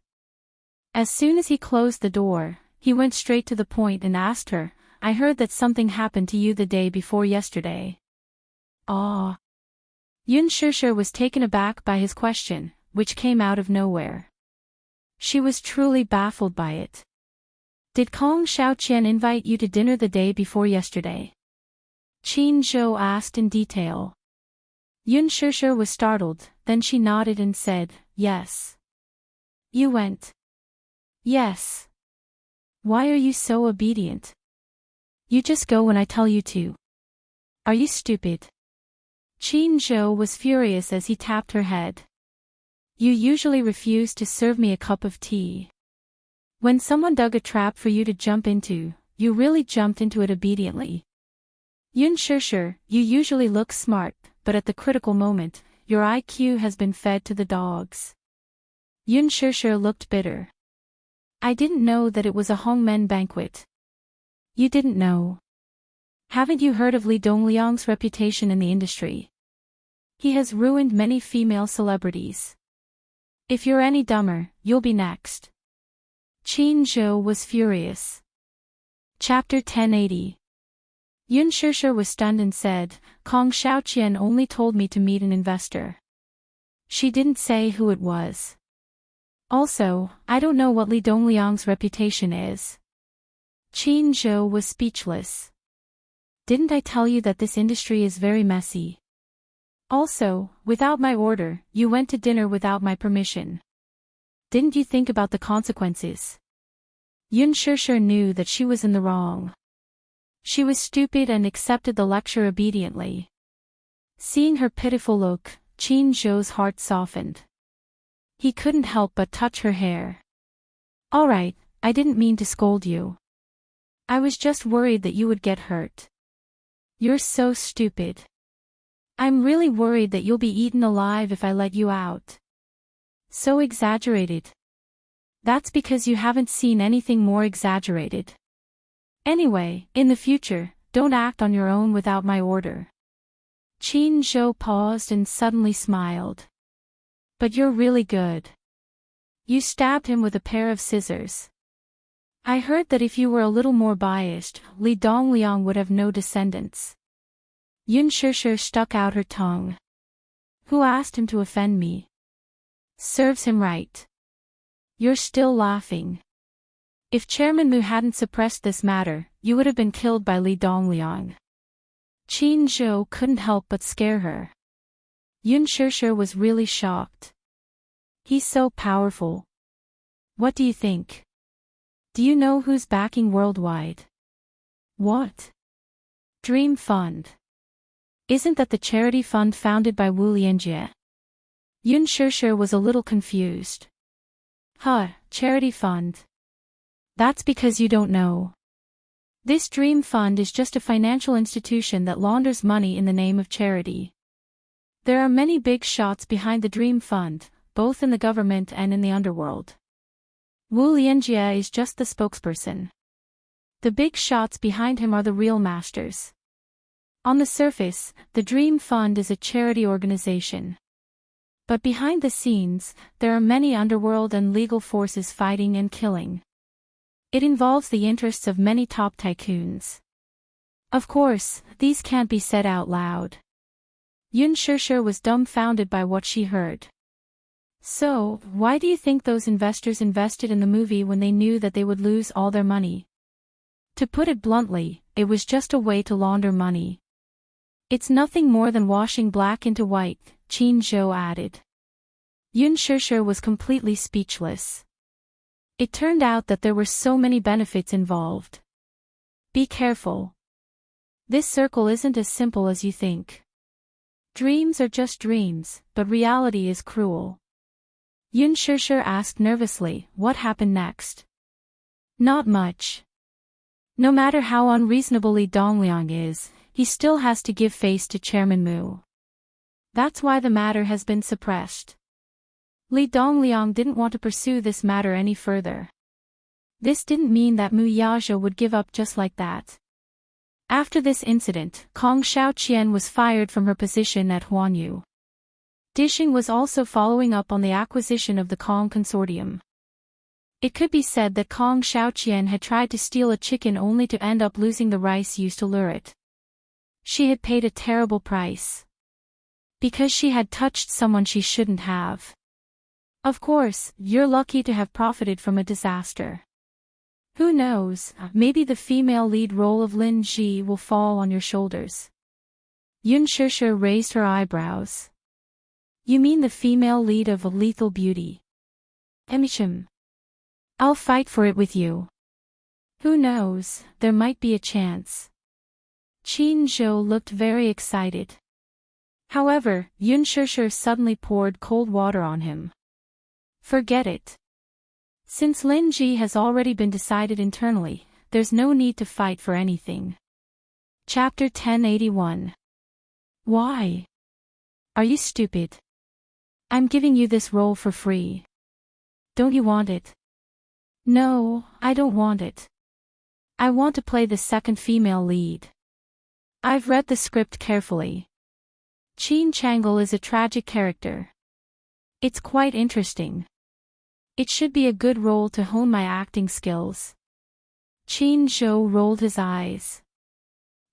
As soon as he closed the door, he went straight to the point and asked her, I heard that something happened to you the day before yesterday. Ah. Yun Shusher was taken aback by his question, which came out of nowhere. She was truly baffled by it. Did Kong Xiaoqian invite you to dinner the day before yesterday? Qin Zhou asked in detail. Yun Shusher was startled, then she nodded and said, yes. You went? Yes. Why are you so obedient? You just go when I tell you to. Are you stupid? Qin Zhou was furious as he tapped her head. You usually refuse to serve me a cup of tea. When someone dug a trap for you to jump into, you really jumped into it obediently. Yun Shusher, you usually look smart, but at the critical moment, your IQ has been fed to the dogs. Yun Shusher looked bitter. I didn't know that it was a Hongmen banquet. You didn't know. Haven't you heard of Li Dongliang's reputation in the industry? He has ruined many female celebrities. If you're any dumber, you'll be next. Qin Zhou was furious. Chapter 1080. Yun Shusher was stunned and said, Kong Xiaoqian only told me to meet an investor. She didn't say who it was. Also, I don't know what Li Dongliang's reputation is. Qin Zhou was speechless. Didn't I tell you that this industry is very messy? Also, without my order, you went to dinner without my permission. Didn't you think about the consequences? Yun Shusher knew that she was in the wrong. She was stupid and accepted the lecture obediently. Seeing her pitiful look, Qin Zhou's heart softened. He couldn't help but touch her hair. All right, I didn't mean to scold you. I was just worried that you would get hurt. You're so stupid. I'm really worried that you'll be eaten alive if I let you out. So exaggerated. That's because you haven't seen anything more exaggerated. Anyway, in the future, don't act on your own without my order. Qin Zhou paused and suddenly smiled. But you're really good. You stabbed him with a pair of scissors. I heard that if you were a little more biased, Li Dongliang would have no descendants. Yun Shishir stuck out her tongue. Who asked him to offend me? Serves him right. You're still laughing. If Chairman Mu hadn't suppressed this matter, you would have been killed by Li Dongliang. Qin Zhou couldn't help but scare her. Yun Shishir was really shocked. He's so powerful. What do you think? Do you know who's backing worldwide? What? Dream Fund. Isn't that the charity fund founded by Wu Lianjie? Yun Shishir was a little confused. Huh, charity fund. That's because you don't know. This Dream Fund is just a financial institution that launders money in the name of charity. There are many big shots behind the Dream Fund, both in the government and in the underworld. Wu Lianjie is just the spokesperson. The big shots behind him are the real masters. On the surface, the Dream Fund is a charity organization. But behind the scenes, there are many underworld and legal forces fighting and killing. It involves the interests of many top tycoons. Of course, these can't be said out loud. Yun Shishir was dumbfounded by what she heard. So, why do you think those investors invested in the movie when they knew that they would lose all their money? To put it bluntly, it was just a way to launder money. It's nothing more than washing black into white, Qin Zhou added. Yun Shishir was completely speechless. It turned out that there were so many benefits involved. Be careful. This circle isn't as simple as you think. Dreams are just dreams, but reality is cruel. Yun Shishir asked nervously, what happened next? Not much. No matter how unreasonable Li Dongliang is, he still has to give face to Chairman Mu. That's why the matter has been suppressed. Li Dongliang didn't want to pursue this matter any further. This didn't mean that Mu Yazhou would give up just like that. After this incident, Kong Xiaoqian was fired from her position at Huanyu. Dishing was also following up on the acquisition of the Kong Consortium. It could be said that Kong Xiaoqian had tried to steal a chicken only to end up losing the rice used to lure it. She had paid a terrible price. Because she had touched someone she shouldn't have. Of course, you're lucky to have profited from a disaster. Who knows, maybe the female lead role of Lin Ji will fall on your shoulders. Yun Shishir raised her eyebrows. You mean the female lead of Lethal Beauty? Emichim. I'll fight for it with you. Who knows, there might be a chance. Qin Zhou looked very excited. However, Yun Shishir suddenly poured cold water on him. Forget it. Since Lin Ji has already been decided internally, there's no need to fight for anything. Chapter 1081. Why? Are you stupid? I'm giving you this role for free. Don't you want it? No, I don't want it. I want to play the second female lead. I've read the script carefully. Qin Changle is a tragic character. It's quite interesting. It should be a good role to hone my acting skills. Qin Zhou rolled his eyes.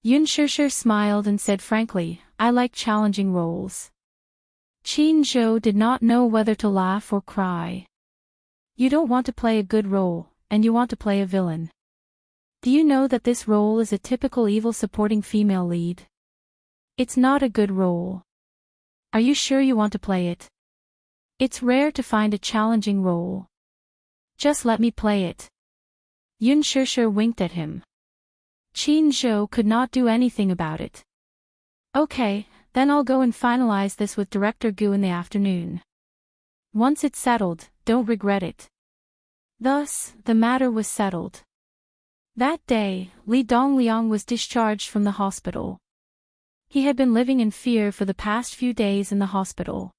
Yun Shishir smiled and said frankly, I like challenging roles. Qin Zhou did not know whether to laugh or cry. You don't want to play a good role, and you want to play a villain. Do you know that this role is a typical evil supporting female lead? It's not a good role. Are you sure you want to play it? It's rare to find a challenging role. Just let me play it. Yun Shishir winked at him. Qin Zhou could not do anything about it. Okay, then I'll go and finalize this with Director Gu in the afternoon. Once it's settled, don't regret it. Thus, the matter was settled. That day, Li Dongliang was discharged from the hospital. He had been living in fear for the past few days in the hospital.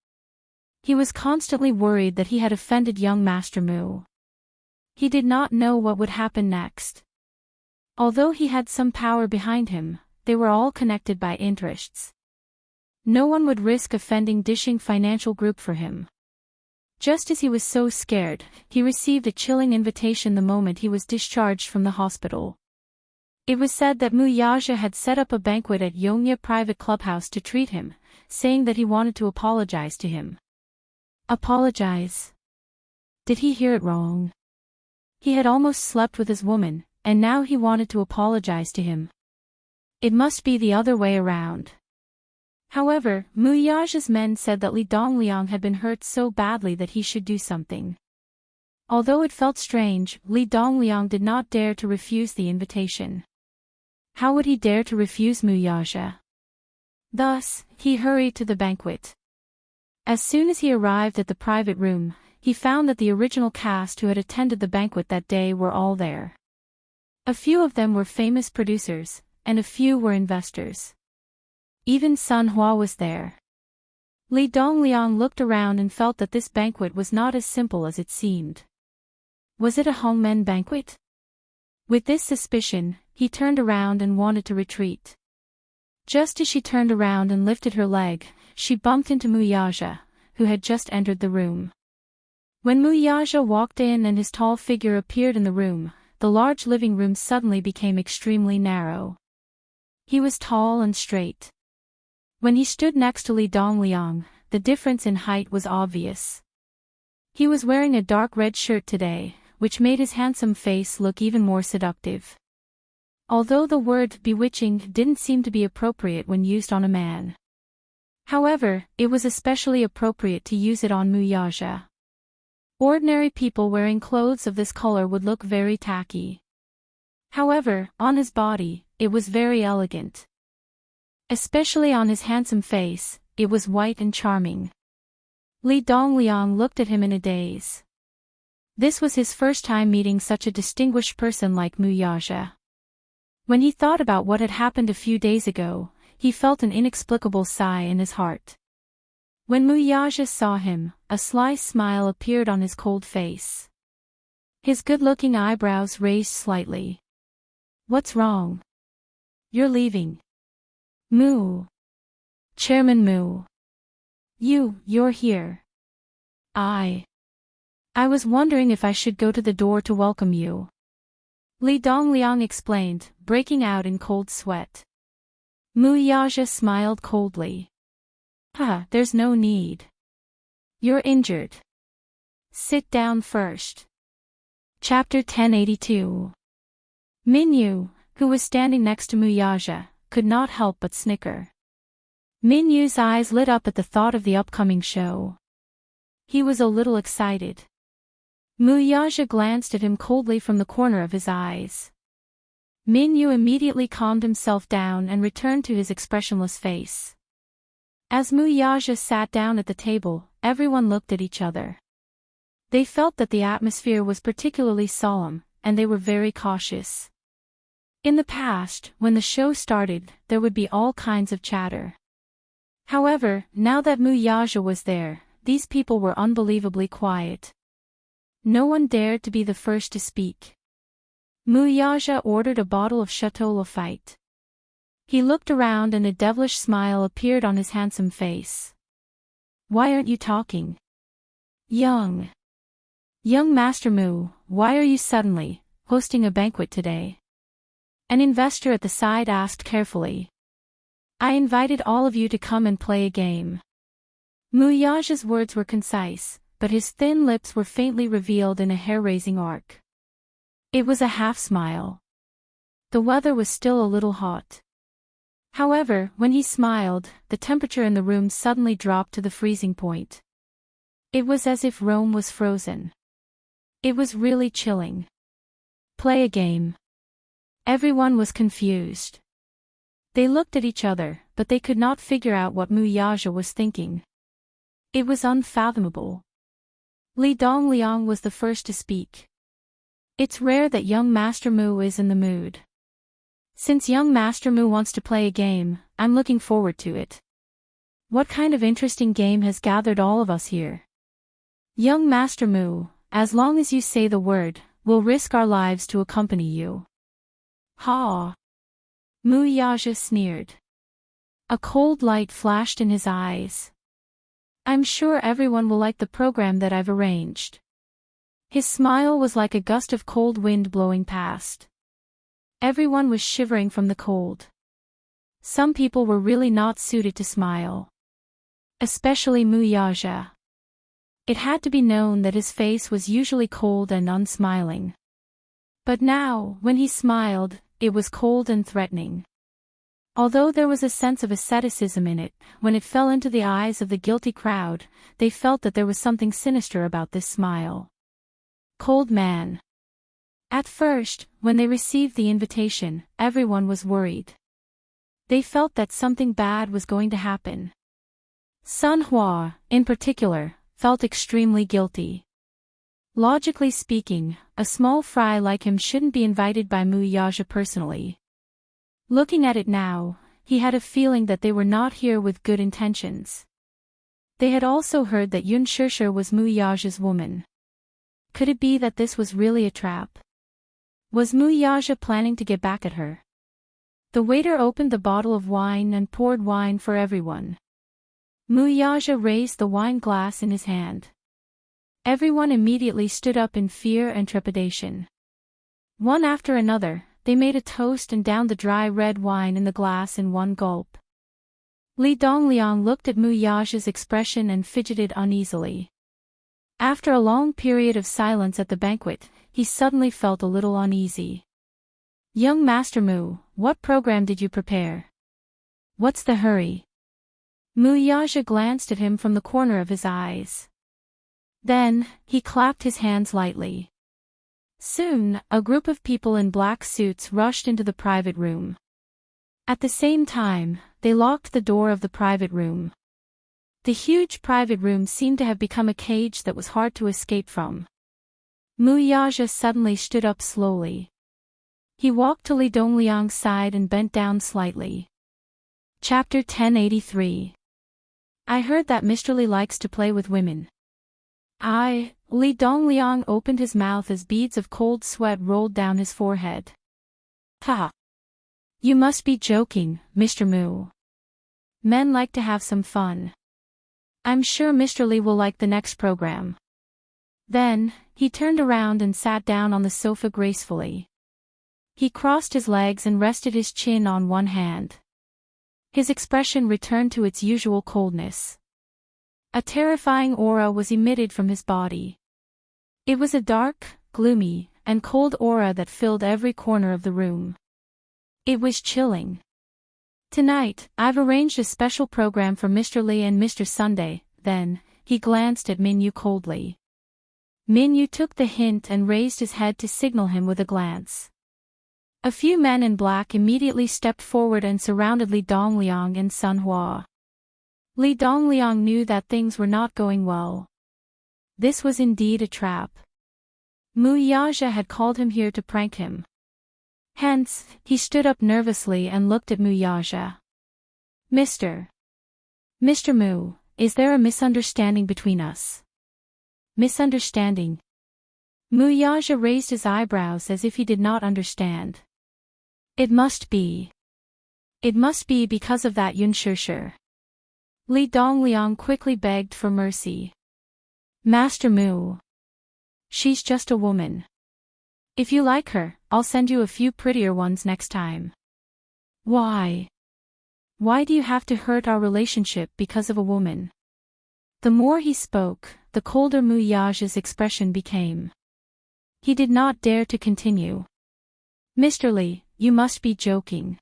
He was constantly worried that he had offended young Master Mu. He did not know what would happen next. Although he had some power behind him, they were all connected by interests. No one would risk offending Dishing Financial Group for him. Just as he was so scared, he received a chilling invitation the moment he was discharged from the hospital. It was said that Mu Yaja had set up a banquet at Yongya private clubhouse to treat him, saying that he wanted to apologize to him. Apologize? Did he hear it wrong? He had almost slept with his woman, and now he wanted to apologize to him. It must be the other way around. However, Mu Yaja's men said that Li Dongliang had been hurt so badly that he should do something. Although it felt strange, Li Dongliang did not dare to refuse the invitation. How would he dare to refuse Mu Yaja? Thus, he hurried to the banquet. As soon as he arrived at the private room, he found that the original cast who had attended the banquet that day were all there. A few of them were famous producers, and a few were investors. Even Sun Hua was there. Li Dongliang looked around and felt that this banquet was not as simple as it seemed. Was it a Hongmen banquet? With this suspicion, he turned around and wanted to retreat. Just as she turned around and lifted her leg, she bumped into Mu Yaja, who had just entered the room. When Mu Yaja walked in and his tall figure appeared in the room, the large living room suddenly became extremely narrow. He was tall and straight. When he stood next to Li Dongliang, the difference in height was obvious. He was wearing a dark red shirt today, which made his handsome face look even more seductive. Although the word bewitching didn't seem to be appropriate when used on a man. However, it was especially appropriate to use it on Mu Yaja. Ordinary people wearing clothes of this color would look very tacky. However, on his body, it was very elegant. Especially on his handsome face, it was white and charming. Li Dongliang looked at him in a daze. This was his first time meeting such a distinguished person like Mu Yaja. When he thought about what had happened a few days ago, he felt an inexplicable sigh in his heart. When Mu Yaja saw him, a sly smile appeared on his cold face. His good-looking eyebrows raised slightly. What's wrong? You're leaving. Mu. Chairman Mu. You're here. I was wondering if I should go to the door to welcome you. Li Dongliang explained, breaking out in cold sweat. Mu Yaja smiled coldly. There's no need. You're injured. Sit down first. Chapter 1082. Minyu, who was standing next to Mu Yaja, could not help but snicker. Minyu's eyes lit up at the thought of the upcoming show. He was a little excited. Mu Yaja glanced at him coldly from the corner of his eyes. Minyu immediately calmed himself down and returned to his expressionless face. As Mu Yaja sat down at the table, everyone looked at each other. They felt that the atmosphere was particularly solemn, and they were very cautious. In the past, when the show started, there would be all kinds of chatter. However, now that Mu Yaja was there, these people were unbelievably quiet. No one dared to be the first to speak. Mu Yaja ordered a bottle of Chateau Lafite. He looked around and a devilish smile appeared on his handsome face. Why aren't you talking? Young Master Mu, why are you suddenly hosting a banquet today? An investor at the side asked carefully. I invited all of you to come and play a game. Mu Yaja's words were concise, but his thin lips were faintly revealed in a hair-raising arc. It was a half-smile. The weather was still a little hot. However, when he smiled, the temperature in the room suddenly dropped to the freezing point. It was as if Rome was frozen. It was really chilling. Play a game. Everyone was confused. They looked at each other, but they could not figure out what Mu Yaja was thinking. It was unfathomable. Li Dongliang was the first to speak. It's rare that young Master Mu is in the mood. Since young Master Mu wants to play a game, I'm looking forward to it. What kind of interesting game has gathered all of us here? Young Master Mu, as long as you say the word, we'll risk our lives to accompany you. Ha! Mu Yaja sneered. A cold light flashed in his eyes. I'm sure everyone will like the program that I've arranged. His smile was like a gust of cold wind blowing past. Everyone was shivering from the cold. Some people were really not suited to smile. Especially Mu Yaja. It had to be known that his face was usually cold and unsmiling. But now, when he smiled, it was cold and threatening. Although there was a sense of asceticism in it, when it fell into the eyes of the guilty crowd, they felt that there was something sinister about this smile. Cold man. At first, when they received the invitation, everyone was worried. They felt that something bad was going to happen. Sun Hua, in particular, felt extremely guilty. Logically speaking, a small fry like him shouldn't be invited by Mu Yaja personally. Looking at it now, he had a feeling that they were not here with good intentions. They had also heard that Yun Shishir was Mu Yaja's woman. Could it be that this was really a trap? Was Mu Yaja planning to get back at her? The waiter opened the bottle of wine and poured wine for everyone. Mu Yaja raised the wine glass in his hand. Everyone immediately stood up in fear and trepidation. One after another, they made a toast and downed the dry red wine in the glass in one gulp. Li Dongliang looked at Mu Yaja's expression and fidgeted uneasily. After a long period of silence at the banquet, he suddenly felt a little uneasy. Young Master Mu, what program did you prepare? What's the hurry? Mu Yaja glanced at him from the corner of his eyes. Then, he clapped his hands lightly. Soon, a group of people in black suits rushed into the private room. At the same time, they locked the door of the private room. The huge private room seemed to have become a cage that was hard to escape from. Mu Yaja suddenly stood up slowly. He walked to Li Dongliang's side and bent down slightly. Chapter 1083. I heard that Mr. Li likes to play with women. Li Dongliang opened his mouth as beads of cold sweat rolled down his forehead. Ha! You must be joking, Mr. Mu. Men like to have some fun. I'm sure Mr. Li will like the next program. Then, he turned around and sat down on the sofa gracefully. He crossed his legs and rested his chin on one hand. His expression returned to its usual coldness. A terrifying aura was emitted from his body. It was a dark, gloomy, and cold aura that filled every corner of the room. It was chilling. Tonight, I've arranged a special program for Mr. Li and Mr. Sunday. Then, he glanced at Min Yu coldly. Min Yu took the hint and raised his head to signal him with a glance. A few men in black immediately stepped forward and surrounded Li Dongliang and Sun Hua. Li Dongliang knew that things were not going well. This was indeed a trap. Mu Yaja had called him here to prank him. Hence, he stood up nervously and looked at Mu Yaja. Mr. Mu, is there a misunderstanding between us? Misunderstanding? Mu Yaja raised his eyebrows as if he did not understand. It must be. It must be because of that Yun Shishir. Li Dongliang quickly begged for mercy. Master Mu. She's just a woman. If you like her, I'll send you a few prettier ones next time. Why? Why do you have to hurt our relationship because of a woman? The more he spoke, the colder Mu Yaja's expression became. He did not dare to continue. Mr. Li, you must be joking.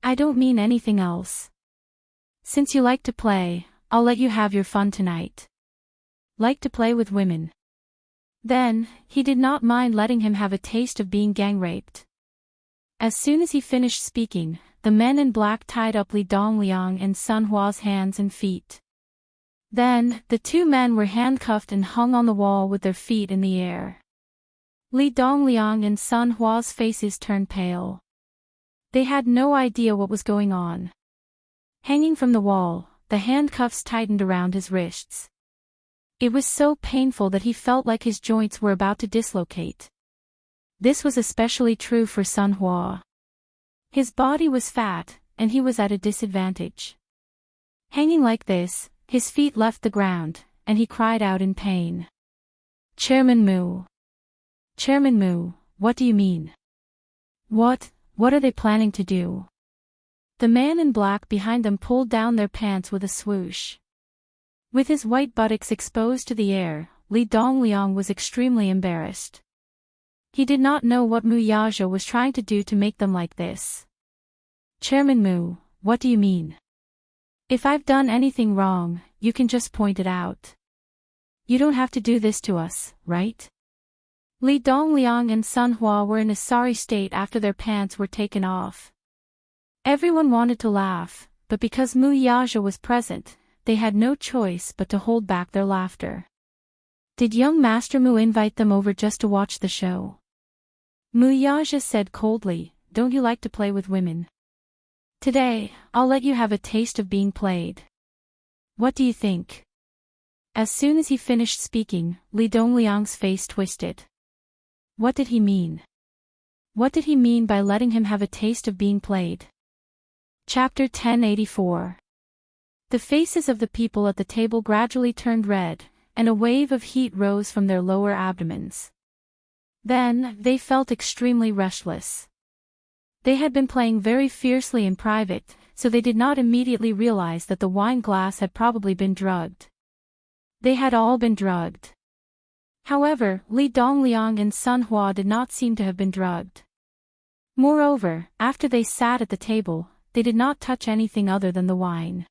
I don't mean anything else. Since you like to play, I'll let you have your fun tonight. Like to play with women. Then, he did not mind letting him have a taste of being gang-raped. As soon as he finished speaking, the men in black tied up Li Dongliang and Sun Hua's hands and feet. Then, the two men were handcuffed and hung on the wall with their feet in the air. Li Dongliang and Sun Hua's faces turned pale. They had no idea what was going on. Hanging from the wall, the handcuffs tightened around his wrists. It was so painful that he felt like his joints were about to dislocate. This was especially true for Sun Hua. His body was fat, and he was at a disadvantage. Hanging like this, his feet left the ground, and he cried out in pain. Chairman Mu. Chairman Mu, what do you mean? What are they planning to do? The man in black behind them pulled down their pants with a swoosh. With his white buttocks exposed to the air, Li Dongliang was extremely embarrassed. He did not know what Mu Yaja was trying to do to make them like this. Chairman Mu, what do you mean? If I've done anything wrong, you can just point it out. You don't have to do this to us, right? Li Dongliang and Sun Hua were in a sorry state after their pants were taken off. Everyone wanted to laugh, but because Mu Yaja was present, they had no choice but to hold back their laughter. Did young Master Mu invite them over just to watch the show? Mu Yaja said coldly, don't you like to play with women? Today, I'll let you have a taste of being played. What do you think? As soon as he finished speaking, Li Dongliang's face twisted. What did he mean? What did he mean by letting him have a taste of being played? Chapter 1084. The faces of the people at the table gradually turned red, and a wave of heat rose from their lower abdomens. Then, they felt extremely restless. They had been playing very fiercely in private, so they did not immediately realize that the wine glass had probably been drugged. They had all been drugged. However, Li Dongliang and Sun Hua did not seem to have been drugged. Moreover, after they sat at the table, they did not touch anything other than the wine.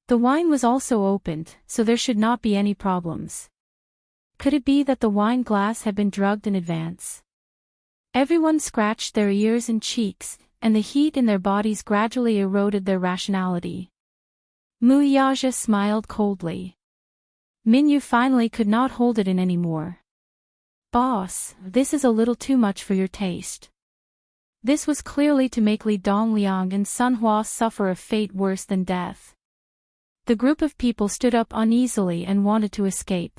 The wine was also opened, so there should not be any problems. Could it be that the wine glass had been drugged in advance? Everyone scratched their ears and cheeks, and the heat in their bodies gradually eroded their rationality. Mu Yaja smiled coldly. Minyu finally could not hold it in anymore. Boss, this is a little too much for your taste. This was clearly to make Li Dongliang and Sun Hua suffer a fate worse than death. The group of people stood up uneasily and wanted to escape.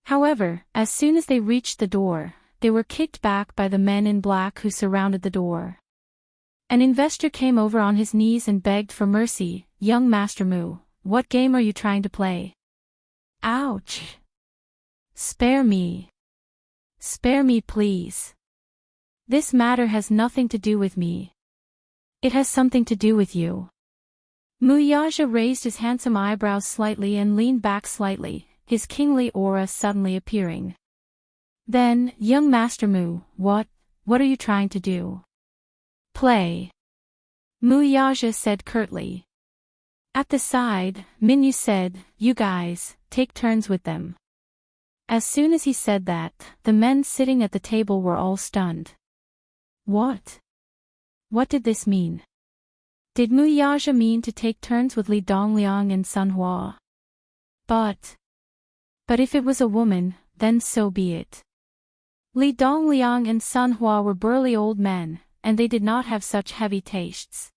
However, as soon as they reached the door, they were kicked back by the men in black who surrounded the door. An investor came over on his knees and begged for mercy. Young Master Mu, what game are you trying to play? Ouch! Spare me. Spare me, please. This matter has nothing to do with me. It has something to do with you. Mu Yaja raised his handsome eyebrows slightly and leaned back slightly, his kingly aura suddenly appearing. Then, young Master Mu, what are you trying to do? Play. Mu Yaja said curtly. At the side, Minyu said, you guys, take turns with them. As soon as he said that, the men sitting at the table were all stunned. What? What did this mean? Did Mu Yaja mean to take turns with Li Dongliang and Sun Hua? But if it was a woman, then so be it. Li Dongliang and Sun Hua were burly old men, and they did not have such heavy tastes.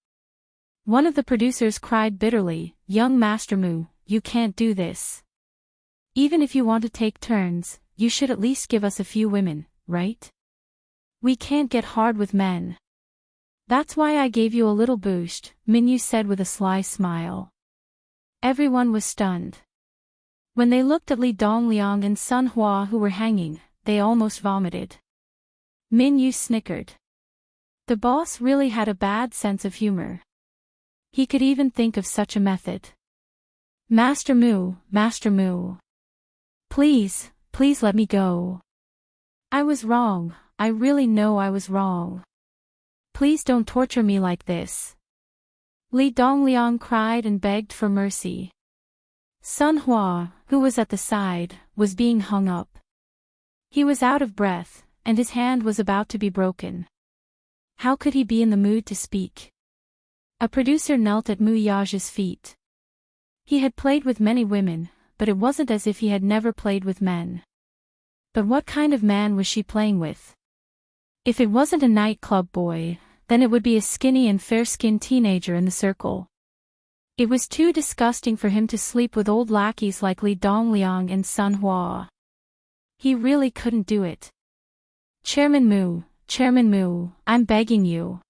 One of the producers cried bitterly, young Master Mu, you can't do this. Even if you want to take turns, you should at least give us a few women, right? We can't get hard with men. That's why I gave you a little boost, Minyu said with a sly smile. Everyone was stunned. When they looked at Li Dongliang and Sun Hua who were hanging, they almost vomited. Minyu snickered. The boss really had a bad sense of humor. He could even think of such a method. Master Mu. Please let me go. I was wrong, I really know I was wrong. Please don't torture me like this. Li Dongliang cried and begged for mercy. Sun Hua, who was at the side, was being hung up. He was out of breath, and his hand was about to be broken. How could he be in the mood to speak? A producer knelt at Mu Yaja's feet. He had played with many women, but it wasn't as if he had never played with men. But what kind of man was she playing with? If it wasn't a nightclub boy, then it would be a skinny and fair-skinned teenager in the circle. It was too disgusting for him to sleep with old lackeys like Li Dongliang and Sun Hua. He really couldn't do it. Chairman Mu, I'm begging you.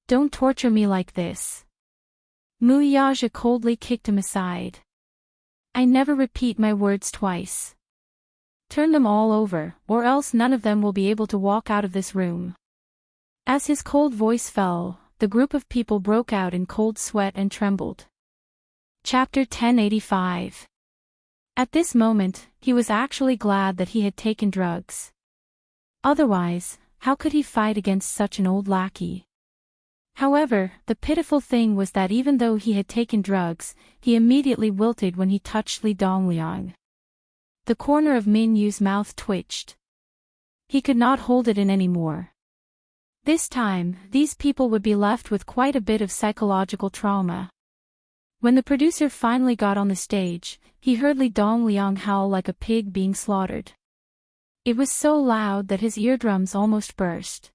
Don't torture me like this. Mu Yaja coldly kicked him aside. I never repeat my words twice. Turn them all over, or else none of them will be able to walk out of this room. As his cold voice fell, the group of people broke out in cold sweat and trembled. Chapter 1085. At this moment, he was actually glad that he had taken drugs. Otherwise, how could he fight against such an old lackey? However, the pitiful thing was that even though he had taken drugs, he immediately wilted when he touched Li Dongliang. The corner of Min Yu's mouth twitched. He could not hold it in anymore. This time, these people would be left with quite a bit of psychological trauma. When the producer finally got on the stage, he heard Li Dongliang howl like a pig being slaughtered. It was so loud that his eardrums almost burst.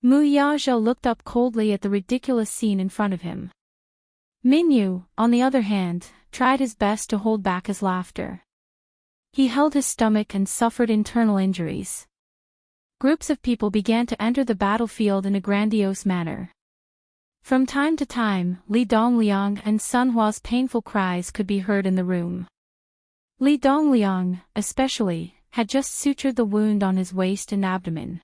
Mu Yazhou looked up coldly at the ridiculous scene in front of him. Min Yu, on the other hand, tried his best to hold back his laughter. He held his stomach and suffered internal injuries. Groups of people began to enter the battlefield in a grandiose manner. From time to time, Li Dongliang and Sun Hua's painful cries could be heard in the room. Li Dongliang, especially, had just sutured the wound on his waist and abdomen.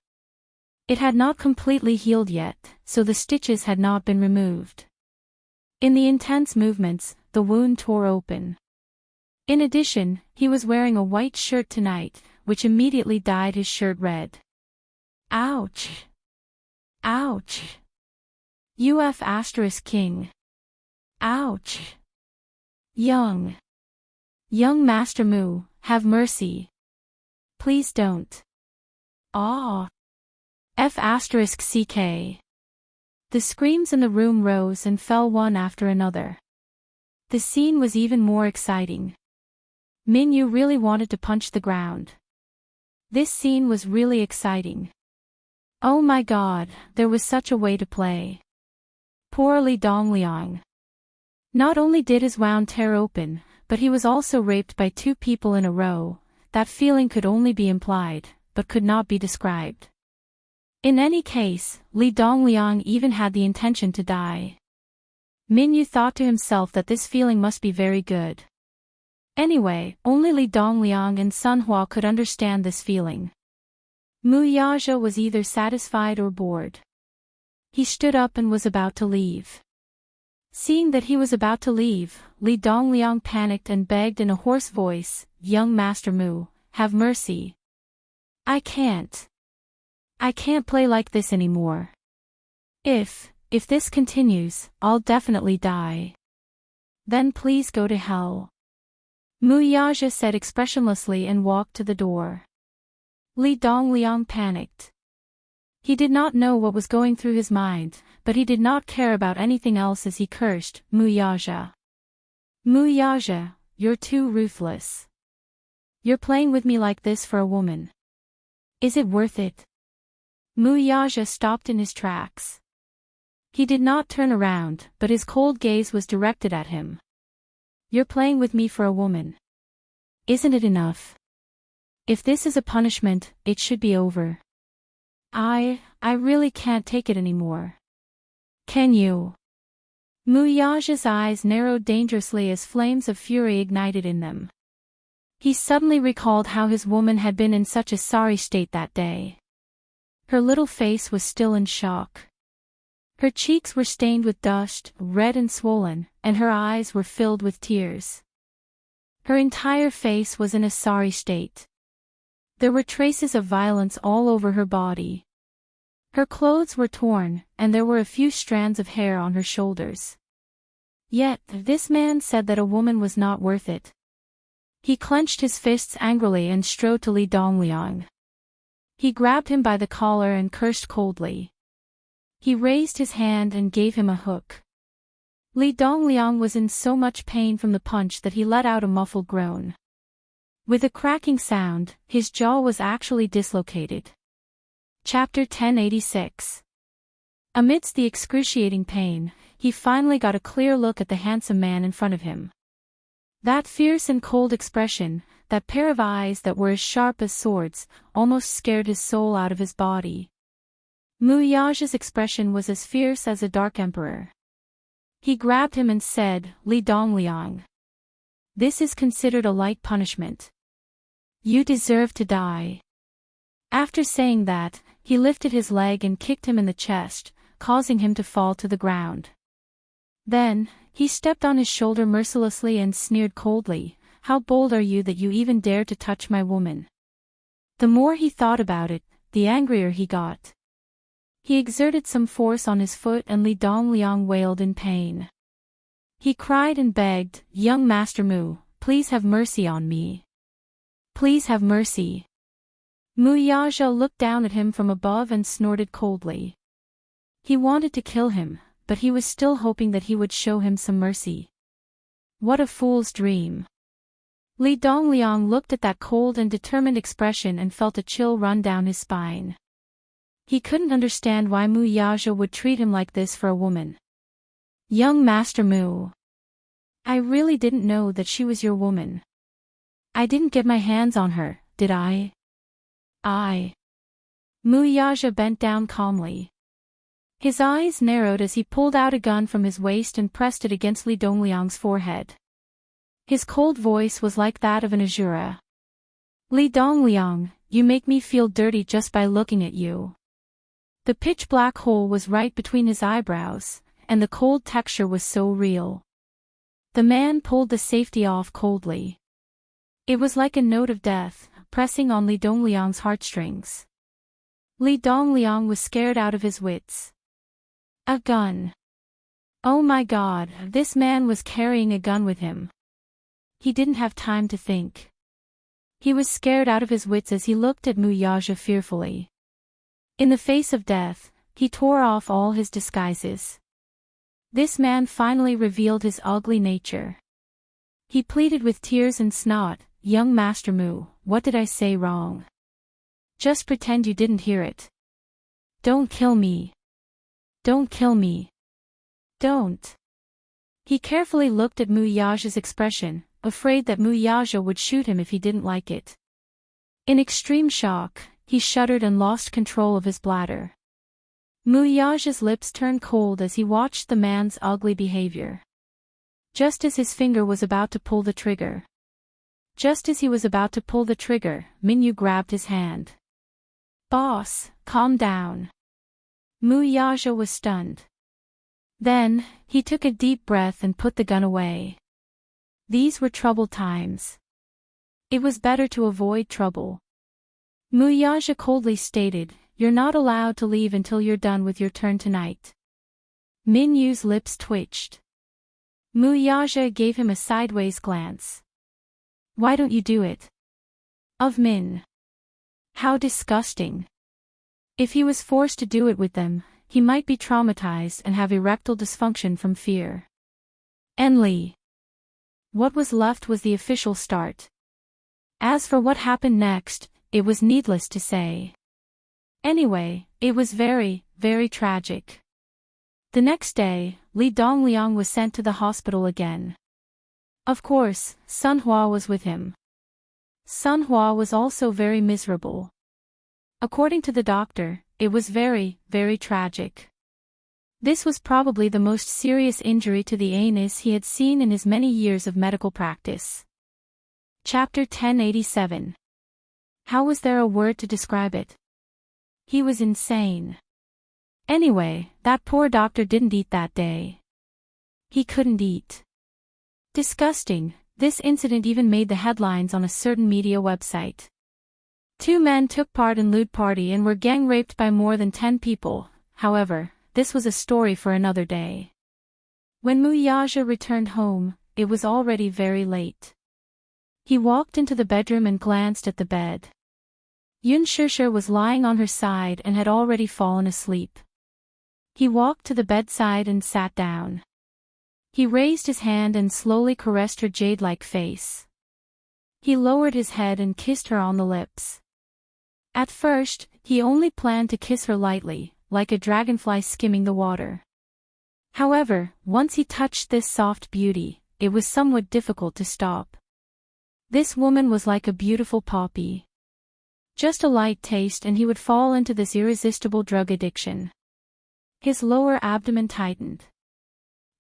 It had not completely healed yet, so the stitches had not been removed. In the intense movements, the wound tore open. In addition, he was wearing a white shirt tonight, which immediately dyed his shirt red. Ouch! Ouch! King. Ouch! Young Master Mu, have mercy. Please don't. Ah! CK. The screams in the room rose and fell one after another. The scene was even more exciting. Min Yu really wanted to punch the ground. This scene was really exciting. Oh my god, there was such a way to play. Poor Li Dongliang. Not only did his wound tear open, but he was also raped by two people in a row. That feeling could only be implied, but could not be described. In any case, Li Dongliang even had the intention to die. Min Yu thought to himself that this feeling must be very good. Anyway, only Li Dongliang and Sun Hua could understand this feeling. Mu Yazhou was either satisfied or bored. He stood up and was about to leave. Seeing that he was about to leave, Li Dongliang panicked and begged in a hoarse voice, "Young Master Mu, have mercy. I can't play like this anymore. If this continues, I'll definitely die. Then please go to hell." Mu Yazhou said expressionlessly and walked to the door. Li Dongliang panicked. He did not know what was going through his mind, but he did not care about anything else as he cursed, Mu Yazhou. Mu Yazhou, you're too ruthless. You're playing with me like this for a woman. Is it worth it? Mu Yazhou stopped in his tracks. He did not turn around, but his cold gaze was directed at him. You're playing with me for a woman. Isn't it enough? If this is a punishment, it should be over. I really can't take it anymore. Can you? Mu Yazhou's eyes narrowed dangerously as flames of fury ignited in them. He suddenly recalled how his woman had been in such a sorry state that day. Her little face was still in shock. Her cheeks were stained with dust, red and swollen, and her eyes were filled with tears. Her entire face was in a sorry state. There were traces of violence all over her body. Her clothes were torn, and there were a few strands of hair on her shoulders. Yet, this man said that a woman was not worth it. He clenched his fists angrily and strode to Li Dongliang. He grabbed him by the collar and cursed coldly. He raised his hand and gave him a hook. Li Dongliang was in so much pain from the punch that he let out a muffled groan. With a cracking sound, his jaw was actually dislocated. Chapter 1086. Amidst the excruciating pain, he finally got a clear look at the handsome man in front of him. That fierce and cold expression, that pair of eyes that were as sharp as swords, almost scared his soul out of his body. Muyaja's expression was as fierce as a dark emperor. He grabbed him and said, "Li Dongliang. This is considered a light punishment. You deserve to die." After saying that, he lifted his leg and kicked him in the chest, causing him to fall to the ground. Then, he stepped on his shoulder mercilessly and sneered coldly, "How bold are you that you even dare to touch my woman?" The more he thought about it, the angrier he got. He exerted some force on his foot and Li Dongliang wailed in pain. He cried and begged, "Young Master Mu, please have mercy on me. Please have mercy." Muyaja looked down at him from above and snorted coldly. He wanted to kill him, but he was still hoping that he would show him some mercy. What a fool's dream. Li Dongliang looked at that cold and determined expression and felt a chill run down his spine. He couldn't understand why Muyaja would treat him like this for a woman. "Young Master Mu. I really didn't know that she was your woman. I didn't get my hands on her, did I?" Muyaja bent down calmly. His eyes narrowed as he pulled out a gun from his waist and pressed it against Li Dongliang's forehead. His cold voice was like that of an Azura. "Li Dongliang, you make me feel dirty just by looking at you." The pitch-black hole was right between his eyebrows, and the cold texture was so real. The man pulled the safety off coldly. It was like a note of death, pressing on Li Dongliang's heartstrings. Li Dongliang was scared out of his wits. A gun. Oh my God, this man was carrying a gun with him. He didn't have time to think. He was scared out of his wits as he looked at Muyaja fearfully. In the face of death, he tore off all his disguises. This man finally revealed his ugly nature. He pleaded with tears and snot, "Young Master Mu, what did I say wrong? Just pretend you didn't hear it. Don't kill me. Don't kill me. Don't." He carefully looked at Muyaja's expression, afraid that Muyaja would shoot him if he didn't like it. In extreme shock, he shuddered and lost control of his bladder. Muyaja's lips turned cold as he watched the man's ugly behavior. Just as his finger was about to pull the trigger. Minyu grabbed his hand. "Boss, calm down." Muyaja was stunned. Then, he took a deep breath and put the gun away. These were troubled times. It was better to avoid trouble. Muyaja coldly stated, "You're not allowed to leave until you're done with your turn tonight." Minyu's lips twitched. Muyaja gave him a sideways glance. "Why don't you do it?" Of Min. How disgusting. If he was forced to do it with them, he might be traumatized and have erectile dysfunction from fear. Enli. What was left was the official start. As for what happened next, it was needless to say. Anyway, it was very, very tragic. The next day, Li Dongliang was sent to the hospital again. Of course, Sun Hua was with him. Sun Hua was also very miserable. According to the doctor, it was very, very tragic. This was probably the most serious injury to the anus he had seen in his many years of medical practice. Chapter 1087. How was there a word to describe it? He was insane. Anyway, that poor doctor didn't eat that day. He couldn't eat. Disgusting, this incident even made the headlines on a certain media website. 2 men took part in lewd party and were gang raped by more than 10 people, however, this was a story for another day. When Muyaja returned home, it was already very late. He walked into the bedroom and glanced at the bed. Yun Shishir was lying on her side and had already fallen asleep. He walked to the bedside and sat down. He raised his hand and slowly caressed her jade-like face. He lowered his head and kissed her on the lips. At first, he only planned to kiss her lightly, like a dragonfly skimming the water. However, once he touched this soft beauty, it was somewhat difficult to stop. This woman was like a beautiful poppy. Just a light taste and he would fall into this irresistible drug addiction. His lower abdomen tightened.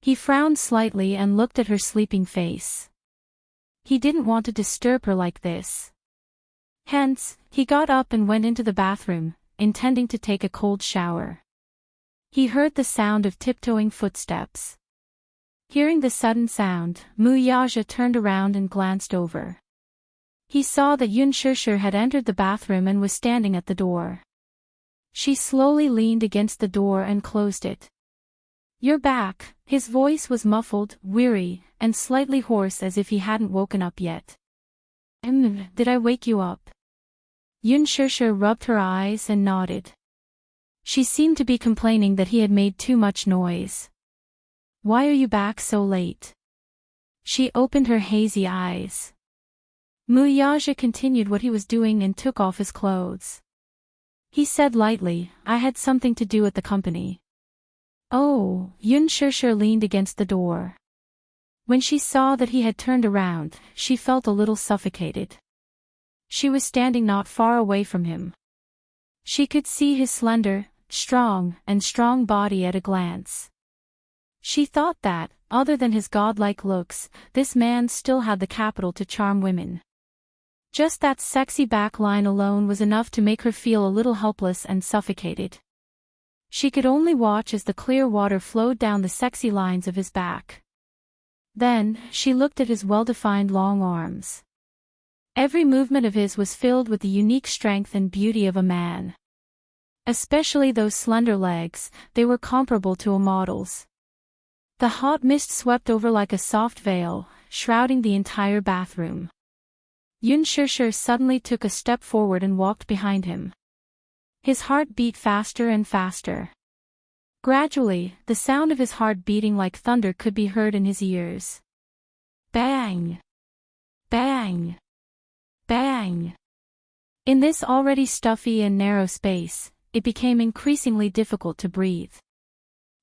He frowned slightly and looked at her sleeping face. He didn't want to disturb her like this. Hence, he got up and went into the bathroom, intending to take a cold shower. He heard the sound of tiptoeing footsteps. Hearing the sudden sound, Muyaja turned around and glanced over. He saw that Yun Shishir had entered the bathroom and was standing at the door. She slowly leaned against the door and closed it. "You're back." His voice was muffled, weary, and slightly hoarse as if he hadn't woken up yet. Did I wake you up?" Yun Shishir rubbed her eyes and nodded. She seemed to be complaining that he had made too much noise. "Why are you back so late?" She opened her hazy eyes. Muyaja continued what he was doing and took off his clothes. He said lightly, "I had something to do at the company." "Oh," Yun Shishir leaned against the door. When she saw that he had turned around, she felt a little suffocated. She was standing not far away from him. She could see his slender, strong body at a glance. She thought that, other than his godlike looks, this man still had the capital to charm women. Just that sexy back line alone was enough to make her feel a little helpless and suffocated. She could only watch as the clear water flowed down the sexy lines of his back. Then, she looked at his well-defined long arms. Every movement of his was filled with the unique strength and beauty of a man. Especially those slender legs, they were comparable to a model's. The hot mist swept over like a soft veil, shrouding the entire bathroom. Yun Shishir suddenly took a step forward and walked behind him. His heart beat faster and faster. Gradually, the sound of his heart beating like thunder could be heard in his ears. Bang! Bang! Bang! In this already stuffy and narrow space, it became increasingly difficult to breathe.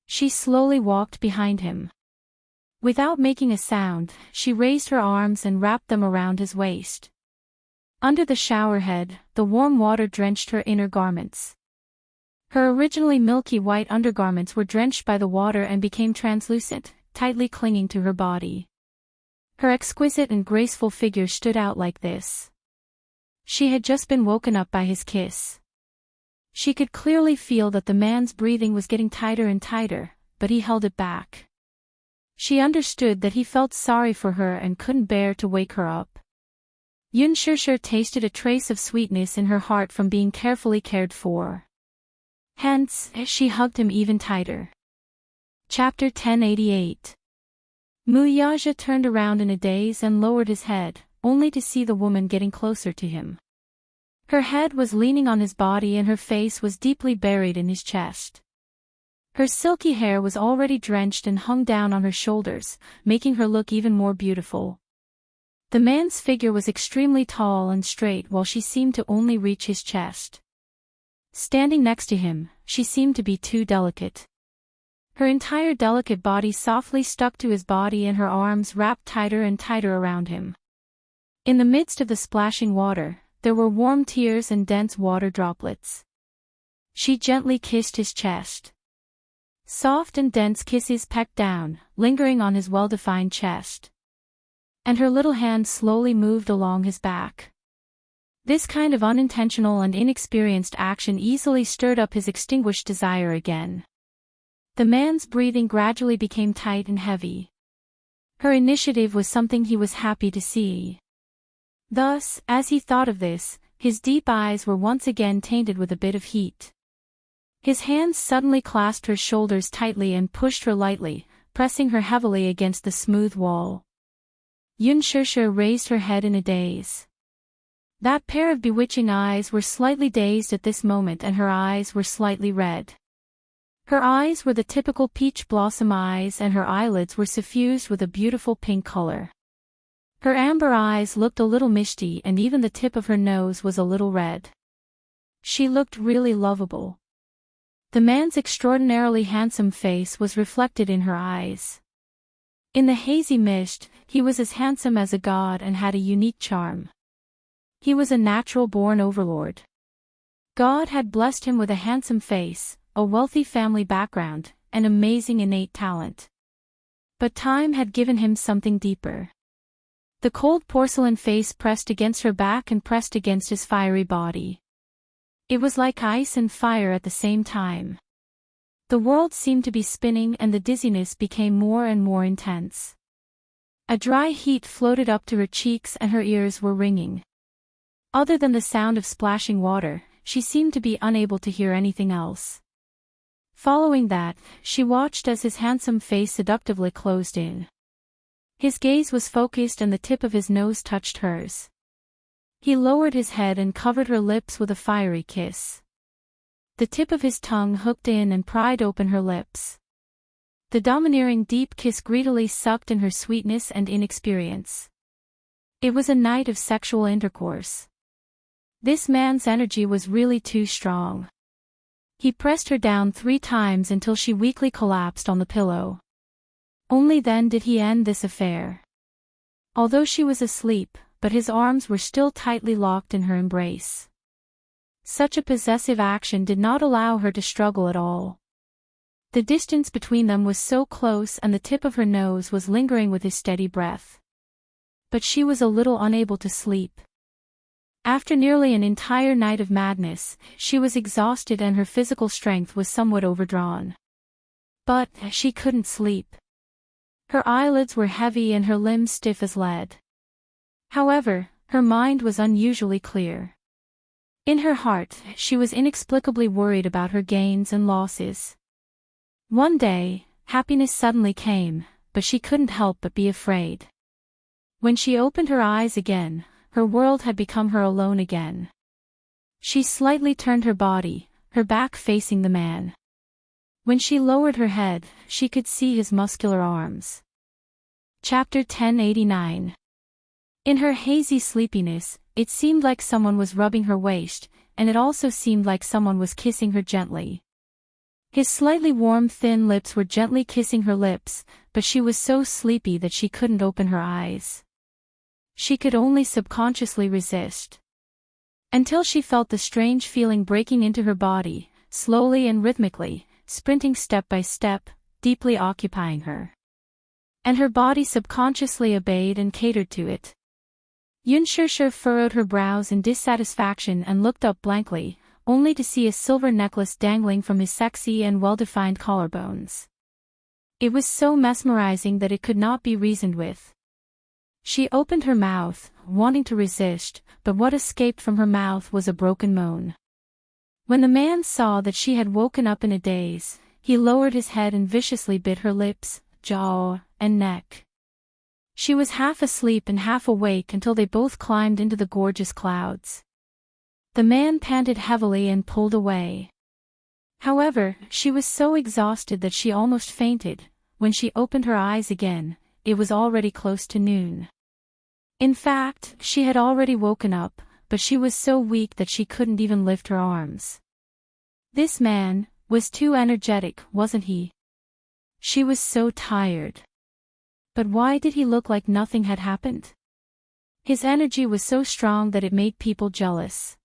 She slowly walked behind him. Without making a sound, she raised her arms and wrapped them around his waist. Under the showerhead, the warm water drenched her inner garments. Her originally milky white undergarments were drenched by the water and became translucent, tightly clinging to her body. Her exquisite and graceful figure stood out like this. She had just been woken up by his kiss. She could clearly feel that the man's breathing was getting tighter and tighter, but he held it back. She understood that he felt sorry for her and couldn't bear to wake her up. Yun Shishir tasted a trace of sweetness in her heart from being carefully cared for. Hence, she hugged him even tighter. Chapter 1088. Muyaja turned around in a daze and lowered his head, only to see the woman getting closer to him. Her head was leaning on his body and her face was deeply buried in his chest. Her silky hair was already drenched and hung down on her shoulders, making her look even more beautiful. The man's figure was extremely tall and straight while she seemed to only reach his chest. Standing next to him, she seemed to be too delicate. Her entire delicate body softly stuck to his body and her arms wrapped tighter and tighter around him. In the midst of the splashing water, there were warm tears and dense water droplets. She gently kissed his chest. Soft and dense kisses pecked down, lingering on his well-defined chest. And her little hand slowly moved along his back. This kind of unintentional and inexperienced action easily stirred up his extinguished desire again. The man's breathing gradually became tight and heavy. Her initiative was something he was happy to see. Thus, as he thought of this, his deep eyes were once again tainted with a bit of heat. His hands suddenly clasped her shoulders tightly and pushed her lightly, pressing her heavily against the smooth wall. Yun Shishir raised her head in a daze. That pair of bewitching eyes were slightly dazed at this moment and her eyes were slightly red. Her eyes were the typical peach blossom eyes and her eyelids were suffused with a beautiful pink color. Her amber eyes looked a little misty and even the tip of her nose was a little red. She looked really lovable. The man's extraordinarily handsome face was reflected in her eyes. In the hazy mist, he was as handsome as a god and had a unique charm. He was a natural-born overlord. God had blessed him with a handsome face, a wealthy family background, and amazing innate talent. But time had given him something deeper. The cold porcelain face pressed against her back and pressed against his fiery body. It was like ice and fire at the same time. The world seemed to be spinning and the dizziness became more and more intense. A dry heat floated up to her cheeks and her ears were ringing. Other than the sound of splashing water, she seemed to be unable to hear anything else. Following that, she watched as his handsome face seductively closed in. His gaze was focused and the tip of his nose touched hers. He lowered his head and covered her lips with a fiery kiss. The tip of his tongue hooked in and pried open her lips. The domineering deep kiss greedily sucked in her sweetness and inexperience. It was a night of sexual intercourse. This man's energy was really too strong. He pressed her down 3 times until she weakly collapsed on the pillow. Only then did he end this affair. Although she was asleep, but his arms were still tightly locked in her embrace. Such a possessive action did not allow her to struggle at all. The distance between them was so close and the tip of her nose was lingering with his steady breath. But she was a little unable to sleep. After nearly an entire night of madness, she was exhausted and her physical strength was somewhat overdrawn. But she couldn't sleep. Her eyelids were heavy and her limbs stiff as lead. However, her mind was unusually clear. In her heart, she was inexplicably worried about her gains and losses. One day, happiness suddenly came, but she couldn't help but be afraid. When she opened her eyes again, her world had become her alone again. She slightly turned her body, her back facing the man. When she lowered her head, she could see his muscular arms. Chapter 1089. In her hazy sleepiness, it seemed like someone was rubbing her waist, and it also seemed like someone was kissing her gently. His slightly warm thin lips were gently kissing her lips, but she was so sleepy that she couldn't open her eyes. She could only subconsciously resist. Until she felt the strange feeling breaking into her body, slowly and rhythmically, sprinting step by step, deeply occupying her. And her body subconsciously obeyed and catered to it. Yunshirsher furrowed her brows in dissatisfaction and looked up blankly, only to see a silver necklace dangling from his sexy and well-defined collarbones. It was so mesmerizing that it could not be reasoned with. She opened her mouth, wanting to resist, but what escaped from her mouth was a broken moan. When the man saw that she had woken up in a daze, he lowered his head and viciously bit her lips, jaw, and neck. She was half asleep and half awake until they both climbed into the gorgeous clouds. The man panted heavily and pulled away. However, she was so exhausted that she almost fainted. When she opened her eyes again, it was already close to noon. In fact, she had already woken up, but she was so weak that she couldn't even lift her arms. This man was too energetic, wasn't he? She was so tired. But why did he look like nothing had happened? His energy was so strong that it made people jealous.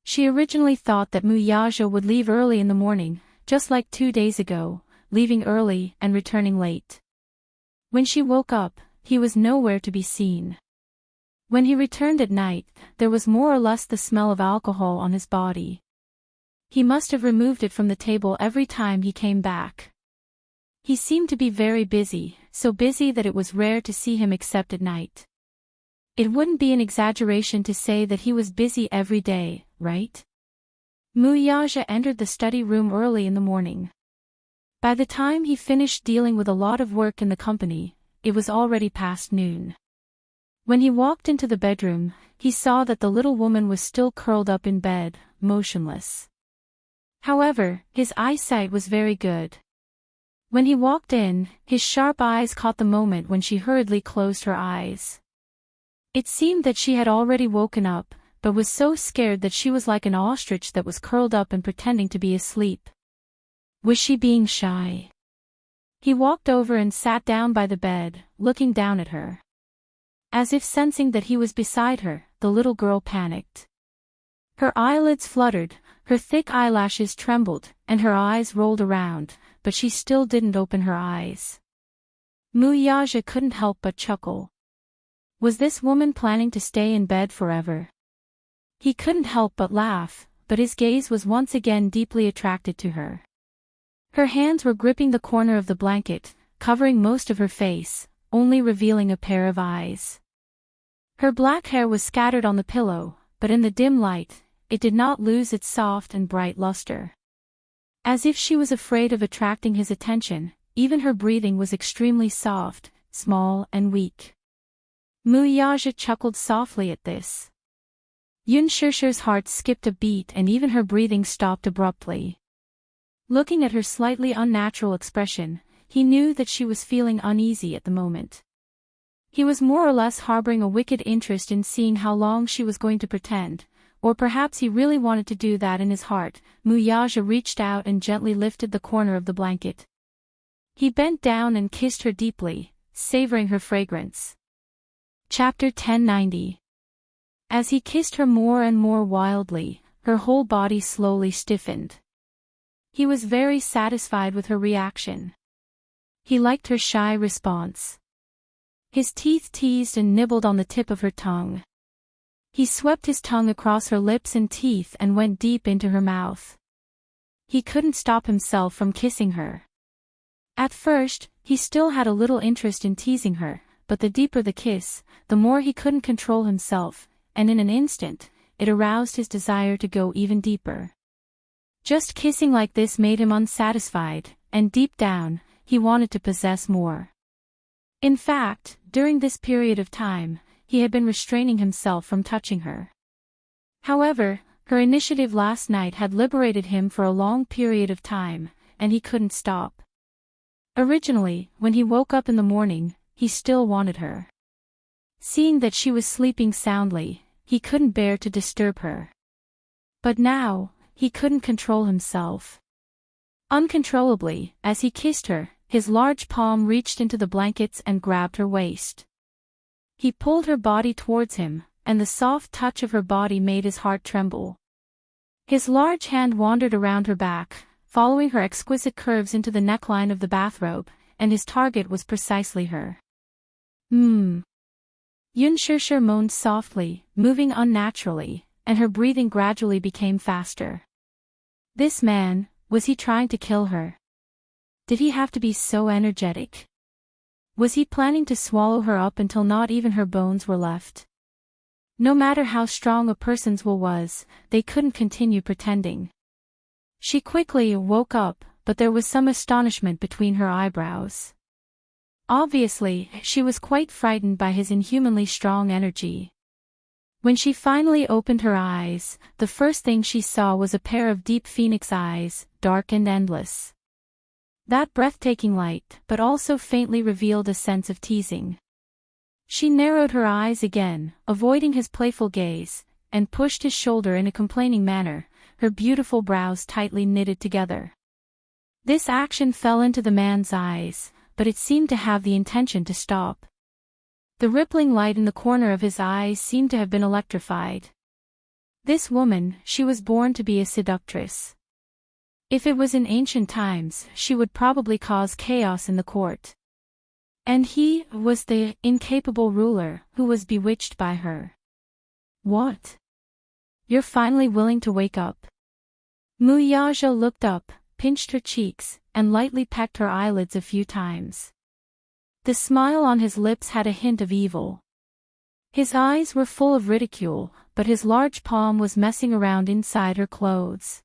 She originally thought that Muyaja would leave early in the morning, just like 2 days ago, leaving early and returning late. When she woke up, he was nowhere to be seen. When he returned at night, there was more or less the smell of alcohol on his body. He must have removed it from the table every time he came back. He seemed to be very busy, so busy that it was rare to see him except at night. It wouldn't be an exaggeration to say that he was busy every day, right? Muyaja entered the study room early in the morning. By the time he finished dealing with a lot of work in the company, it was already past noon. When he walked into the bedroom, he saw that the little woman was still curled up in bed, motionless. However, his eyesight was very good. When he walked in, his sharp eyes caught the moment when she hurriedly closed her eyes. It seemed that she had already woken up, but was so scared that she was like an ostrich that was curled up and pretending to be asleep. Was she being shy? He walked over and sat down by the bed, looking down at her. As if sensing that he was beside her, the little girl panicked. Her eyelids fluttered, her thick eyelashes trembled, and her eyes rolled around, but she still didn't open her eyes. Muyaja couldn't help but chuckle. Was this woman planning to stay in bed forever? He couldn't help but laugh, but his gaze was once again deeply attracted to her. Her hands were gripping the corner of the blanket, covering most of her face, only revealing a pair of eyes. Her black hair was scattered on the pillow, but in the dim light, it did not lose its soft and bright luster. As if she was afraid of attracting his attention, even her breathing was extremely soft, small and weak. Muyaja chuckled softly at this. Yunshirshir's heart skipped a beat and even her breathing stopped abruptly. Looking at her slightly unnatural expression, he knew that she was feeling uneasy at the moment. He was more or less harboring a wicked interest in seeing how long she was going to pretend, or perhaps he really wanted to do that in his heart. Muyaja reached out and gently lifted the corner of the blanket. He bent down and kissed her deeply, savoring her fragrance. Chapter 1090. As he kissed her more and more wildly, her whole body slowly stiffened. He was very satisfied with her reaction. He liked her shy response. His teeth teased and nibbled on the tip of her tongue. He swept his tongue across her lips and teeth and went deep into her mouth. He couldn't stop himself from kissing her. At first, he still had a little interest in teasing her, but the deeper the kiss, the more he couldn't control himself, and in an instant, it aroused his desire to go even deeper. Just kissing like this made him unsatisfied, and deep down, he wanted to possess more. In fact, during this period of time, he had been restraining himself from touching her. However, her initiative last night had liberated him for a long period of time, and he couldn't stop. Originally, when he woke up in the morning, he still wanted her. Seeing that she was sleeping soundly, he couldn't bear to disturb her. But now, he couldn't control himself. Uncontrollably, as he kissed her, his large palm reached into the blankets and grabbed her waist. He pulled her body towards him, and the soft touch of her body made his heart tremble. His large hand wandered around her back, following her exquisite curves into the neckline of the bathrobe, and his target was precisely her. Yunshirshir moaned softly, moving unnaturally, and her breathing gradually became faster. This man, was he trying to kill her? Did he have to be so energetic? Was he planning to swallow her up until not even her bones were left? No matter how strong a person's will was, they couldn't continue pretending. She quickly woke up, but there was some astonishment between her eyebrows. Obviously, she was quite frightened by his inhumanly strong energy. When she finally opened her eyes, the first thing she saw was a pair of deep phoenix eyes, dark and endless. That breathtaking light, but also faintly revealed a sense of teasing. She narrowed her eyes again, avoiding his playful gaze, and pushed his shoulder in a complaining manner, her beautiful brows tightly knitted together. This action fell into the man's eyes, but it seemed to have the intention to stop. The rippling light in the corner of his eyes seemed to have been electrified. This woman, she was born to be a seductress. If it was in ancient times, she would probably cause chaos in the court. And he was the incapable ruler who was bewitched by her. What? You're finally willing to wake up? Muyaja looked up, pinched her cheeks, and lightly pecked her eyelids a few times. The smile on his lips had a hint of evil. His eyes were full of ridicule, but his large palm was messing around inside her clothes.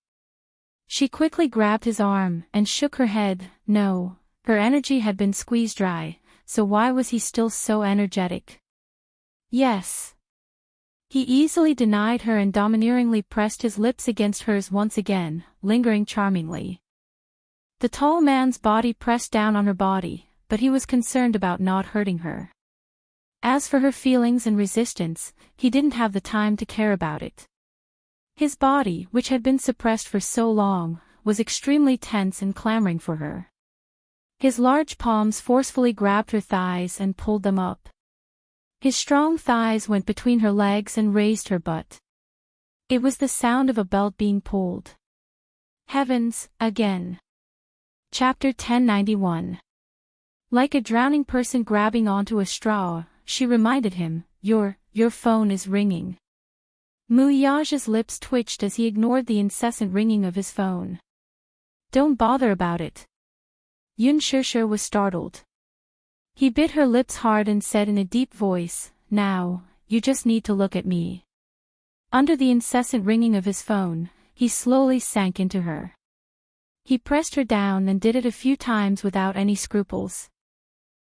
She quickly grabbed his arm and shook her head. No, her energy had been squeezed dry, so why was he still so energetic? Yes. He easily denied her and domineeringly pressed his lips against hers once again, lingering charmingly. The tall man's body pressed down on her body, but he was concerned about not hurting her. As for her feelings and resistance, he didn't have the time to care about it. His body, which had been suppressed for so long, was extremely tense and clamoring for her. His large palms forcefully grabbed her thighs and pulled them up. His strong thighs went between her legs and raised her butt. It was the sound of a belt being pulled. Heavens, again. Chapter 1091. Like a drowning person grabbing onto a straw, she reminded him, Your phone is ringing. Muyaja's lips twitched as he ignored the incessant ringing of his phone. Don't bother about it. Yun Shishir was startled. He bit her lips hard and said in a deep voice, Now, you just need to look at me. Under the incessant ringing of his phone, he slowly sank into her. He pressed her down and did it a few times without any scruples.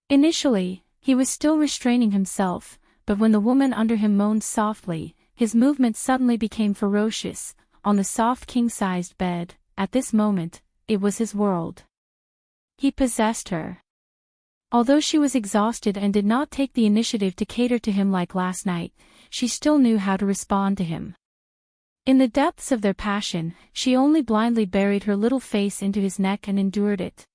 Initially, he was still restraining himself, but when the woman under him moaned softly, his movements suddenly became ferocious. On the soft king-sized bed, at this moment, it was his world. He possessed her. Although she was exhausted and did not take the initiative to cater to him like last night, she still knew how to respond to him. In the depths of their passion, she only blindly buried her little face into his neck and endured it.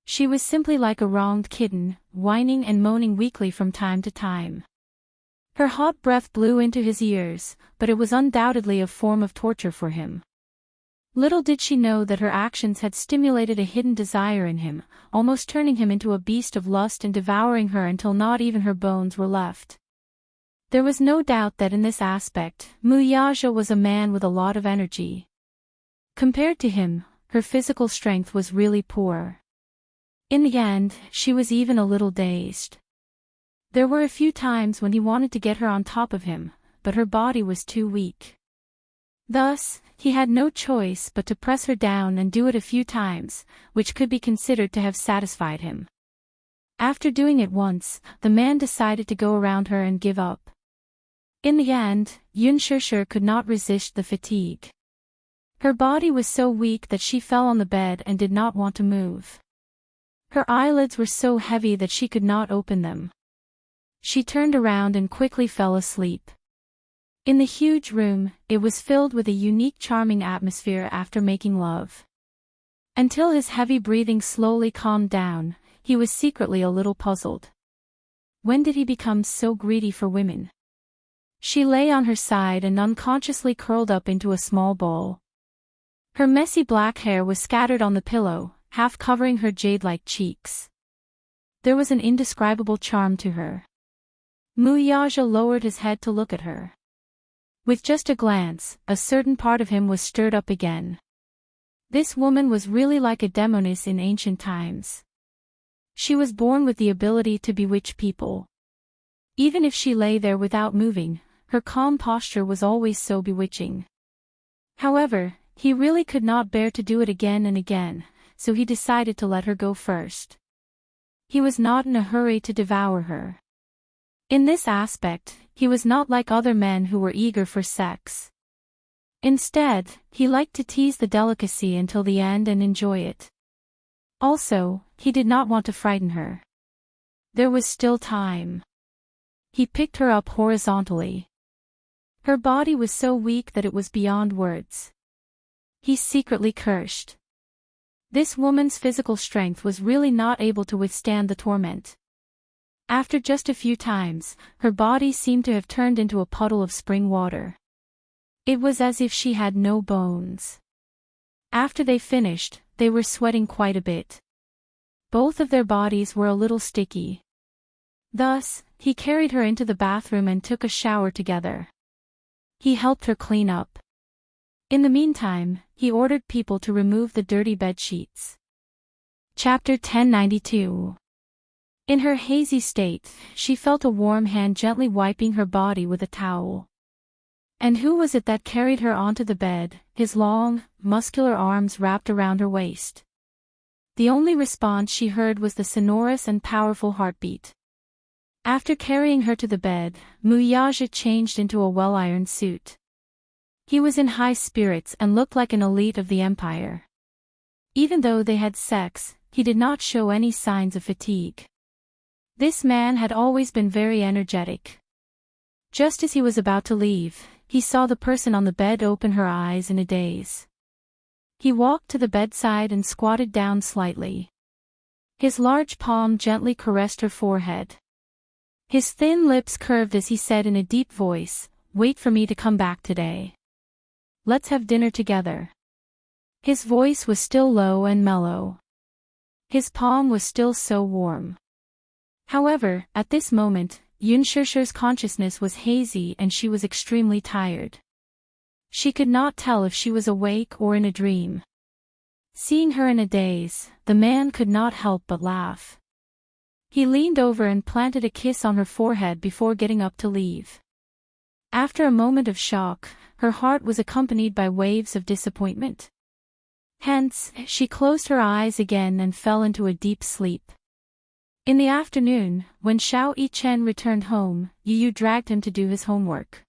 She was simply like a wronged kitten, whining and moaning weakly from time to time. Her hot breath blew into his ears, but it was undoubtedly a form of torture for him. Little did she know that her actions had stimulated a hidden desire in him, almost turning him into a beast of lust and devouring her until not even her bones were left. There was no doubt that in this aspect, Muyaja was a man with a lot of energy. Compared to him, her physical strength was really poor. In the end, she was even a little dazed. There were a few times when he wanted to get her on top of him, but her body was too weak. Thus, he had no choice but to press her down and do it a few times, which could be considered to have satisfied him. After doing it once, the man decided to go around her and give up. In the end, Yun Shishir could not resist the fatigue. Her body was so weak that she fell on the bed and did not want to move. Her eyelids were so heavy that she could not open them. She turned around and quickly fell asleep. In the huge room, it was filled with a unique charming atmosphere after making love. Until his heavy breathing slowly calmed down, he was secretly a little puzzled. When did he become so greedy for women? She lay on her side and unconsciously curled up into a small ball. Her messy black hair was scattered on the pillow, half covering her jade-like cheeks. There was an indescribable charm to her. Muyaja lowered his head to look at her. With just a glance, a certain part of him was stirred up again. This woman was really like a demoness in ancient times. She was born with the ability to bewitch people. Even if she lay there without moving, her calm posture was always so bewitching. However, he really could not bear to do it again and again, so he decided to let her go first. He was not in a hurry to devour her. In this aspect, he was not like other men who were eager for sex. Instead, he liked to tease the delicacy until the end and enjoy it. Also, he did not want to frighten her. There was still time. He picked her up horizontally. Her body was so weak that it was beyond words. He secretly cursed. This woman's physical strength was really not able to withstand the torment. After just a few times, her body seemed to have turned into a puddle of spring water. It was as if she had no bones. After they finished, they were sweating quite a bit. Both of their bodies were a little sticky. Thus, he carried her into the bathroom and took a shower together. He helped her clean up. In the meantime, he ordered people to remove the dirty bed sheets. Chapter 1092. In her hazy state, she felt a warm hand gently wiping her body with a towel. And who was it that carried her onto the bed, his long, muscular arms wrapped around her waist? The only response she heard was the sonorous and powerful heartbeat. After carrying her to the bed, Muyaja changed into a well-ironed suit. He was in high spirits and looked like an elite of the empire. Even though they had sex, he did not show any signs of fatigue. This man had always been very energetic. Just as he was about to leave, he saw the person on the bed open her eyes in a daze. He walked to the bedside and squatted down slightly. His large palm gently caressed her forehead. His thin lips curved as he said in a deep voice, "Wait for me to come back today. Let's have dinner together." His voice was still low and mellow. His palm was still so warm. However, at this moment, Yun Shishir's consciousness was hazy and she was extremely tired. She could not tell if she was awake or in a dream. Seeing her in a daze, the man could not help but laugh. He leaned over and planted a kiss on her forehead before getting up to leave. After a moment of shock, her heart was accompanied by waves of disappointment. Hence, she closed her eyes again and fell into a deep sleep. In the afternoon, when Xiao Yichen returned home, Yu Yu dragged him to do his homework.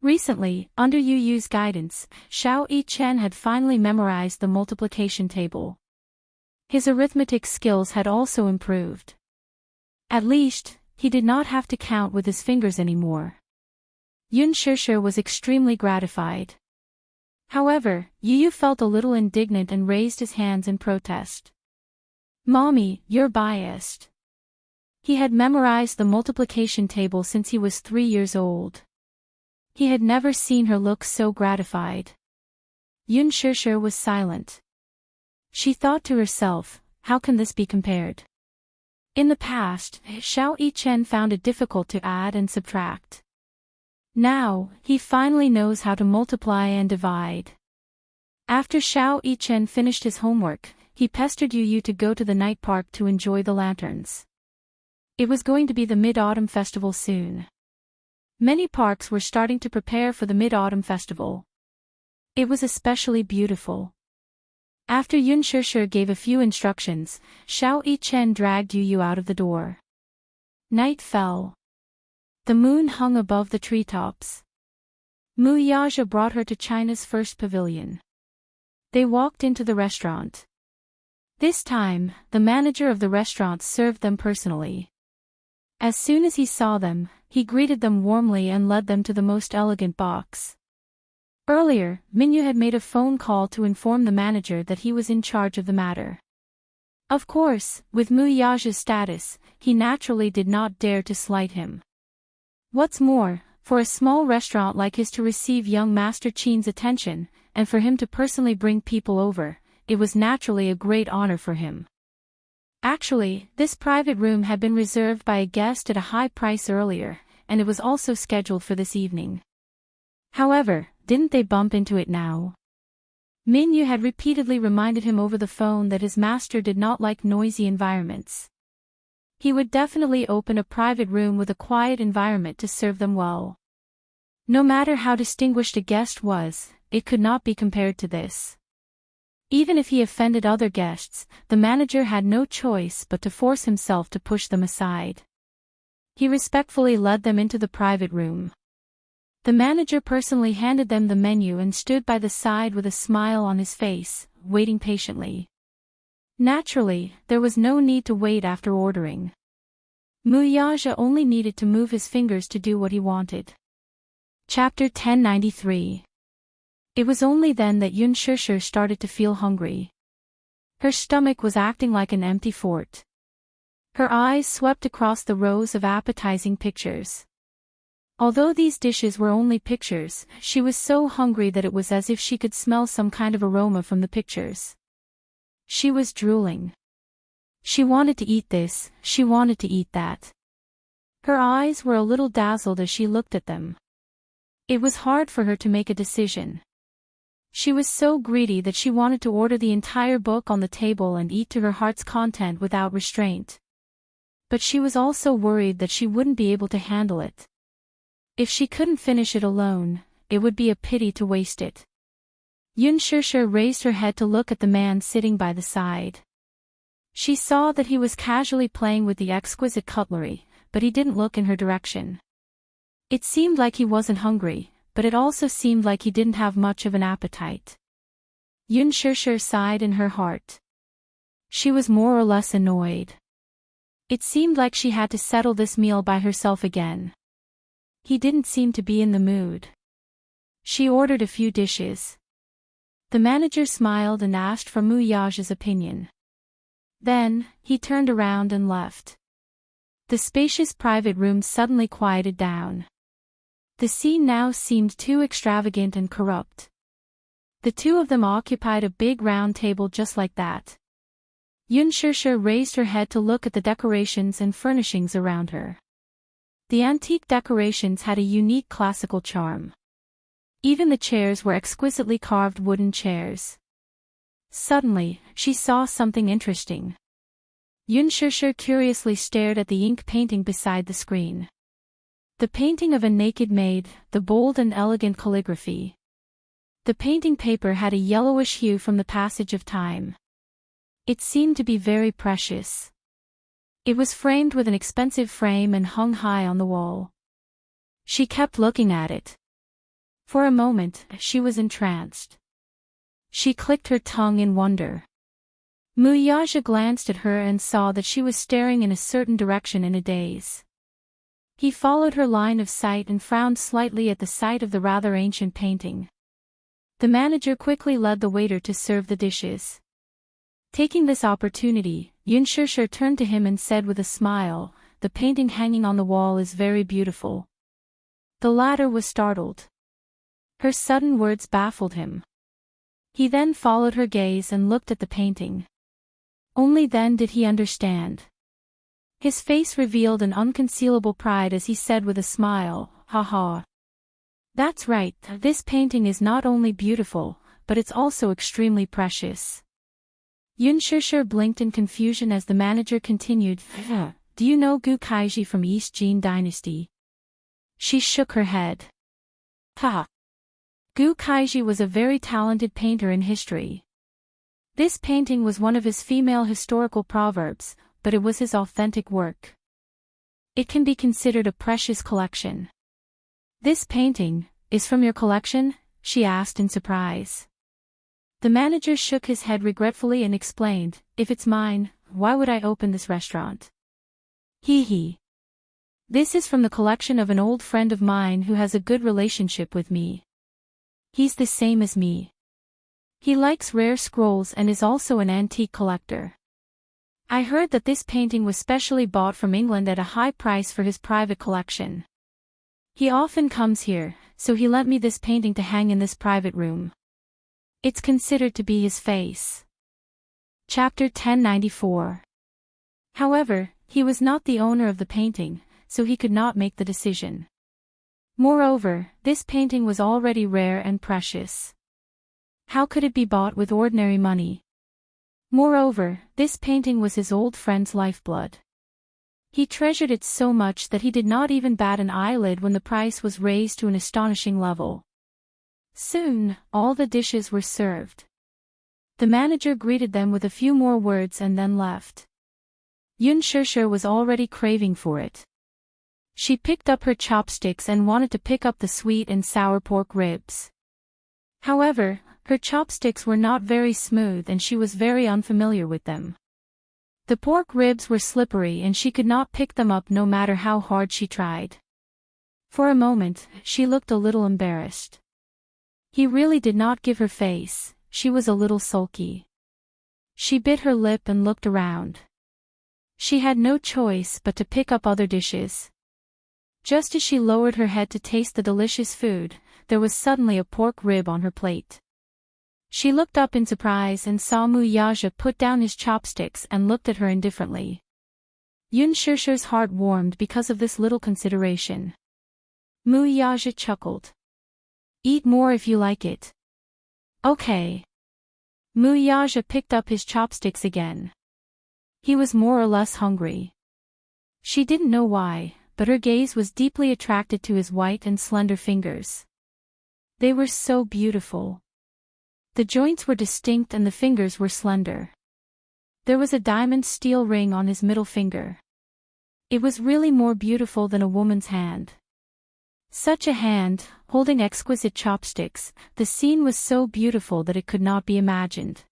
Recently, under Yu Yu's guidance, Xiao Yichen had finally memorized the multiplication table. His arithmetic skills had also improved. At least, he did not have to count with his fingers anymore. Yun Shishir was extremely gratified. However, Yu Yu felt a little indignant and raised his hands in protest. "Mommy, you're biased." He had memorized the multiplication table since he was 3 years old. He had never seen her look so gratified. Yun Shishir was silent. She thought to herself, how can this be compared? In the past, Xiao Yichen found it difficult to add and subtract. Now, he finally knows how to multiply and divide. After Xiao Yichen finished his homework, he pestered Yu Yu to go to the night park to enjoy the lanterns. It was going to be the Mid-Autumn Festival soon. Many parks were starting to prepare for the Mid-Autumn Festival. It was especially beautiful. After Yun Shishir gave a few instructions, Xiao Yichen dragged Yu Yu out of the door. Night fell. The moon hung above the treetops. Mu Yaja brought her to China's first pavilion. They walked into the restaurant. This time, the manager of the restaurant served them personally. As soon as he saw them, he greeted them warmly and led them to the most elegant box. Earlier, Minyu had made a phone call to inform the manager that he was in charge of the matter. Of course, with Mu Yaja's status, he naturally did not dare to slight him. What's more, for a small restaurant like his to receive young Master Qin's attention, and for him to personally bring people over, it was naturally a great honor for him. Actually, this private room had been reserved by a guest at a high price earlier, and it was also scheduled for this evening. However, didn't they bump into it now? Minyu had repeatedly reminded him over the phone that his master did not like noisy environments. He would definitely open a private room with a quiet environment to serve them well. No matter how distinguished a guest was, it could not be compared to this. Even if he offended other guests, the manager had no choice but to force himself to push them aside. He respectfully led them into the private room. The manager personally handed them the menu and stood by the side with a smile on his face, waiting patiently. Naturally, there was no need to wait after ordering. Mu Yaja only needed to move his fingers to do what he wanted. Chapter 1093. It was only then that Yun Shishir started to feel hungry. Her stomach was acting like an empty fort. Her eyes swept across the rows of appetizing pictures. Although these dishes were only pictures, she was so hungry that it was as if she could smell some kind of aroma from the pictures. She was drooling. She wanted to eat this, she wanted to eat that. Her eyes were a little dazzled as she looked at them. It was hard for her to make a decision. She was so greedy that she wanted to order the entire book on the table and eat to her heart's content without restraint. But she was also worried that she wouldn't be able to handle it. If she couldn't finish it alone, it would be a pity to waste it. Yun Shishir raised her head to look at the man sitting by the side. She saw that he was casually playing with the exquisite cutlery, but he didn't look in her direction. It seemed like he wasn't hungry, but it also seemed like he didn't have much of an appetite. Yun Shishir sighed in her heart. She was more or less annoyed. It seemed like she had to settle this meal by herself again. He didn't seem to be in the mood. She ordered a few dishes. The manager smiled and asked for Muyaja's opinion. Then, he turned around and left. The spacious private room suddenly quieted down. The scene now seemed too extravagant and corrupt. The two of them occupied a big round table just like that. Yun Shishir raised her head to look at the decorations and furnishings around her. The antique decorations had a unique classical charm. Even the chairs were exquisitely carved wooden chairs. Suddenly, she saw something interesting. Yun Shishir curiously stared at the ink painting beside the screen. The painting of a naked maid, the bold and elegant calligraphy. The painting paper had a yellowish hue from the passage of time. It seemed to be very precious. It was framed with an expensive frame and hung high on the wall. She kept looking at it. For a moment, she was entranced. She clicked her tongue in wonder. Muyaja glanced at her and saw that she was staring in a certain direction in a daze. He followed her line of sight and frowned slightly at the sight of the rather ancient painting. The manager quickly led the waiter to serve the dishes. Taking this opportunity, Yun Shishir turned to him and said with a smile, "The painting hanging on the wall is very beautiful." The latter was startled. Her sudden words baffled him. He then followed her gaze and looked at the painting. Only then did he understand. His face revealed an unconcealable pride as he said with a smile, "Ha ha. That's right, this painting is not only beautiful, but it's also extremely precious." Yun Shishir blinked in confusion as the manager continued, "Do you know Gu Kaiji from East Jin Dynasty?" She shook her head. "Ha! Gu Kaiji was a very talented painter in history. This painting was one of his female historical proverbs, but it was his authentic work. It can be considered a precious collection." "This painting is from your collection?" she asked in surprise. The manager shook his head regretfully and explained, "If it's mine, why would I open this restaurant? Hee hee. This is from the collection of an old friend of mine who has a good relationship with me. He's the same as me. He likes rare scrolls and is also an antique collector. I heard that this painting was specially bought from England at a high price for his private collection. He often comes here, so he lent me this painting to hang in this private room. It's considered to be his face." Chapter 1094. However, he was not the owner of the painting, so he could not make the decision. Moreover, this painting was already rare and precious. How could it be bought with ordinary money? Moreover, this painting was his old friend's lifeblood. He treasured it so much that he did not even bat an eyelid when the price was raised to an astonishing level. Soon, all the dishes were served. The manager greeted them with a few more words and then left. Yun Shishir was already craving for it. She picked up her chopsticks and wanted to pick up the sweet and sour pork ribs. However, her chopsticks were not very smooth and she was very unfamiliar with them. The pork ribs were slippery and she could not pick them up no matter how hard she tried. For a moment, she looked a little embarrassed. He really did not give her face, she was a little sulky. She bit her lip and looked around. She had no choice but to pick up other dishes. Just as she lowered her head to taste the delicious food, there was suddenly a pork rib on her plate. She looked up in surprise and saw Muyaja put down his chopsticks and looked at her indifferently. Yun Shishir's heart warmed because of this little consideration. Muyaja chuckled. "Eat more if you like it." "Okay." Muyaja picked up his chopsticks again. He was more or less hungry. She didn't know why, but her gaze was deeply attracted to his white and slender fingers. They were so beautiful. The joints were distinct and the fingers were slender. There was a diamond steel ring on his middle finger. It was really more beautiful than a woman's hand. Such a hand, holding exquisite chopsticks, the scene was so beautiful that it could not be imagined.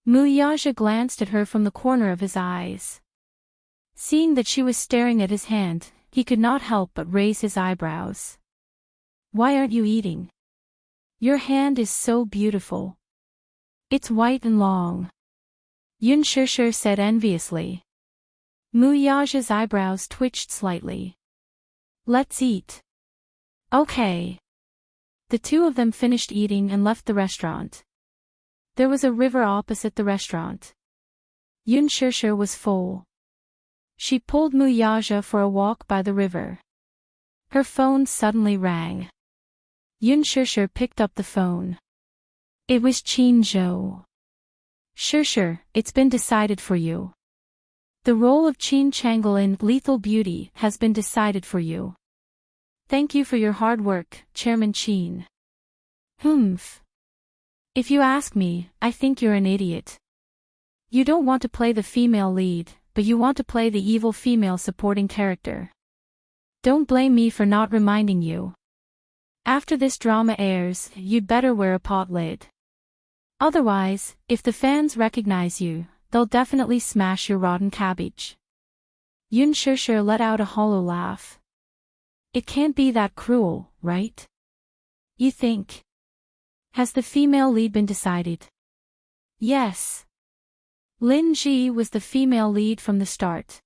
Muyaja glanced at her from the corner of his eyes. Seeing that she was staring at his hand, he could not help but raise his eyebrows. Why aren't you eating? Your hand is so beautiful. It's white and long. Yun Shishir said enviously. Mu Yaja's eyebrows twitched slightly. Let's eat. Okay. The two of them finished eating and left the restaurant. There was a river opposite the restaurant. Yun Shishir was full. She pulled Mu Yaja for a walk by the river. Her phone suddenly rang. Yun Shishir picked up the phone. It was Qin Zhou. Shishir, it's been decided for you. The role of Qin Changle in Lethal Beauty has been decided for you. Thank you for your hard work, Chairman Qin. Humph. If you ask me, I think you're an idiot. You don't want to play the female lead, but you want to play the evil female supporting character. Don't blame me for not reminding you. After this drama airs, you'd better wear a pot lid. Otherwise, if the fans recognize you, they'll definitely smash your rotten cabbage. Yun Shishir let out a hollow laugh. It can't be that cruel, right? You think? Has the female lead been decided? Yes. Lin Ji was the female lead from the start.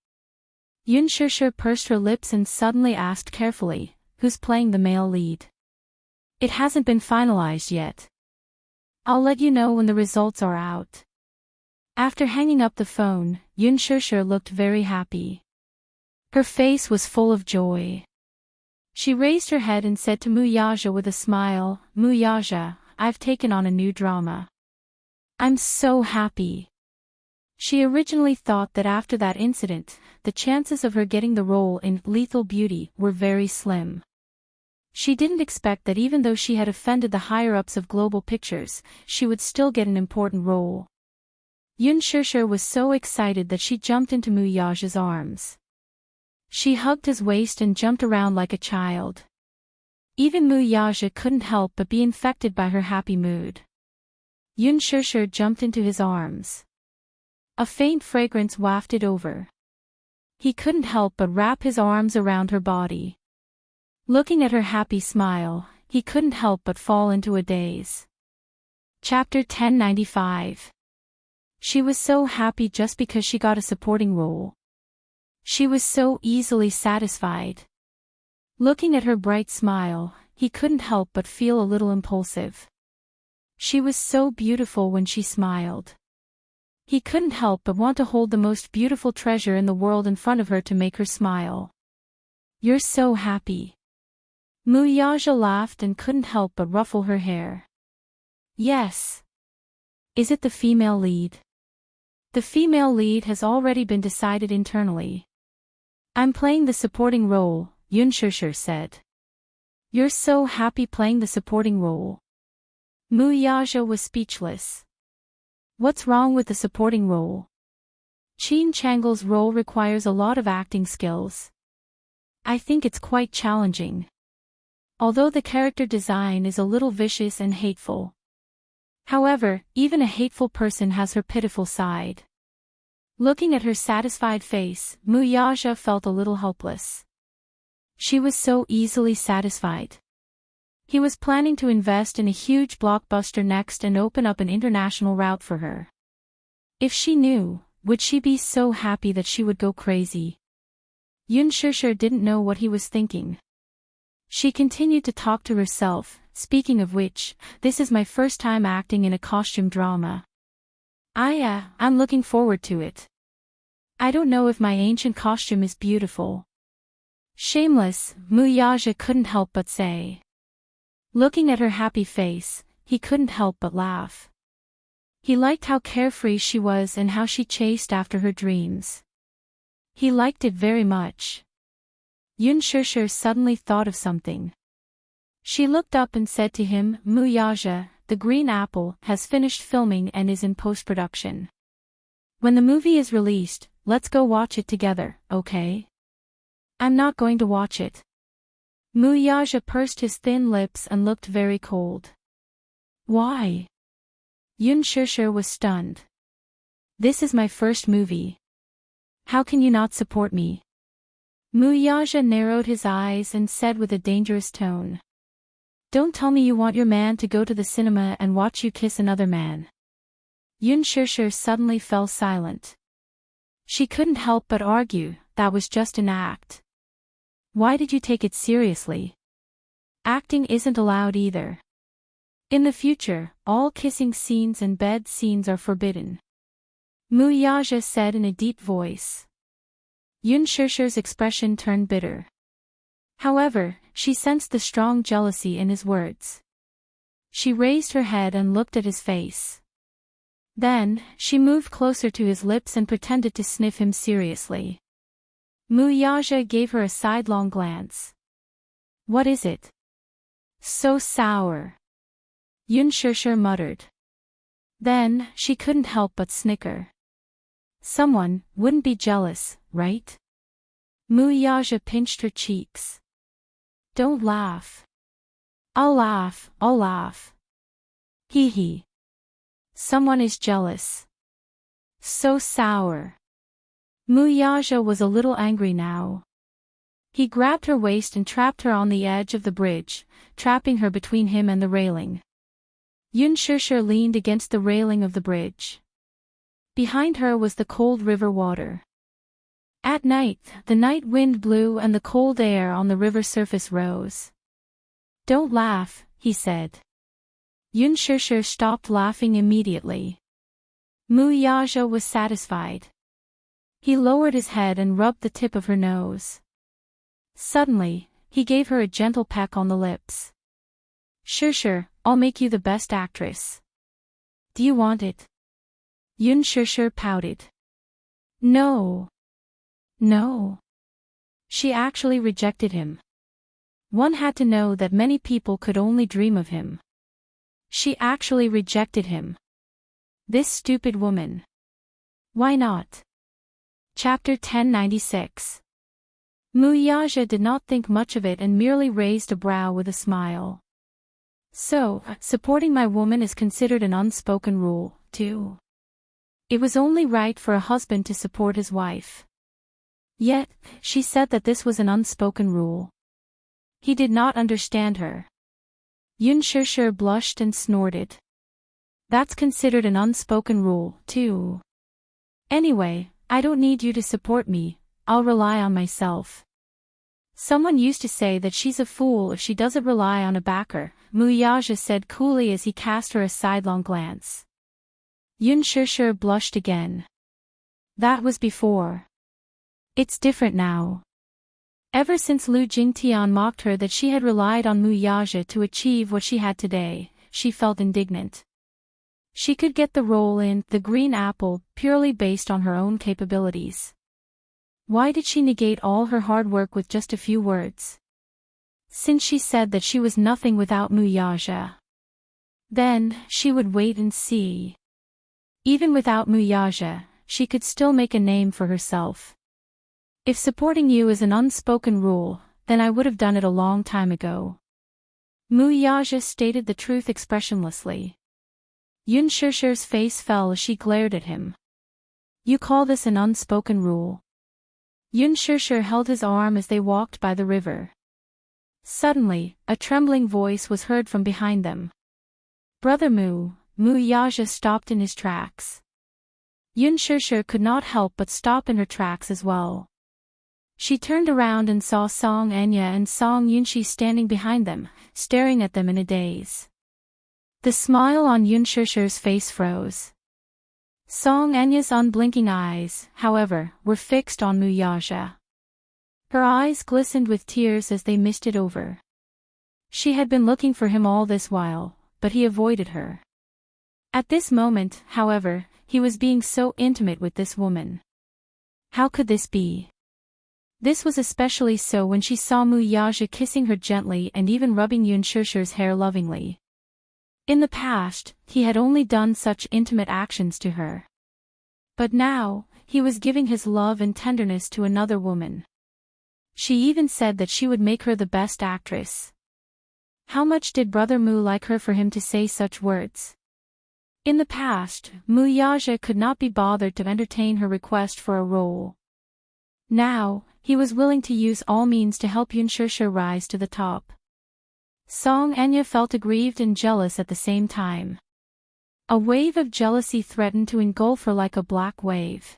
Yun Shishir pursed her lips and suddenly asked carefully, who's playing the male lead? It hasn't been finalized yet. I'll let you know when the results are out. After hanging up the phone, Yun Shishir looked very happy. Her face was full of joy. She raised her head and said to Mu Yaja with a smile, Mu Yaja, I've taken on a new drama. I'm so happy. She originally thought that after that incident, the chances of her getting the role in Lethal Beauty were very slim. She didn't expect that even though she had offended the higher-ups of Global Pictures, she would still get an important role. Yun Shishir was so excited that she jumped into Mu Yaja's arms. She hugged his waist and jumped around like a child. Even Mu Yaja couldn't help but be infected by her happy mood. Yun Shishir jumped into his arms. A faint fragrance wafted over. He couldn't help but wrap his arms around her body. Looking at her happy smile, he couldn't help but fall into a daze. Chapter 1095. She was so happy just because she got a supporting role. She was so easily satisfied. Looking at her bright smile, he couldn't help but feel a little impulsive. She was so beautiful when she smiled. He couldn't help but want to hold the most beautiful treasure in the world in front of her to make her smile. You're so happy. Mu Yaja laughed and couldn't help but ruffle her hair. Yes. Is it the female lead? The female lead has already been decided internally. I'm playing the supporting role, Yun Shishir said. You're so happy playing the supporting role. Mu Yaja was speechless. What's wrong with the supporting role? Qin Changle's role requires a lot of acting skills. I think it's quite challenging. Although the character design is a little vicious and hateful. However, even a hateful person has her pitiful side. Looking at her satisfied face, Mu Yaja felt a little helpless. She was so easily satisfied. He was planning to invest in a huge blockbuster next and open up an international route for her. If she knew, would she be so happy that she would go crazy? Yun Shishir didn't know what he was thinking. She continued to talk to herself, speaking of which, this is my first time acting in a costume drama. I'm looking forward to it. I don't know if my ancient costume is beautiful. Shameless, Mu Yaja couldn't help but say. Looking at her happy face, he couldn't help but laugh. He liked how carefree she was and how she chased after her dreams. He liked it very much. Yun Shishir suddenly thought of something. She looked up and said to him, Mu Yaja, The Green Apple has finished filming and is in post-production. When the movie is released, let's go watch it together, okay? I'm not going to watch it. Mu Yaja pursed his thin lips and looked very cold. Why? Yun Shishir was stunned. This is my first movie. How can you not support me? Muyaja narrowed his eyes and said with a dangerous tone. Don't tell me you want your man to go to the cinema and watch you kiss another man. Yun Shishir suddenly fell silent. She couldn't help but argue, that was just an act. Why did you take it seriously? Acting isn't allowed either. In the future, all kissing scenes and bed scenes are forbidden. Muyaja said in a deep voice. Yun Shishir's expression turned bitter. However, she sensed the strong jealousy in his words. She raised her head and looked at his face. Then, she moved closer to his lips and pretended to sniff him seriously. Muyaja gave her a sidelong glance. What is it? So sour. Yun Shishir muttered. Then, she couldn't help but snicker. Someone wouldn't be jealous, right? Muyaja pinched her cheeks. Don't laugh. I'll laugh, I'll laugh. Hee hee. Someone is jealous. So sour. Muyaja was a little angry now. He grabbed her waist and trapped her on the edge of the bridge, trapping her between him and the railing. Yun Shishir leaned against the railing of the bridge. Behind her was the cold river water. At night, the night wind blew and the cold air on the river surface rose. Don't laugh, he said. Yun Shishir stopped laughing immediately. Muyaja was satisfied. He lowered his head and rubbed the tip of her nose. Suddenly, he gave her a gentle peck on the lips. Shishir, I'll make you the best actress. Do you want it? Yun Shishir pouted. No. No. She actually rejected him. One had to know that many people could only dream of him. She actually rejected him. This stupid woman. Why not? Chapter 1096. Muyaja did not think much of it and merely raised a brow with a smile. So, supporting my woman is considered an unspoken rule, too. It was only right for a husband to support his wife. Yet, she said that this was an unspoken rule. He did not understand her. Yun Shishir blushed and snorted. That's considered an unspoken rule, too. Anyway, I don't need you to support me, I'll rely on myself. Someone used to say that she's a fool if she doesn't rely on a backer, Muyaja said coolly as he cast her a sidelong glance. Yun Shishir blushed again. That was before. It's different now. Ever since Lu Jingtian mocked her that she had relied on Muyaja to achieve what she had today, she felt indignant. She could get the role in The Green Apple purely based on her own capabilities. Why did she negate all her hard work with just a few words? Since she said that she was nothing without Muyaja. Then, she would wait and see. Even without Muyaja, she could still make a name for herself. If supporting you is an unspoken rule, then I would have done it a long time ago. Muyaja stated the truth expressionlessly. Yun Shishir's face fell as she glared at him. You call this an unspoken rule? Yun Shishir held his arm as they walked by the river. Suddenly, a trembling voice was heard from behind them. Brother Muyaja stopped in his tracks. Yun Shishir could not help but stop in her tracks as well. She turned around and saw Song Enya and Song Yunshi standing behind them, staring at them in a daze. The smile on Yun Shishir's face froze. Song Enya's unblinking eyes, however, were fixed on Muyaja. Her eyes glistened with tears as they misted over. She had been looking for him all this while, but he avoided her. At this moment, however, he was being so intimate with this woman. How could this be? This was especially so when she saw Muyaja kissing her gently and even rubbing Yun Shishir's hair lovingly. In the past, he had only done such intimate actions to her. But now, he was giving his love and tenderness to another woman. She even said that she would make her the best actress. How much did Brother Mu like her for him to say such words? In the past, Muyaja could not be bothered to entertain her request for a role. Now, he was willing to use all means to help Yunshushu rise to the top. Song Anya felt aggrieved and jealous at the same time. A wave of jealousy threatened to engulf her like a black wave.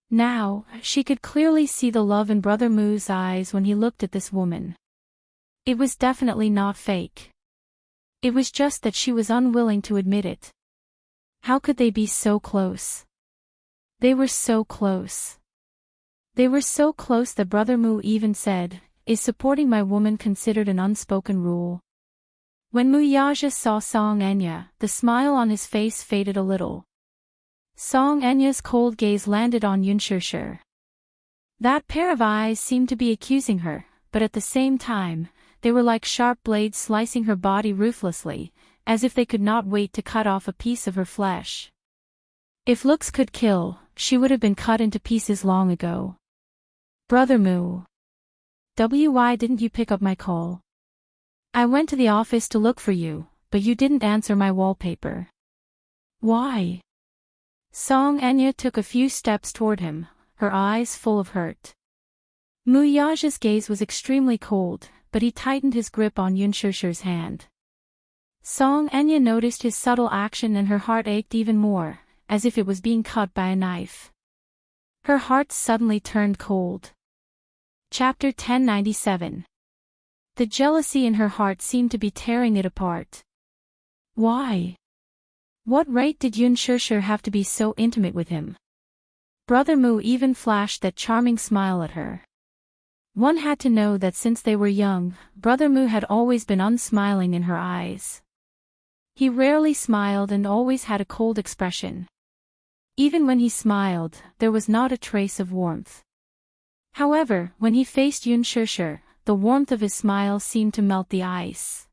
Now, she could clearly see the love in Brother Mu's eyes when he looked at this woman. It was definitely not fake. It was just that she was unwilling to admit it. How could they be so close? They were so close. They were so close that Brother Mu even said, "Is supporting my woman considered an unspoken rule?" When Muyaja saw Song Anya, the smile on his face faded a little. Song Anya's cold gaze landed on Yunshushu. That pair of eyes seemed to be accusing her, but at the same time, they were like sharp blades slicing her body ruthlessly, as if they could not wait to cut off a piece of her flesh. If looks could kill, she would have been cut into pieces long ago. Brother Mu. Why didn't you pick up my call? I went to the office to look for you, but you didn't answer my wallpaper. Why? Song Anya took a few steps toward him, her eyes full of hurt. Muyaja's gaze was extremely cold, but he tightened his grip on Yunshushu's hand. Song Anya noticed his subtle action and her heart ached even more, as if it was being cut by a knife. Her heart suddenly turned cold. Chapter 1097. The jealousy in her heart seemed to be tearing it apart. Why? What right did Yunshushu have to be so intimate with him? Brother Mu even flashed that charming smile at her. One had to know that since they were young, Brother Mu had always been unsmiling in her eyes. He rarely smiled and always had a cold expression. Even when he smiled, there was not a trace of warmth. However, when he faced Yunshushu, the warmth of his smile seemed to melt the ice.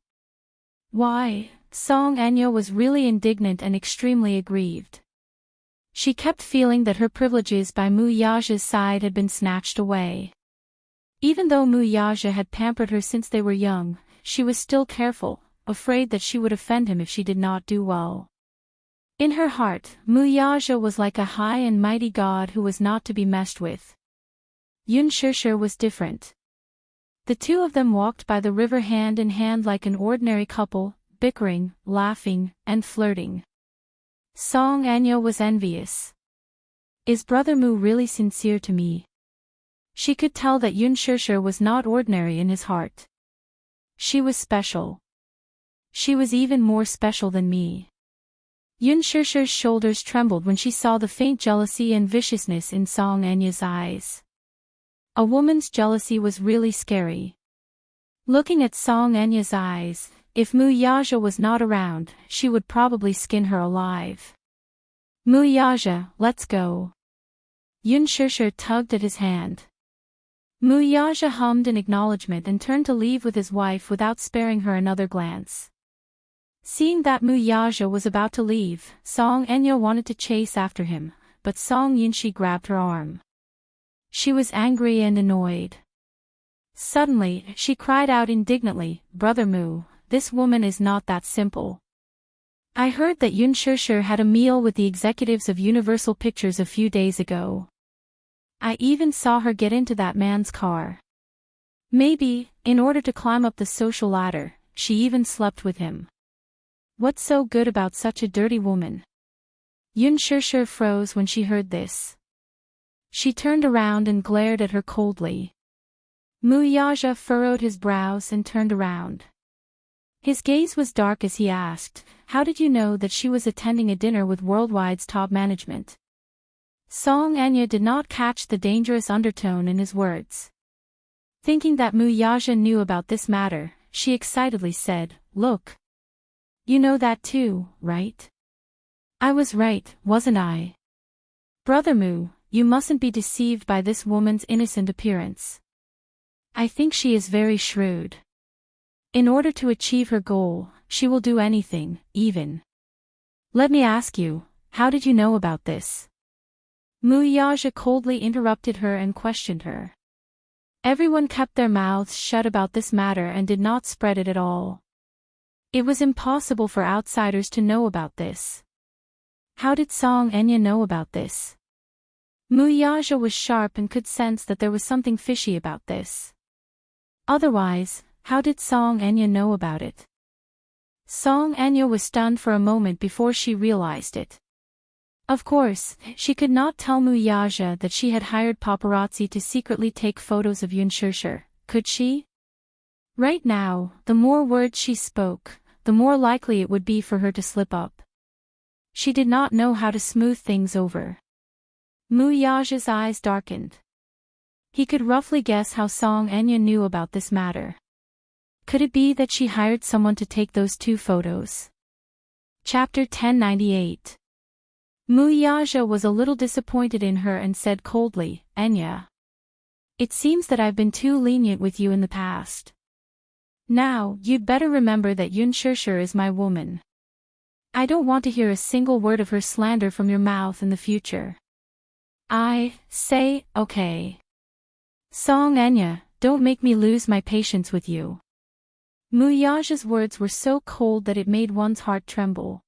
Why? Song Anya was really indignant and extremely aggrieved. She kept feeling that her privileges by Muyaja's side had been snatched away. Even though Muyaja had pampered her since they were young, she was still careful, afraid that she would offend him if she did not do well. In her heart, Muyaja was like a high and mighty god who was not to be messed with. Yunshushu was different. The two of them walked by the river hand in hand like an ordinary couple, bickering, laughing, and flirting. Song Anya was envious. Is Brother Mu really sincere to me? She could tell that Yunshushu was not ordinary in his heart. She was special. She was even more special than me. Yunshushu's shoulders trembled when she saw the faint jealousy and viciousness in Song Anya's eyes. A woman's jealousy was really scary. Looking at Song Anya's eyes, if Muyaja was not around, she would probably skin her alive. Muyaja, let's go. Yunshushu tugged at his hand. Muyaja hummed in acknowledgement and turned to leave with his wife without sparing her another glance. Seeing that Muyaja was about to leave, Song Anya wanted to chase after him, but Song Yunshi grabbed her arm. She was angry and annoyed. Suddenly, she cried out indignantly, "Brother Mu, this woman is not that simple. I heard that Yunshushu had a meal with the executives of Universal Pictures a few days ago. I even saw her get into that man's car. Maybe, in order to climb up the social ladder, she even slept with him. What's so good about such a dirty woman?" Yunshushu froze when she heard this. She turned around and glared at her coldly. Muyaja furrowed his brows and turned around. His gaze was dark as he asked, "How did you know that she was attending a dinner with Worldwide's top management?" Song Anya did not catch the dangerous undertone in his words. Thinking that Muyaja knew about this matter, she excitedly said, "Look. You know that too, right?" "I was right, wasn't I?" "Brother Mu, you mustn't be deceived by this woman's innocent appearance. I think she is very shrewd. In order to achieve her goal, she will do anything, even. Let me ask you, how did you know about this?" Muyaja coldly interrupted her and questioned her. Everyone kept their mouths shut about this matter and did not spread it at all. It was impossible for outsiders to know about this. How did Song Anya know about this? Muyaja was sharp and could sense that there was something fishy about this. Otherwise, how did Song Enya know about it? Song Enya was stunned for a moment before she realized it. Of course, she could not tell Muyaja that she had hired paparazzi to secretly take photos of Yunshishir, could she? Right now, the more words she spoke, the more likely it would be for her to slip up. She did not know how to smooth things over. Muyaja's eyes darkened. He could roughly guess how Song Enya knew about this matter. Could it be that she hired someone to take those 2 photos? Chapter 1098. Muyaja was a little disappointed in her and said coldly, "Enya. It seems that I've been too lenient with you in the past. Now, you'd better remember that Yunshishir is my woman. I don't want to hear a single word of her slander from your mouth in the future." I say, okay. Song Enya, don't make me lose my patience with you. Muyaja's words were so cold that it made one's heart tremble.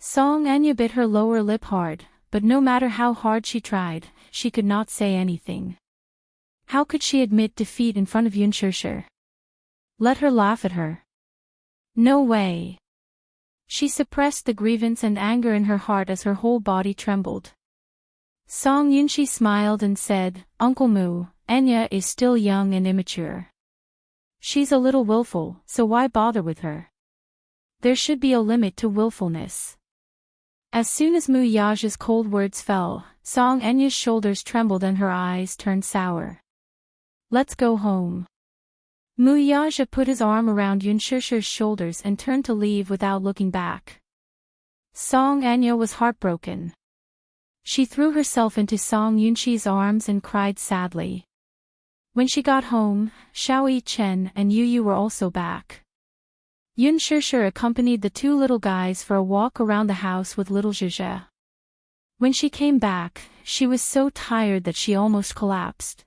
Song Enya bit her lower lip hard, but no matter how hard she tried, she could not say anything. How could she admit defeat in front of Yunshishir? Let her laugh at her. No way. She suppressed the grievance and anger in her heart as her whole body trembled. Song Yunshi smiled and said, "Uncle Mu, Enya is still young and immature. She's a little willful, so why bother with her? There should be a limit to willfulness." As soon as Muyaja's cold words fell, Song Enya's shoulders trembled and her eyes turned sour. "Let's go home." Muyaja put his arm around Yunshishir's shoulders and turned to leave without looking back. Song Enya was heartbroken. She threw herself into Song Yunshi's arms and cried sadly. When she got home, Xiao Yi-chen and Yu were also back. Yunshishir accompanied the 2 little guys for a walk around the house with little Zhizhe. When she came back, she was so tired that she almost collapsed.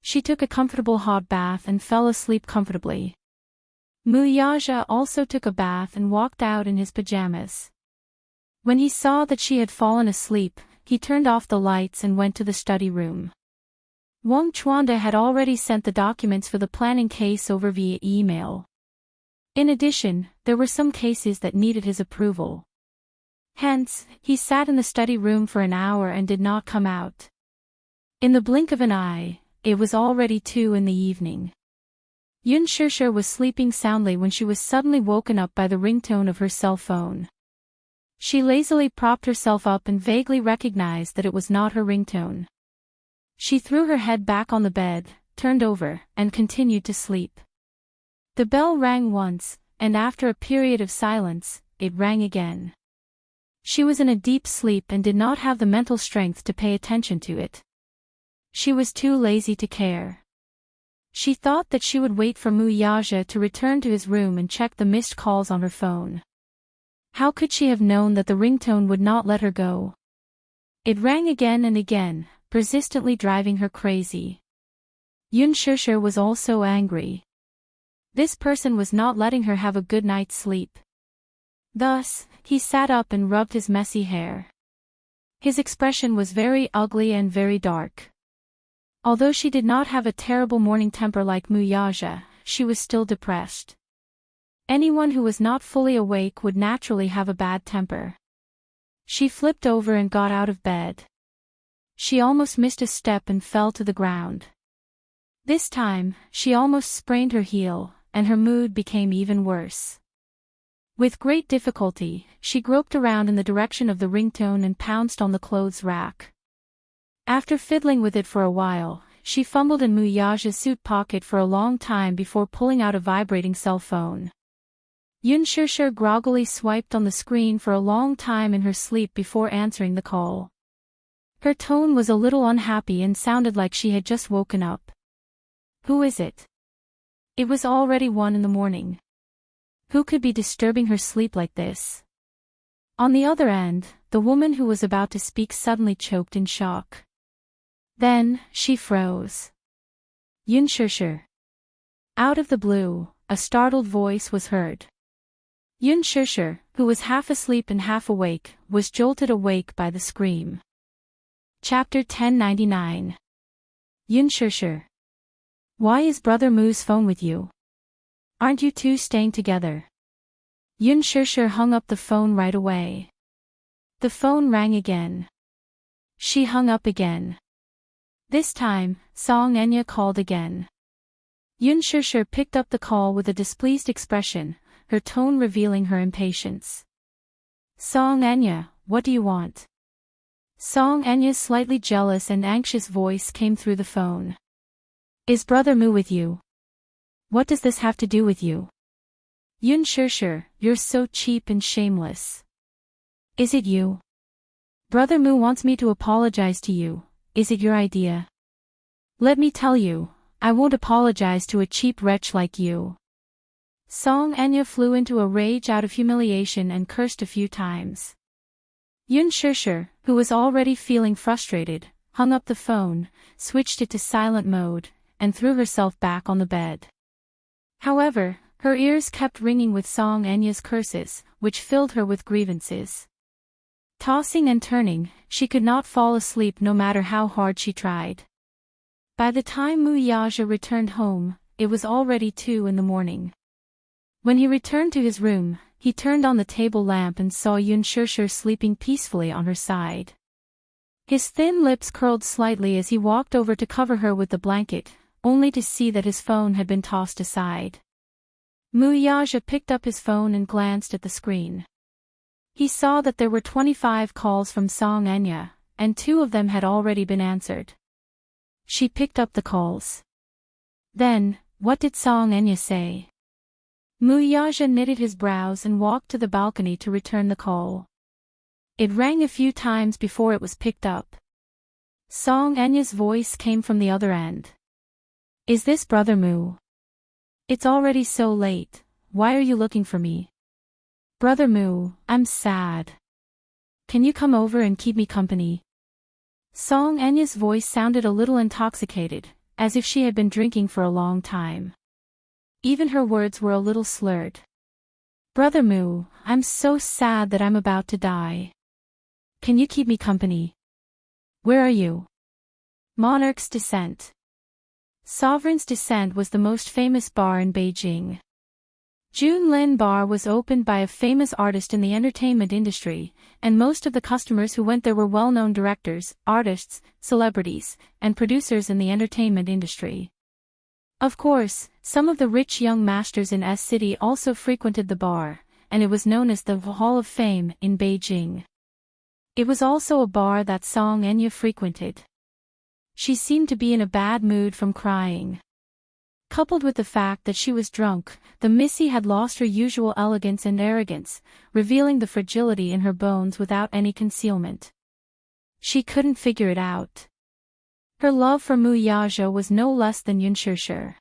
She took a comfortable hot bath and fell asleep comfortably. Muyaja also took a bath and walked out in his pajamas. When he saw that she had fallen asleep, he turned off the lights and went to the study room. Wang Chuanda had already sent the documents for the planning case over via email. In addition, there were some cases that needed his approval. Hence, he sat in the study room for an hour and did not come out. In the blink of an eye, it was already 2 in the evening. Yunshishir was sleeping soundly when she was suddenly woken up by the ringtone of her cell phone. She lazily propped herself up and vaguely recognized that it was not her ringtone. She threw her head back on the bed, turned over, and continued to sleep. The bell rang once, and after a period of silence, it rang again. She was in a deep sleep and did not have the mental strength to pay attention to it. She was too lazy to care. She thought that she would wait for Muyaja to return to his room and check the missed calls on her phone. How could she have known that the ringtone would not let her go? It rang again and again, persistently driving her crazy. Yunshishir was also angry. This person was not letting her have a good night's sleep. Thus, he sat up and rubbed his messy hair. His expression was very ugly and very dark. Although she did not have a terrible morning temper like Muyaja, she was still depressed. Anyone who was not fully awake would naturally have a bad temper. She flipped over and got out of bed. She almost missed a step and fell to the ground. This time, she almost sprained her heel, and her mood became even worse. With great difficulty, she groped around in the direction of the ringtone and pounced on the clothes rack. After fiddling with it for a while, she fumbled in Muyaja's suit pocket for a long time before pulling out a vibrating cell phone. Yunshishir groggily swiped on the screen for a long time in her sleep before answering the call. Her tone was a little unhappy and sounded like she had just woken up. "Who is it?" It was already 1 in the morning. Who could be disturbing her sleep like this? On the other end, the woman who was about to speak suddenly choked in shock. Then, she froze. Yunshishir. Out of the blue, a startled voice was heard. Yunshishir, who was half asleep and half awake, was jolted awake by the scream. Chapter 1099. Yunshishir. Why is Brother Moo's phone with you? Aren't you two staying together? Yunshishir hung up the phone right away. The phone rang again. She hung up again. This time, Song Enya called again. Yunshishir picked up the call with a displeased expression, her tone revealing her impatience. Song Enya, what do you want? Song Enya's slightly jealous and anxious voice came through the phone. Is Brother Moo with you? What does this have to do with you? Yunshishir, you're so cheap and shameless. Is it you? Brother Moo wants me to apologize to you. Is it your idea? Let me tell you, I won't apologize to a cheap wretch like you. Song Enya flew into a rage out of humiliation and cursed a few times. Yunshishir, who was already feeling frustrated, hung up the phone, switched it to silent mode, and threw herself back on the bed. However, her ears kept ringing with Song Enya's curses, which filled her with grievances. Tossing and turning, she could not fall asleep no matter how hard she tried. By the time Muyaja returned home, it was already 2 in the morning. When he returned to his room, he turned on the table lamp and saw Yunshishir sleeping peacefully on her side. His thin lips curled slightly as he walked over to cover her with the blanket, only to see that his phone had been tossed aside. Muyaja picked up his phone and glanced at the screen. He saw that there were 25 calls from Song Enya, and 2 of them had already been answered. She picked up the calls. Then, what did Song Enya say? Muyaja knitted his brows and walked to the balcony to return the call. It rang a few times before it was picked up. Song Enya's voice came from the other end. Is this Brother Moo? It's already so late, why are you looking for me? Brother Moo, I'm sad. Can you come over and keep me company? Song Enya's voice sounded a little intoxicated, as if she had been drinking for a long time. Even her words were a little slurred. Brother Moo, I'm so sad that I'm about to die. Can you keep me company? Where are you? Monarch's Descent. Sovereign's Descent was the most famous bar in Beijing. Junlin Bar was opened by a famous artist in the entertainment industry, and most of the customers who went there were well-known directors, artists, celebrities, and producers in the entertainment industry. Of course, some of the rich young masters in S City also frequented the bar, and it was known as the Hall of Fame in Beijing. It was also a bar that Song Enya frequented. She seemed to be in a bad mood from crying. Coupled with the fact that she was drunk, the Missy had lost her usual elegance and arrogance, revealing the fragility in her bones without any concealment. She couldn't figure it out. Her love for Muyaja was no less than Yunshishir.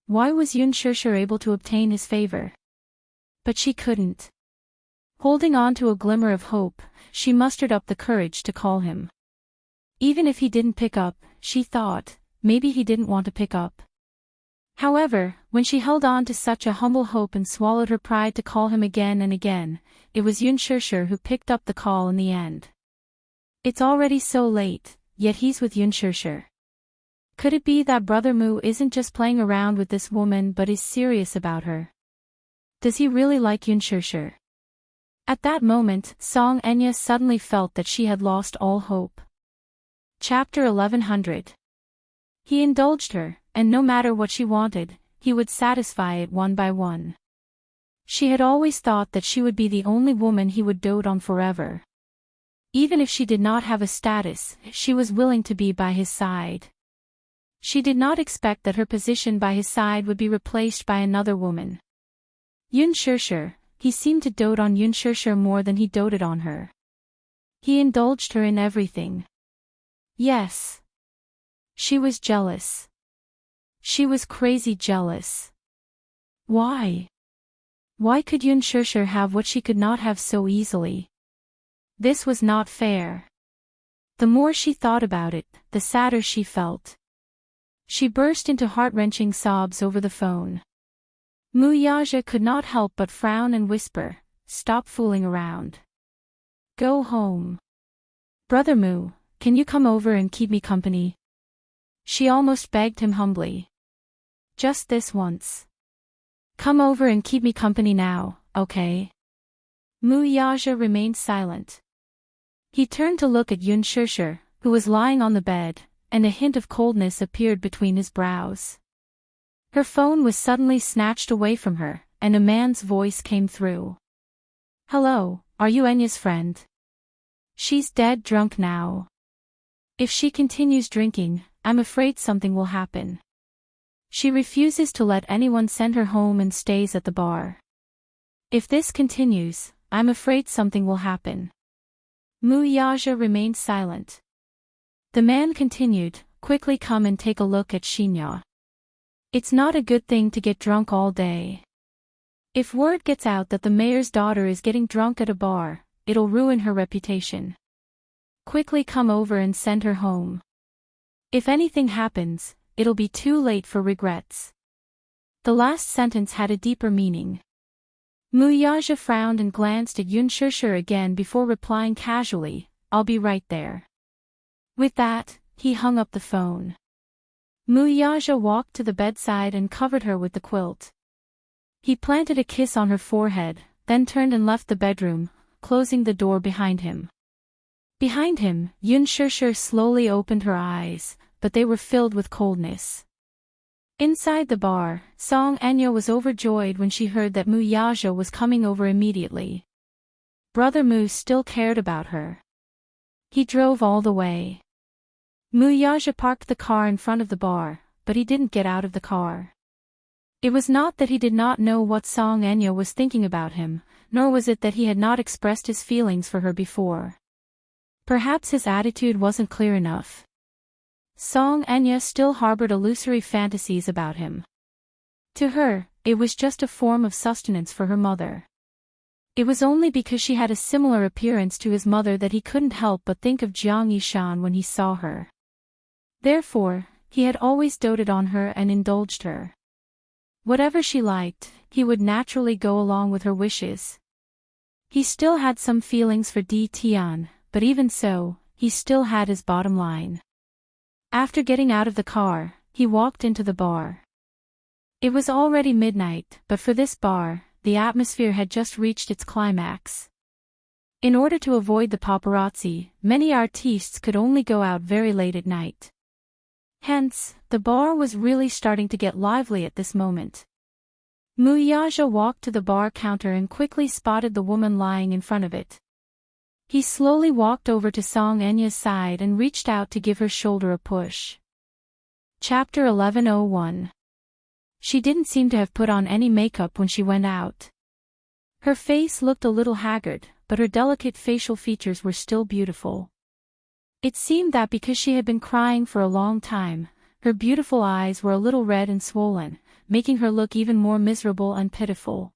Why was Yunshishir able to obtain his favor? But she couldn't. Holding on to a glimmer of hope, she mustered up the courage to call him. Even if he didn't pick up, she thought, maybe he didn't want to pick up. However, when she held on to such a humble hope and swallowed her pride to call him again and again, it was Yunshishir who picked up the call in the end. It's already so late, yet he's with Yunshishir. Could it be that Brother Moo isn't just playing around with this woman but is serious about her? Does he really like Yunshishir? At that moment, Song Enya suddenly felt that she had lost all hope. Chapter 1100. He indulged her, and no matter what she wanted, he would satisfy it one by one. She had always thought that she would be the only woman he would dote on forever. Even if she did not have a status, she was willing to be by his side. She did not expect that her position by his side would be replaced by another woman. Yunshishir, he seemed to dote on Yunshishir more than he doted on her. He indulged her in everything. Yes. She was jealous. She was crazy jealous. Why? Why could Yunshishir have what she could not have so easily? This was not fair. The more she thought about it, the sadder she felt. She burst into heart-wrenching sobs over the phone. Muyaja could not help but frown and whisper, "Stop fooling around. Go home." "Brother Moo, can you come over and keep me company? She almost begged him humbly. Just this once. Come over and keep me company now, okay? Mu Yaja remained silent. He turned to look at Yun Shishir, who was lying on the bed, and a hint of coldness appeared between his brows. Her phone was suddenly snatched away from her, and a man's voice came through. Hello, are you Enya's friend? She's dead drunk now. If she continues drinking, I'm afraid something will happen. She refuses to let anyone send her home and stays at the bar. If this continues, I'm afraid something will happen. Mu Yaja remained silent. The man continued, quickly come and take a look at Shinya. It's not a good thing to get drunk all day. If word gets out that the mayor's daughter is getting drunk at a bar, it'll ruin her reputation. Quickly come over and send her home. If anything happens, it'll be too late for regrets. The last sentence had a deeper meaning. Mu Yaja frowned and glanced at Yun Shishir again before replying casually, I'll be right there. With that, he hung up the phone. Mu Yaja walked to the bedside and covered her with the quilt. He planted a kiss on her forehead, then turned and left the bedroom, closing the door behind him. Behind him, Yun Shishir slowly opened her eyes, but they were filled with coldness. Inside the bar, Song Enya was overjoyed when she heard that Mu Yaja was coming over immediately. Brother Mu still cared about her. He drove all the way. Mu Yaja parked the car in front of the bar, but he didn't get out of the car. It was not that he did not know what Song Enya was thinking about him, nor was it that he had not expressed his feelings for her before. Perhaps his attitude wasn't clear enough. Song Enya still harbored illusory fantasies about him. To her, it was just a form of sustenance for her mother. It was only because she had a similar appearance to his mother that he couldn't help but think of Jiang Yishan when he saw her. Therefore, he had always doted on her and indulged her. Whatever she liked, he would naturally go along with her wishes. He still had some feelings for Di Tian, but even so, he still had his bottom line. After getting out of the car, he walked into the bar. It was already midnight, but for this bar, the atmosphere had just reached its climax. In order to avoid the paparazzi, many artistes could only go out very late at night. Hence, the bar was really starting to get lively at this moment. Mu Yaja walked to the bar counter and quickly spotted the woman lying in front of it. He slowly walked over to Song Enya's side and reached out to give her shoulder a push. Chapter 1101. She didn't seem to have put on any makeup when she went out. Her face looked a little haggard, but her delicate facial features were still beautiful. It seemed that because she had been crying for a long time, her beautiful eyes were a little red and swollen, making her look even more miserable and pitiful.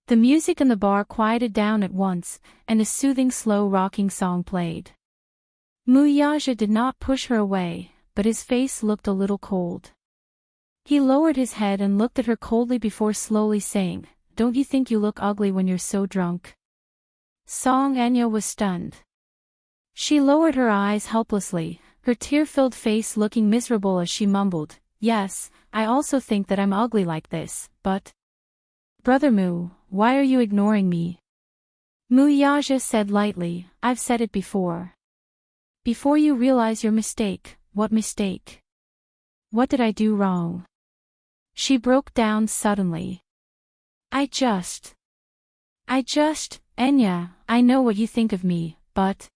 The music in the bar quieted down at once, and a soothing slow rocking song played. Mu Yaja did not push her away, but his face looked a little cold. He lowered his head and looked at her coldly before slowly saying, Don't you think you look ugly when you're so drunk? Song Enya was stunned. She lowered her eyes helplessly, her tear-filled face looking miserable as she mumbled, Yes, I also think that I'm ugly like this, but… Brother Mu, why are you ignoring me? Mu Yaja said lightly, I've said it before. Before you realize your mistake, what mistake? What did I do wrong? She broke down suddenly. I just, Enya, I know what you think of me, but…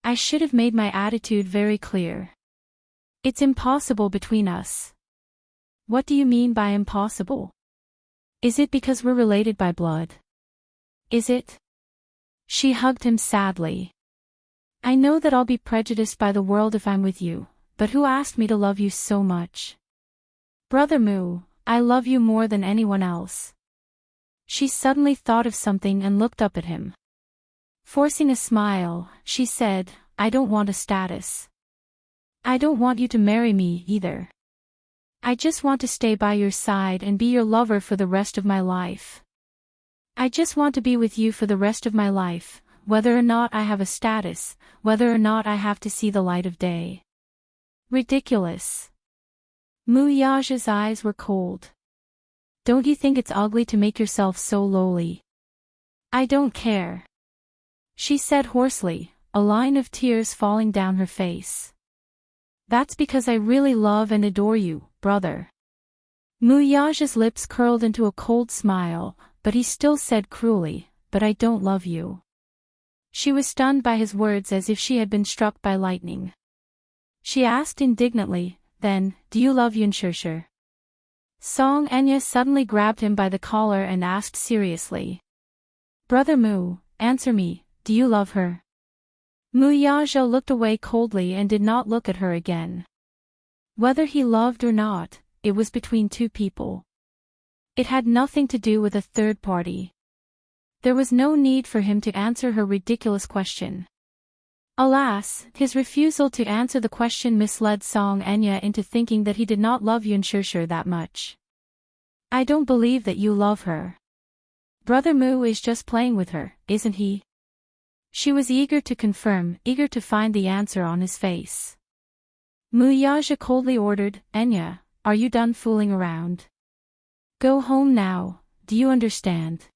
I should have made my attitude very clear. It's impossible between us. What do you mean by impossible? Is it because we're related by blood? Is it? She hugged him sadly. I know that I'll be prejudiced by the world if I'm with you, but who asked me to love you so much? Brother Mu, I love you more than anyone else. She suddenly thought of something and looked up at him. Forcing a smile, she said, I don't want a status. I don't want you to marry me either. I just want to stay by your side and be your lover for the rest of my life. I just want to be with you for the rest of my life, whether or not I have a status, whether or not I have to see the light of day. Ridiculous. Muyaja's eyes were cold. Don't you think it's ugly to make yourself so lowly? I don't care. She said hoarsely, a line of tears falling down her face. That's because I really love and adore you, brother. Muyaja's lips curled into a cold smile, but he still said cruelly, but I don't love you. She was stunned by his words as if she had been struck by lightning. She asked indignantly, then, do you love Yunshushu? Song Enya suddenly grabbed him by the collar and asked seriously. Brother Mu, answer me, do you love her? Muyaja looked away coldly and did not look at her again. Whether he loved or not, it was between two people. It had nothing to do with a third party. There was no need for him to answer her ridiculous question. Alas, his refusal to answer the question misled Song Enya into thinking that he did not love Yunshushu that much. I don't believe that you love her. Brother Mu is just playing with her, isn't he? She was eager to confirm, eager to find the answer on his face. Muyaja coldly ordered, Enya, are you done fooling around? Go home now, do you understand?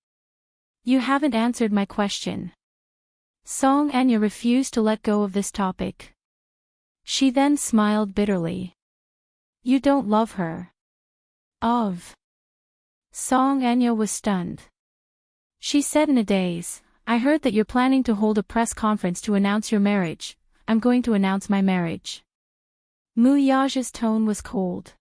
You haven't answered my question. Song Enya refused to let go of this topic. She then smiled bitterly. You don't love her. Song Enya was stunned. She said in a daze, I heard that you're planning to hold a press conference to announce your marriage. I'm going to announce my marriage. Muyaja's tone was cold.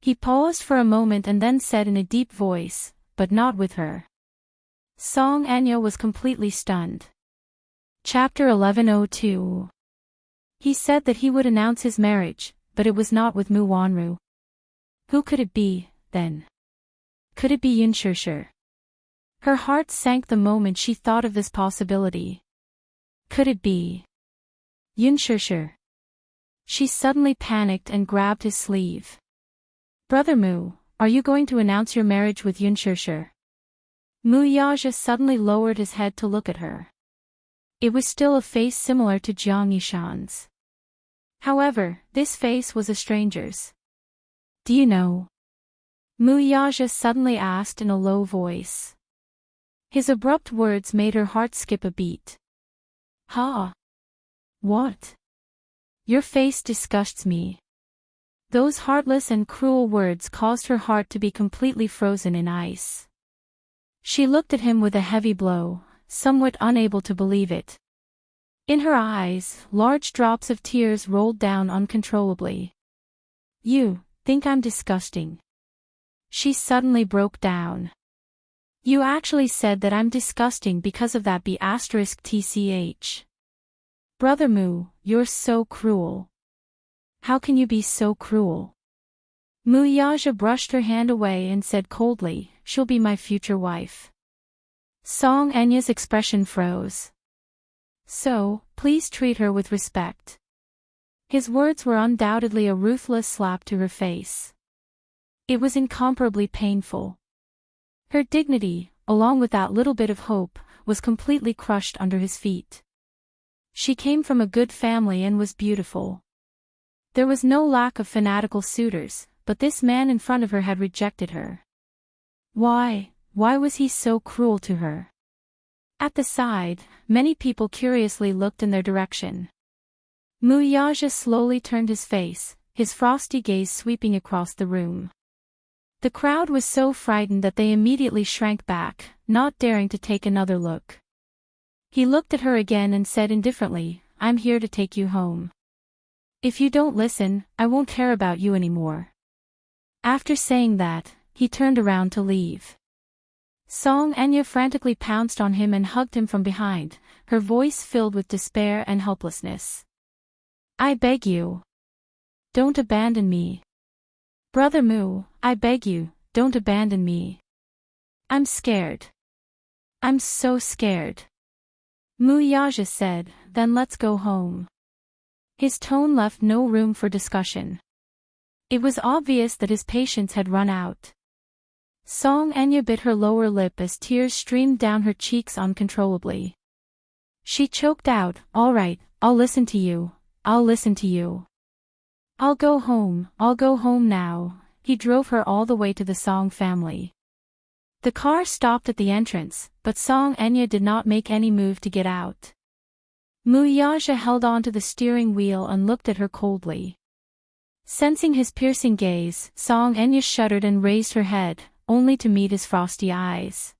He paused for a moment and then said in a deep voice, but not with her. Song Enya was completely stunned. Chapter 1102. He said that he would announce his marriage, but it was not with Mu Wanru. Who could it be, then? Could it be Yunshushu? Her heart sank the moment she thought of this possibility. Could it be Yunshushu? She suddenly panicked and grabbed his sleeve. Brother Mu, are you going to announce your marriage with Yunshushu? Muyaja suddenly lowered his head to look at her. It was still a face similar to Jiang Yishan's. However, this face was a stranger's. Do you know? Muyaja suddenly asked in a low voice. His abrupt words made her heart skip a beat. Ha! What? Your face disgusts me. Those heartless and cruel words caused her heart to be completely frozen in ice. She looked at him with a heavy blow, somewhat unable to believe it. In her eyes, large drops of tears rolled down uncontrollably. You think I'm disgusting? She suddenly broke down. You actually said that I'm disgusting because of that B*TCH. Brother Mu, you're so cruel. How can you be so cruel? Muyaja brushed her hand away and said coldly, she'll be my future wife. Song Enya's expression froze. So, please treat her with respect. His words were undoubtedly a ruthless slap to her face. It was incomparably painful. Her dignity, along with that little bit of hope, was completely crushed under his feet. She came from a good family and was beautiful. There was no lack of fanatical suitors, but this man in front of her had rejected her. Why was he so cruel to her? At the side, many people curiously looked in their direction. Muyaja slowly turned his face, his frosty gaze sweeping across the room. The crowd was so frightened that they immediately shrank back, not daring to take another look. He looked at her again and said indifferently, I'm here to take you home. If you don't listen, I won't care about you anymore. After saying that, he turned around to leave. Song Enya frantically pounced on him and hugged him from behind, her voice filled with despair and helplessness. I beg you. Don't abandon me. Brother Mu, I beg you, don't abandon me. I'm scared. I'm so scared. Muyaja said, then let's go home. His tone left no room for discussion. It was obvious that his patience had run out. Song Enya bit her lower lip as tears streamed down her cheeks uncontrollably. She choked out, "All right, I'll listen to you, I'll listen to you. I'll go home now." He drove her all the way to the Song family. The car stopped at the entrance, but Song Enya did not make any move to get out. Muyaja held on to the steering wheel and looked at her coldly. Sensing his piercing gaze, Song Enya shuddered and raised her head, only to meet his frosty eyes.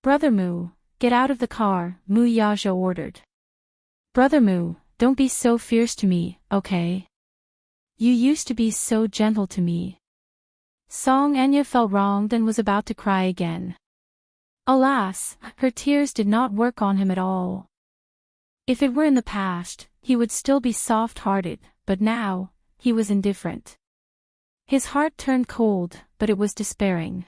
"Brother Mu, get out of the car," Muyaja ordered. "Brother Mu, don't be so fierce to me, okay? You used to be so gentle to me." Song Enya felt wronged and was about to cry again. Alas, her tears did not work on him at all. If it were in the past, he would still be soft-hearted, but now, he was indifferent. His heart turned cold, but it was despairing.